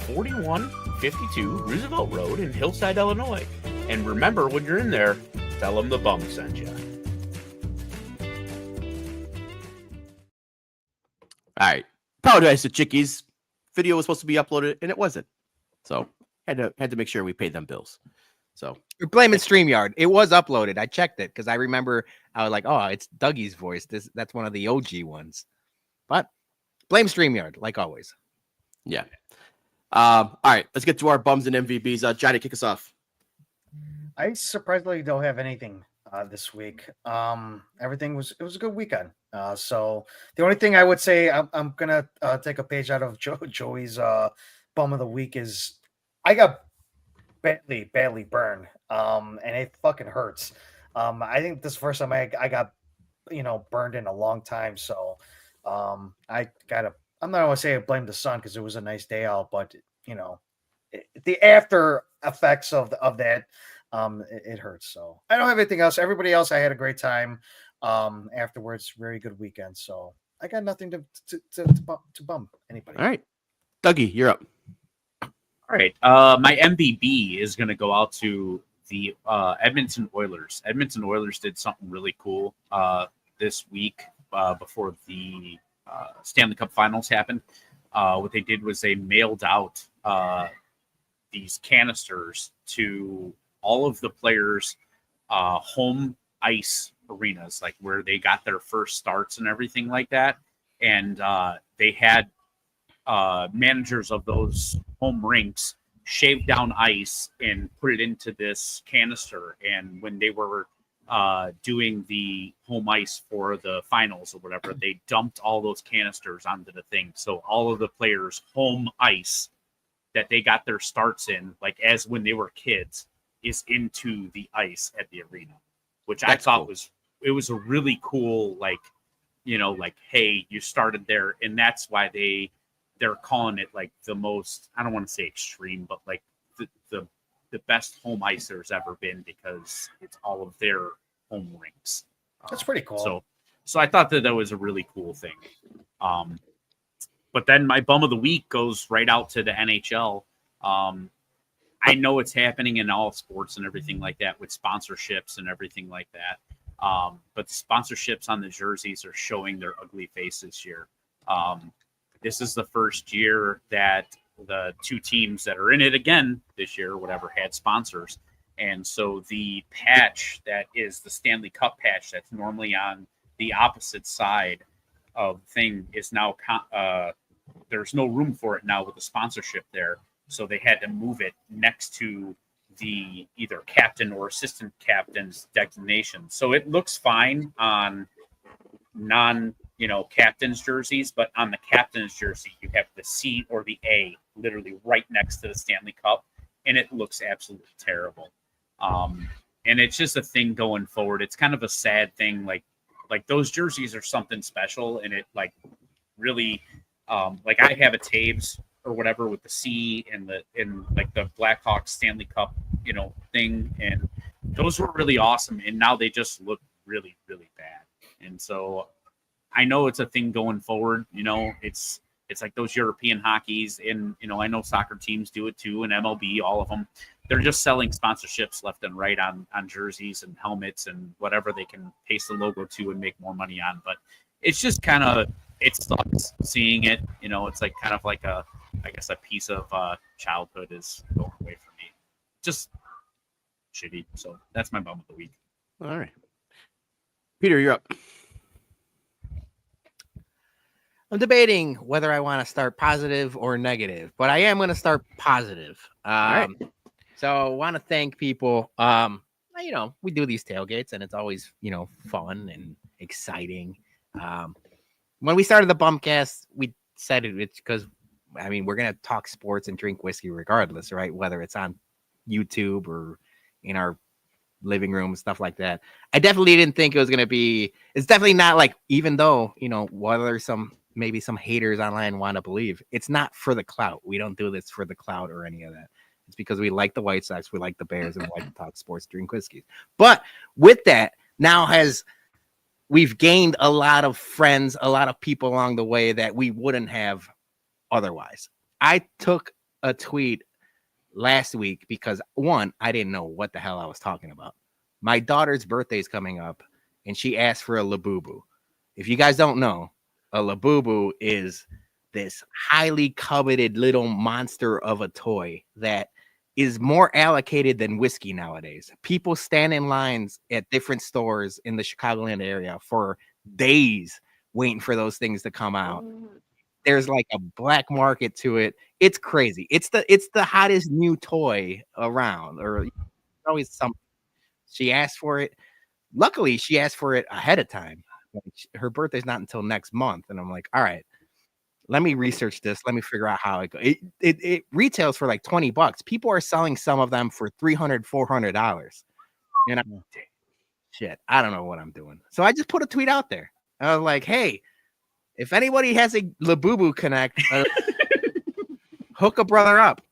4152 Roosevelt Road in Hillside, Illinois. And remember, when you're in there, tell them the bum sent you. All right. Apologize to Chickies. Video was supposed to be uploaded and it wasn't. So had to make sure we paid them bills. So we're blaming StreamYard. It was uploaded. I checked it because I remember I was like, oh, it's Dougie's voice. That's one of the OG ones. But blame StreamYard, like always. Yeah. All right, let's get to our bums and MVPs. Johnny, kick us off. I surprisingly don't have anything this week. Everything was a good weekend. So the only thing I would say I'm gonna take a page out of Joey's bum of the week is I got badly burned. And it fucking hurts. I think this is the first time I got burned in a long time. So I'm not gonna say I blame the sun because it was a nice day out, but the after effects of that. It hurts. So I don't have anything else. Everybody else, I had a great time. Afterwards, very good weekend. So I got nothing to bum anybody. All right, Dougie, you're up. All right. My MVB is going to go out to the Edmonton Oilers. Edmonton Oilers did something really cool this week before the Stanley Cup Finals happened. What they did was they mailed out these canisters to all of the players' home ice arenas, like where they got their first starts and everything like that. And they had managers of those home rinks shave down ice and put it into this canister. And when they were doing the home ice for the finals or whatever, they dumped all those canisters onto the thing. So all of the players' home ice that they got their starts in, like as when they were kids, is into the ice at the arena, which I thought was a really cool, like, you know, like, hey, you started there. And that's why they're calling it like the most, I don't want to say extreme, but like the best home ice there's ever been, because it's all of their home rinks. That's pretty cool. So I thought that was a really cool thing. But then my bum of the week goes right out to the NHL. I know it's happening in all sports and everything like that with sponsorships and everything like that. But the sponsorships on the jerseys are showing their ugly face this year. This is the first year that the two teams that are in it again this year or whatever had sponsors. And so the patch that is the Stanley Cup patch that's normally on the opposite side of thing is now there's no room for it now with the sponsorship there. So they had to move it next to the either captain or assistant captain's designation. So it looks fine on captain's jerseys, but on the captain's jersey, you have the C or the A literally right next to the Stanley Cup, and it looks absolutely terrible. And it's just a thing going forward. It's kind of a sad thing. Like those jerseys are something special, and it like really, like I have a Taves or whatever with the C and like the Blackhawks Stanley Cup, thing, and those were really awesome. And now they just look really, really bad. And so I know it's a thing going forward. It's like those European hockeys, and I know soccer teams do it too, and MLB, all of them. They're just selling sponsorships left and right on jerseys and helmets and whatever they can paste the logo to and make more money on. But it's just kind of, it sucks seeing it. It's like kind of like a piece of childhood is going away from me. Just shitty. So that's my bum of the week. All right, Peter, you're up. I'm debating whether I want to start positive or negative, but I am going to start positive. All right. So I want to thank people. We do these tailgates, and it's always, fun and exciting. When we started the BumCast, we said it's because, we're going to talk sports and drink whiskey regardless, right? Whether it's on YouTube or in our living room, stuff like that. I definitely didn't think it was going to be, it's definitely not like, even though, whether maybe some haters online want to believe, it's not for the clout. We don't do this for the clout or any of that. It's because we like the White Sox, we like the Bears, and we like to talk sports, drink whiskeys. But with that, we've gained a lot of friends, a lot of people along the way that we wouldn't have otherwise. I took a tweet last week because, one, I didn't know what the hell I was talking about. My daughter's birthday is coming up, and she asked for a Labubu. If you guys don't know, a Labubu is this highly coveted little monster of a toy that is more allocated than whiskey nowadays. People stand in lines at different stores in the Chicagoland area for days waiting for those things to come out. There's like a black market to it. It's crazy. It's the hottest new toy around, or always something. She asked for it. Luckily, she asked for it ahead of time. Her birthday's not until next month, and I'm like, all right, let me research this. Let me figure out how it goes. It retails for like $20. People are selling some of them for $300, $400. And I'm shit, I don't know what I'm doing. So I just put a tweet out there. I was like, hey, if anybody has a Labubu Connect, hook a brother up.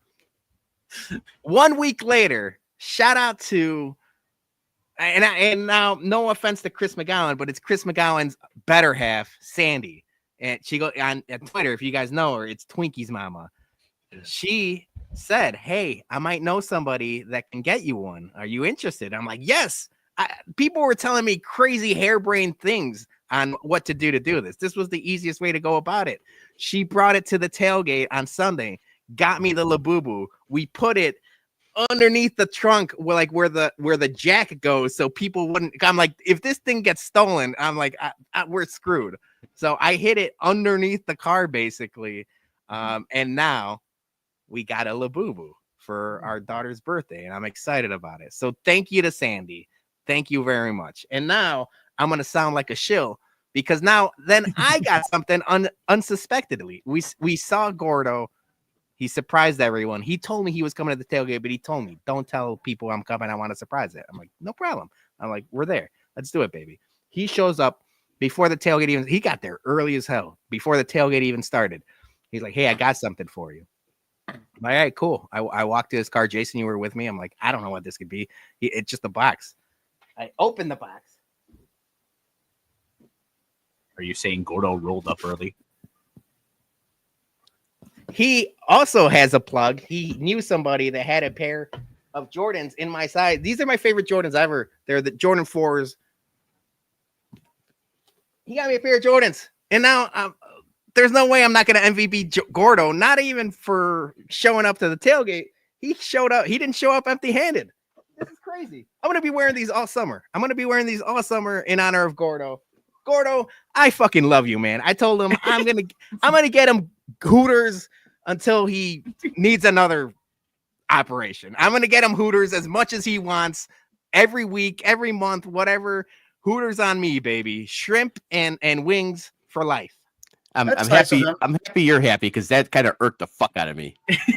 1 week later, shout out to, and now no offense to Chris McGowan, but it's Chris McGowan's better half, Sandy. And she go on Twitter, if you guys know her, it's Twinkie's mama. She said, hey, I might know somebody that can get you one. Are you interested? I'm like, yes. People were telling me crazy harebrained things on what to do this. This was the easiest way to go about it. She brought it to the tailgate on Sunday, got me the Labubu. We put it underneath the trunk where the jack goes, so people wouldn't. I'm like, if this thing gets stolen, I'm like, we're screwed. So I hid it underneath the car basically, and now we got a Labubu for our daughter's birthday, and I'm excited about it. So thank you to Sandy, thank you very much. And now I'm gonna sound like a shill because now then I got something unsuspectedly. We saw Gordo. He surprised everyone. He told me he was coming to the tailgate, but he told me, don't tell people I'm coming. I want to surprise it. I'm like, no problem. I'm like, we're there. Let's do it, baby. He shows up before the tailgate even. He got there early as hell before the tailgate even started. He's like, hey, I got something for you. I'm like, all right, cool. I walked to his car. Jason, you were with me. I'm like, I don't know what this could be. It's just a box. I opened the box. Are you saying Gordo rolled up early? He also has a plug. He knew somebody that had a pair of Jordans in my size. These are my favorite Jordans ever. They're the Jordan 4s. He got me a pair of Jordans. And now there's no way I'm not going to MVP Gordo, not even for showing up to the tailgate. He showed up. He didn't show up empty-handed. This is crazy. I'm going to be wearing these all summer. In honor of Gordo. Gordo, I fucking love you, man. I told him I'm gonna get him Hooters until he needs another operation. I'm gonna get him Hooters as much as he wants every week, every month, whatever. Hooters on me, baby. Shrimp and wings for life. I'm happy. I'm happy you're happy because that kind of irked the fuck out of me.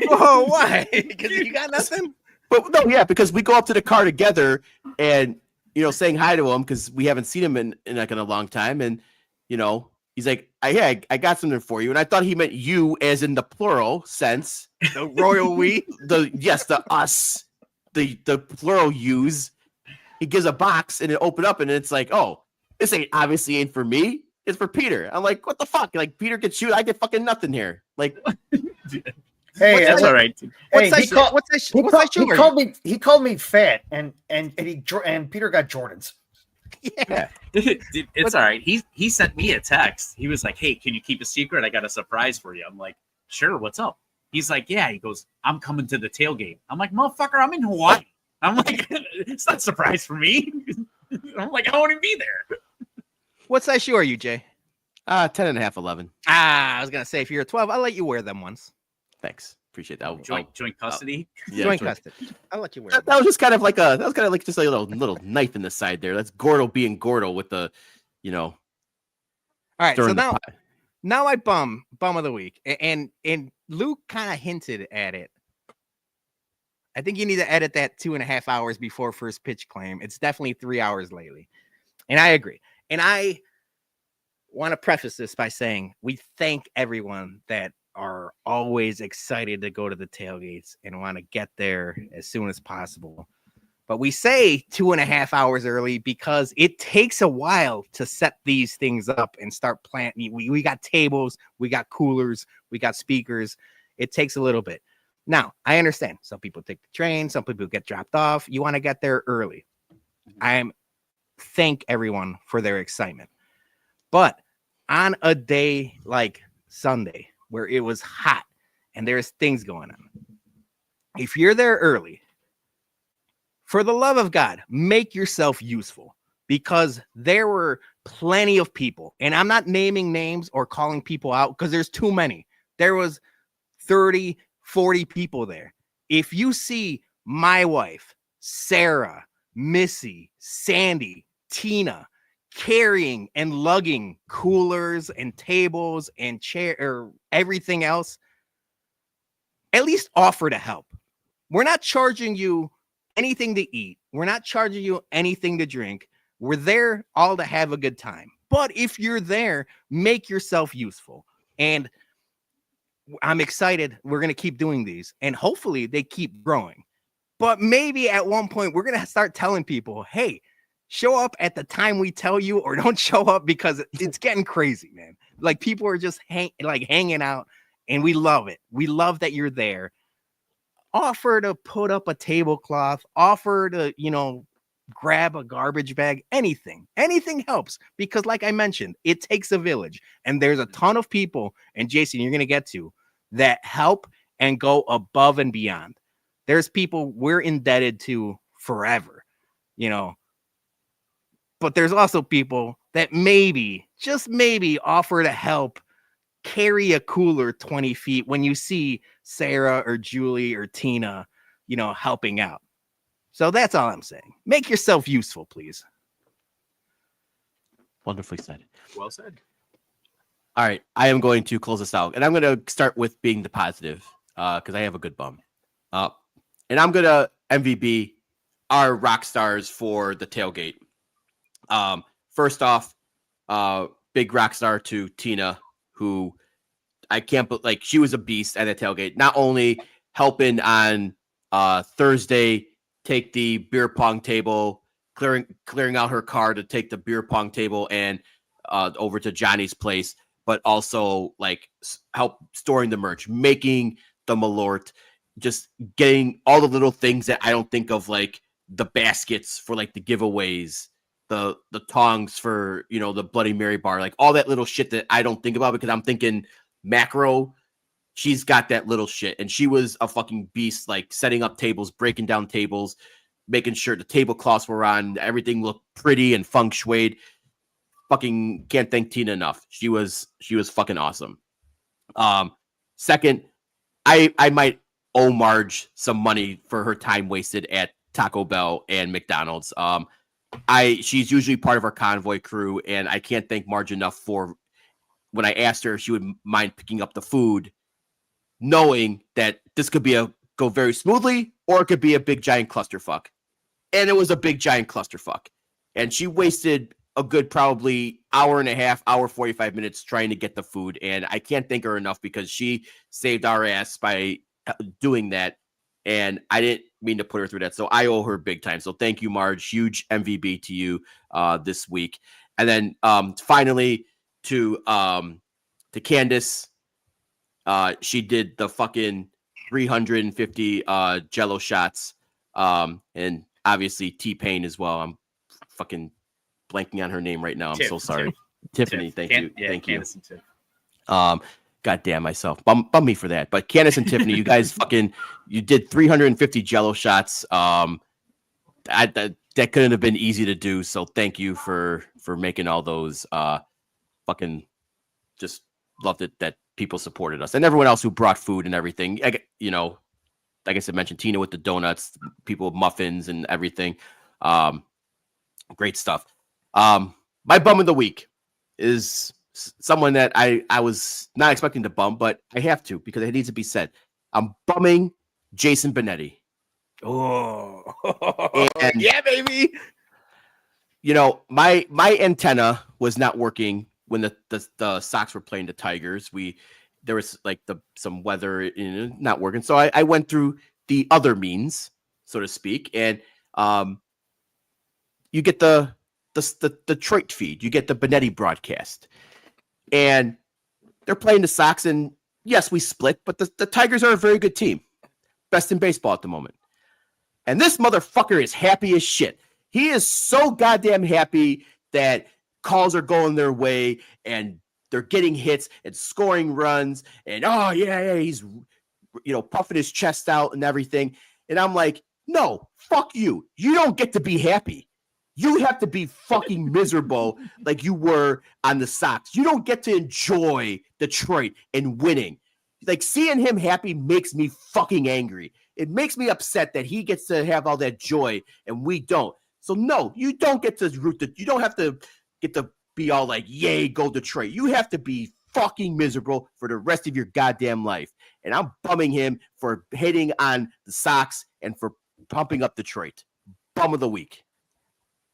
Oh, why? Because you got nothing? But no, yeah, because we go up to the car together and saying hi to him because we haven't seen him in like in a long time, and he's like, I got something for you, and I thought he meant you as in the plural sense, the royal we, the us, the plural use. He gives a box and it opened up and it's like, oh, this obviously ain't for me. It's for Peter. I'm like, what the fuck? Like Peter gets shoot, I get fucking nothing here. Like, hey, that's all right. Hey, he called me fat, and Peter got Jordans. Yeah, it's all right. He sent me a text. He was like, "Hey, can you keep a secret? I got a surprise for you." I'm like, "Sure, what's up?" He's like, "Yeah." He goes, "I'm coming to the tailgate." I'm like, "Motherfucker, I'm in Hawaii." I'm like, "It's not a surprise for me." I'm like, "I want to be there." What size shoe are you, Jay? 10.5, 11. I was gonna say if you're a 12, I'll let you wear them once. Thanks. Appreciate that. Joint custody. Yeah, joint custody. I'll let you wear. That was just kind of like just a little knife in the side there. That's Gordo being Gordo with the, All right. So now I bum of the week, and Luke kind of hinted at it. I think you need to edit that 2.5 hours before first pitch claim. It's definitely 3 hours lately, and I agree. And I want to preface this by saying we thank everyone that are always excited to go to the tailgates and want to get there as soon as possible. But we say 2.5 hours early because it takes a while to set these things up and start planting. We got tables, we got coolers, we got speakers. It takes a little bit. Now, I understand. Some people take the train, some people get dropped off. You want to get there early. Thank everyone for their excitement. But on a day like Sunday, where it was hot and there's things going on, if you're there early, for the love of God, make yourself useful, because there were plenty of people, and I'm not naming names or calling people out because there's too many. There was 30, 40 people there. If you see my wife, Sarah, Missy, Sandy, Tina, carrying and lugging coolers and tables and chair or everything else, at least offer to help. We're not charging you anything to eat. We're not charging you anything to drink. We're there all to have a good time. But if you're there, make yourself useful. And I'm excited. We're going to keep doing these, and hopefully they keep growing. But maybe at one point we're going to start telling people, hey, show up at the time we tell you, or don't show up, because it's getting crazy, man. Like, people are just hanging out, and we love it. We love that you're there. Offer to put up a tablecloth, offer to, grab a garbage bag, anything helps, because like I mentioned, it takes a village, and there's a ton of people, and Jason, you're going to get to that help and go above and beyond. There's people we're indebted to forever, you know. But there's also people that maybe, just maybe, offer to help carry a cooler 20 feet when you see Sarah or Julie or Tina, you know, helping out. So that's all I'm saying. Make yourself useful, please. Wonderfully said. Well said. All right, I am going to close this out, and I'm going to start with being the positive because I have a good bum. And I'm going to MVB our rock stars for the tailgate. First off, big rock star to Tina, who I can't but like she was a beast at the tailgate. Not only helping on Thursday take the beer pong table, clearing out her car to take the beer pong table and over to Johnny's place, but also like help storing the merch, making the Malort, just getting all the little things that I don't think of, like the baskets for like the giveaways, the tongs for, you know, the Bloody Mary bar, like all that little shit that I don't think about because I'm thinking macro. She's got that little shit, and she was a fucking beast, like setting up tables, breaking down tables, making sure the tablecloths were on, everything looked pretty and feng shuied. Fucking can't thank Tina enough. She was fucking awesome. Second, I might owe Marge some money for her time wasted at Taco Bell and McDonald's. She's usually part of our convoy crew, and I can't thank Marge enough for when I asked her if she would mind picking up the food, knowing that this could go very smoothly, or it could be a big giant clusterfuck. And it was a big giant clusterfuck. And she wasted a good probably hour and a half, hour 45 minutes trying to get the food. And I can't thank her enough because she saved our ass by doing that. And I didn't mean to put her through that. So I owe her big time. So thank you, Marge. Huge MVB to you this week. And then finally to Candace. She did the fucking 350 Jello shots. And obviously T-Pain as well. I'm fucking blanking on her name right now. I'm so sorry. Tiffany, thank you. Thank you. God damn myself. Bum me for that. But Candace and Tiffany, you guys you did 350 Jello shots. That couldn't have been easy to do. So thank you for making all those. Fucking just loved it that people supported us and everyone else who brought food and everything. You know, like I said, mentioned Tina with the donuts, people with muffins and everything. Great stuff. My bum of the week is someone that I was not expecting to bum, but I have to because it needs to be said. I'm bumming Jason Benetti. Oh, and, yeah, baby. You know, my antenna was not working when the Sox were playing the Tigers. There was like some weather not working, so I went through the other means, so to speak, and you get the Detroit feed, you get the Benetti broadcast, and they're playing the Sox, and yes, we split, but the Tigers are a very good team, best in baseball at the moment, and this motherfucker is happy as shit. He is so goddamn happy that calls are going their way and they're getting hits and scoring runs and oh yeah, he's puffing his chest out and everything. And I'm like, no, fuck you. You don't get to be happy. You have to be fucking miserable like you were on the Sox. You don't get to enjoy Detroit and winning. Like seeing him happy makes me fucking angry. It makes me upset that he gets to have all that joy and we don't. So no, you don't get to you don't have to get to be all like, yay, go Detroit. You have to be fucking miserable for the rest of your goddamn life. And I'm bumming him for hating on the Sox and for pumping up Detroit. Bum of the week.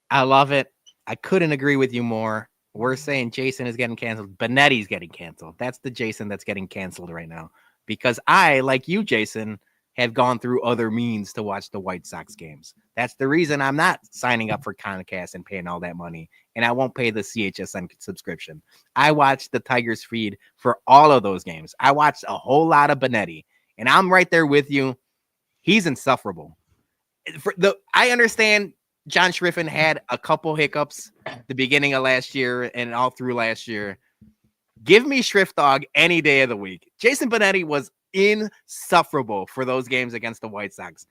I love it. I couldn't agree with you more. We're saying Jason is getting canceled. Benetti's getting canceled. That's the Jason that's getting canceled right now. Because I, like you, Jason, have gone through other means to watch the White Sox games. That's the reason I'm not signing up for Comcast and paying all that money. And I won't pay the CHSN subscription. I watched the Tigers feed for all of those games. I watched a whole lot of Benetti. And I'm right there with you. He's insufferable. I understand John Schriffen had a couple hiccups at the beginning of last year and all through last year. Give me Shrift Dog any day of the week. Jason Benetti was insufferable for those games against the White Sox.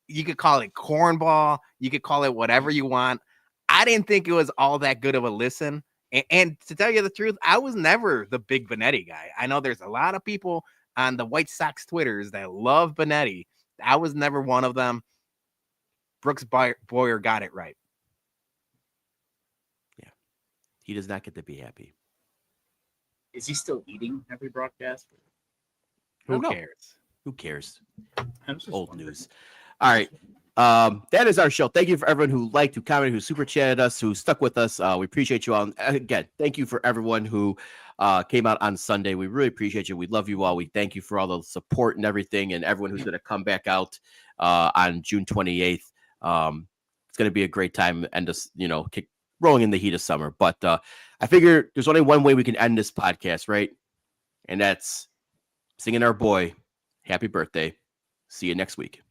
You could call it cornball. You could call it whatever you want. I didn't think it was all that good of a listen. And to tell you the truth, I was never the big Benetti guy. I know there's a lot of people on the White Sox Twitters that love Benetti. I was never one of them. Brooks Boyer got it right. Yeah. He does not get to be happy. Is he still eating every broadcast? Who cares? Who cares? Old wondering. News. All right. That is our show. Thank you for everyone who liked, who commented, who super chatted us, who stuck with us. We appreciate you all. And again, thank you for everyone who came out on Sunday. We really appreciate you. We love you all. We thank you for all the support and everything, and everyone who's going to come back out on June 28th. It's going to be a great time and just, kick rolling in the heat of summer. But I figure there's only one way we can end this podcast, right? And that's singing our boy happy birthday. See you next week.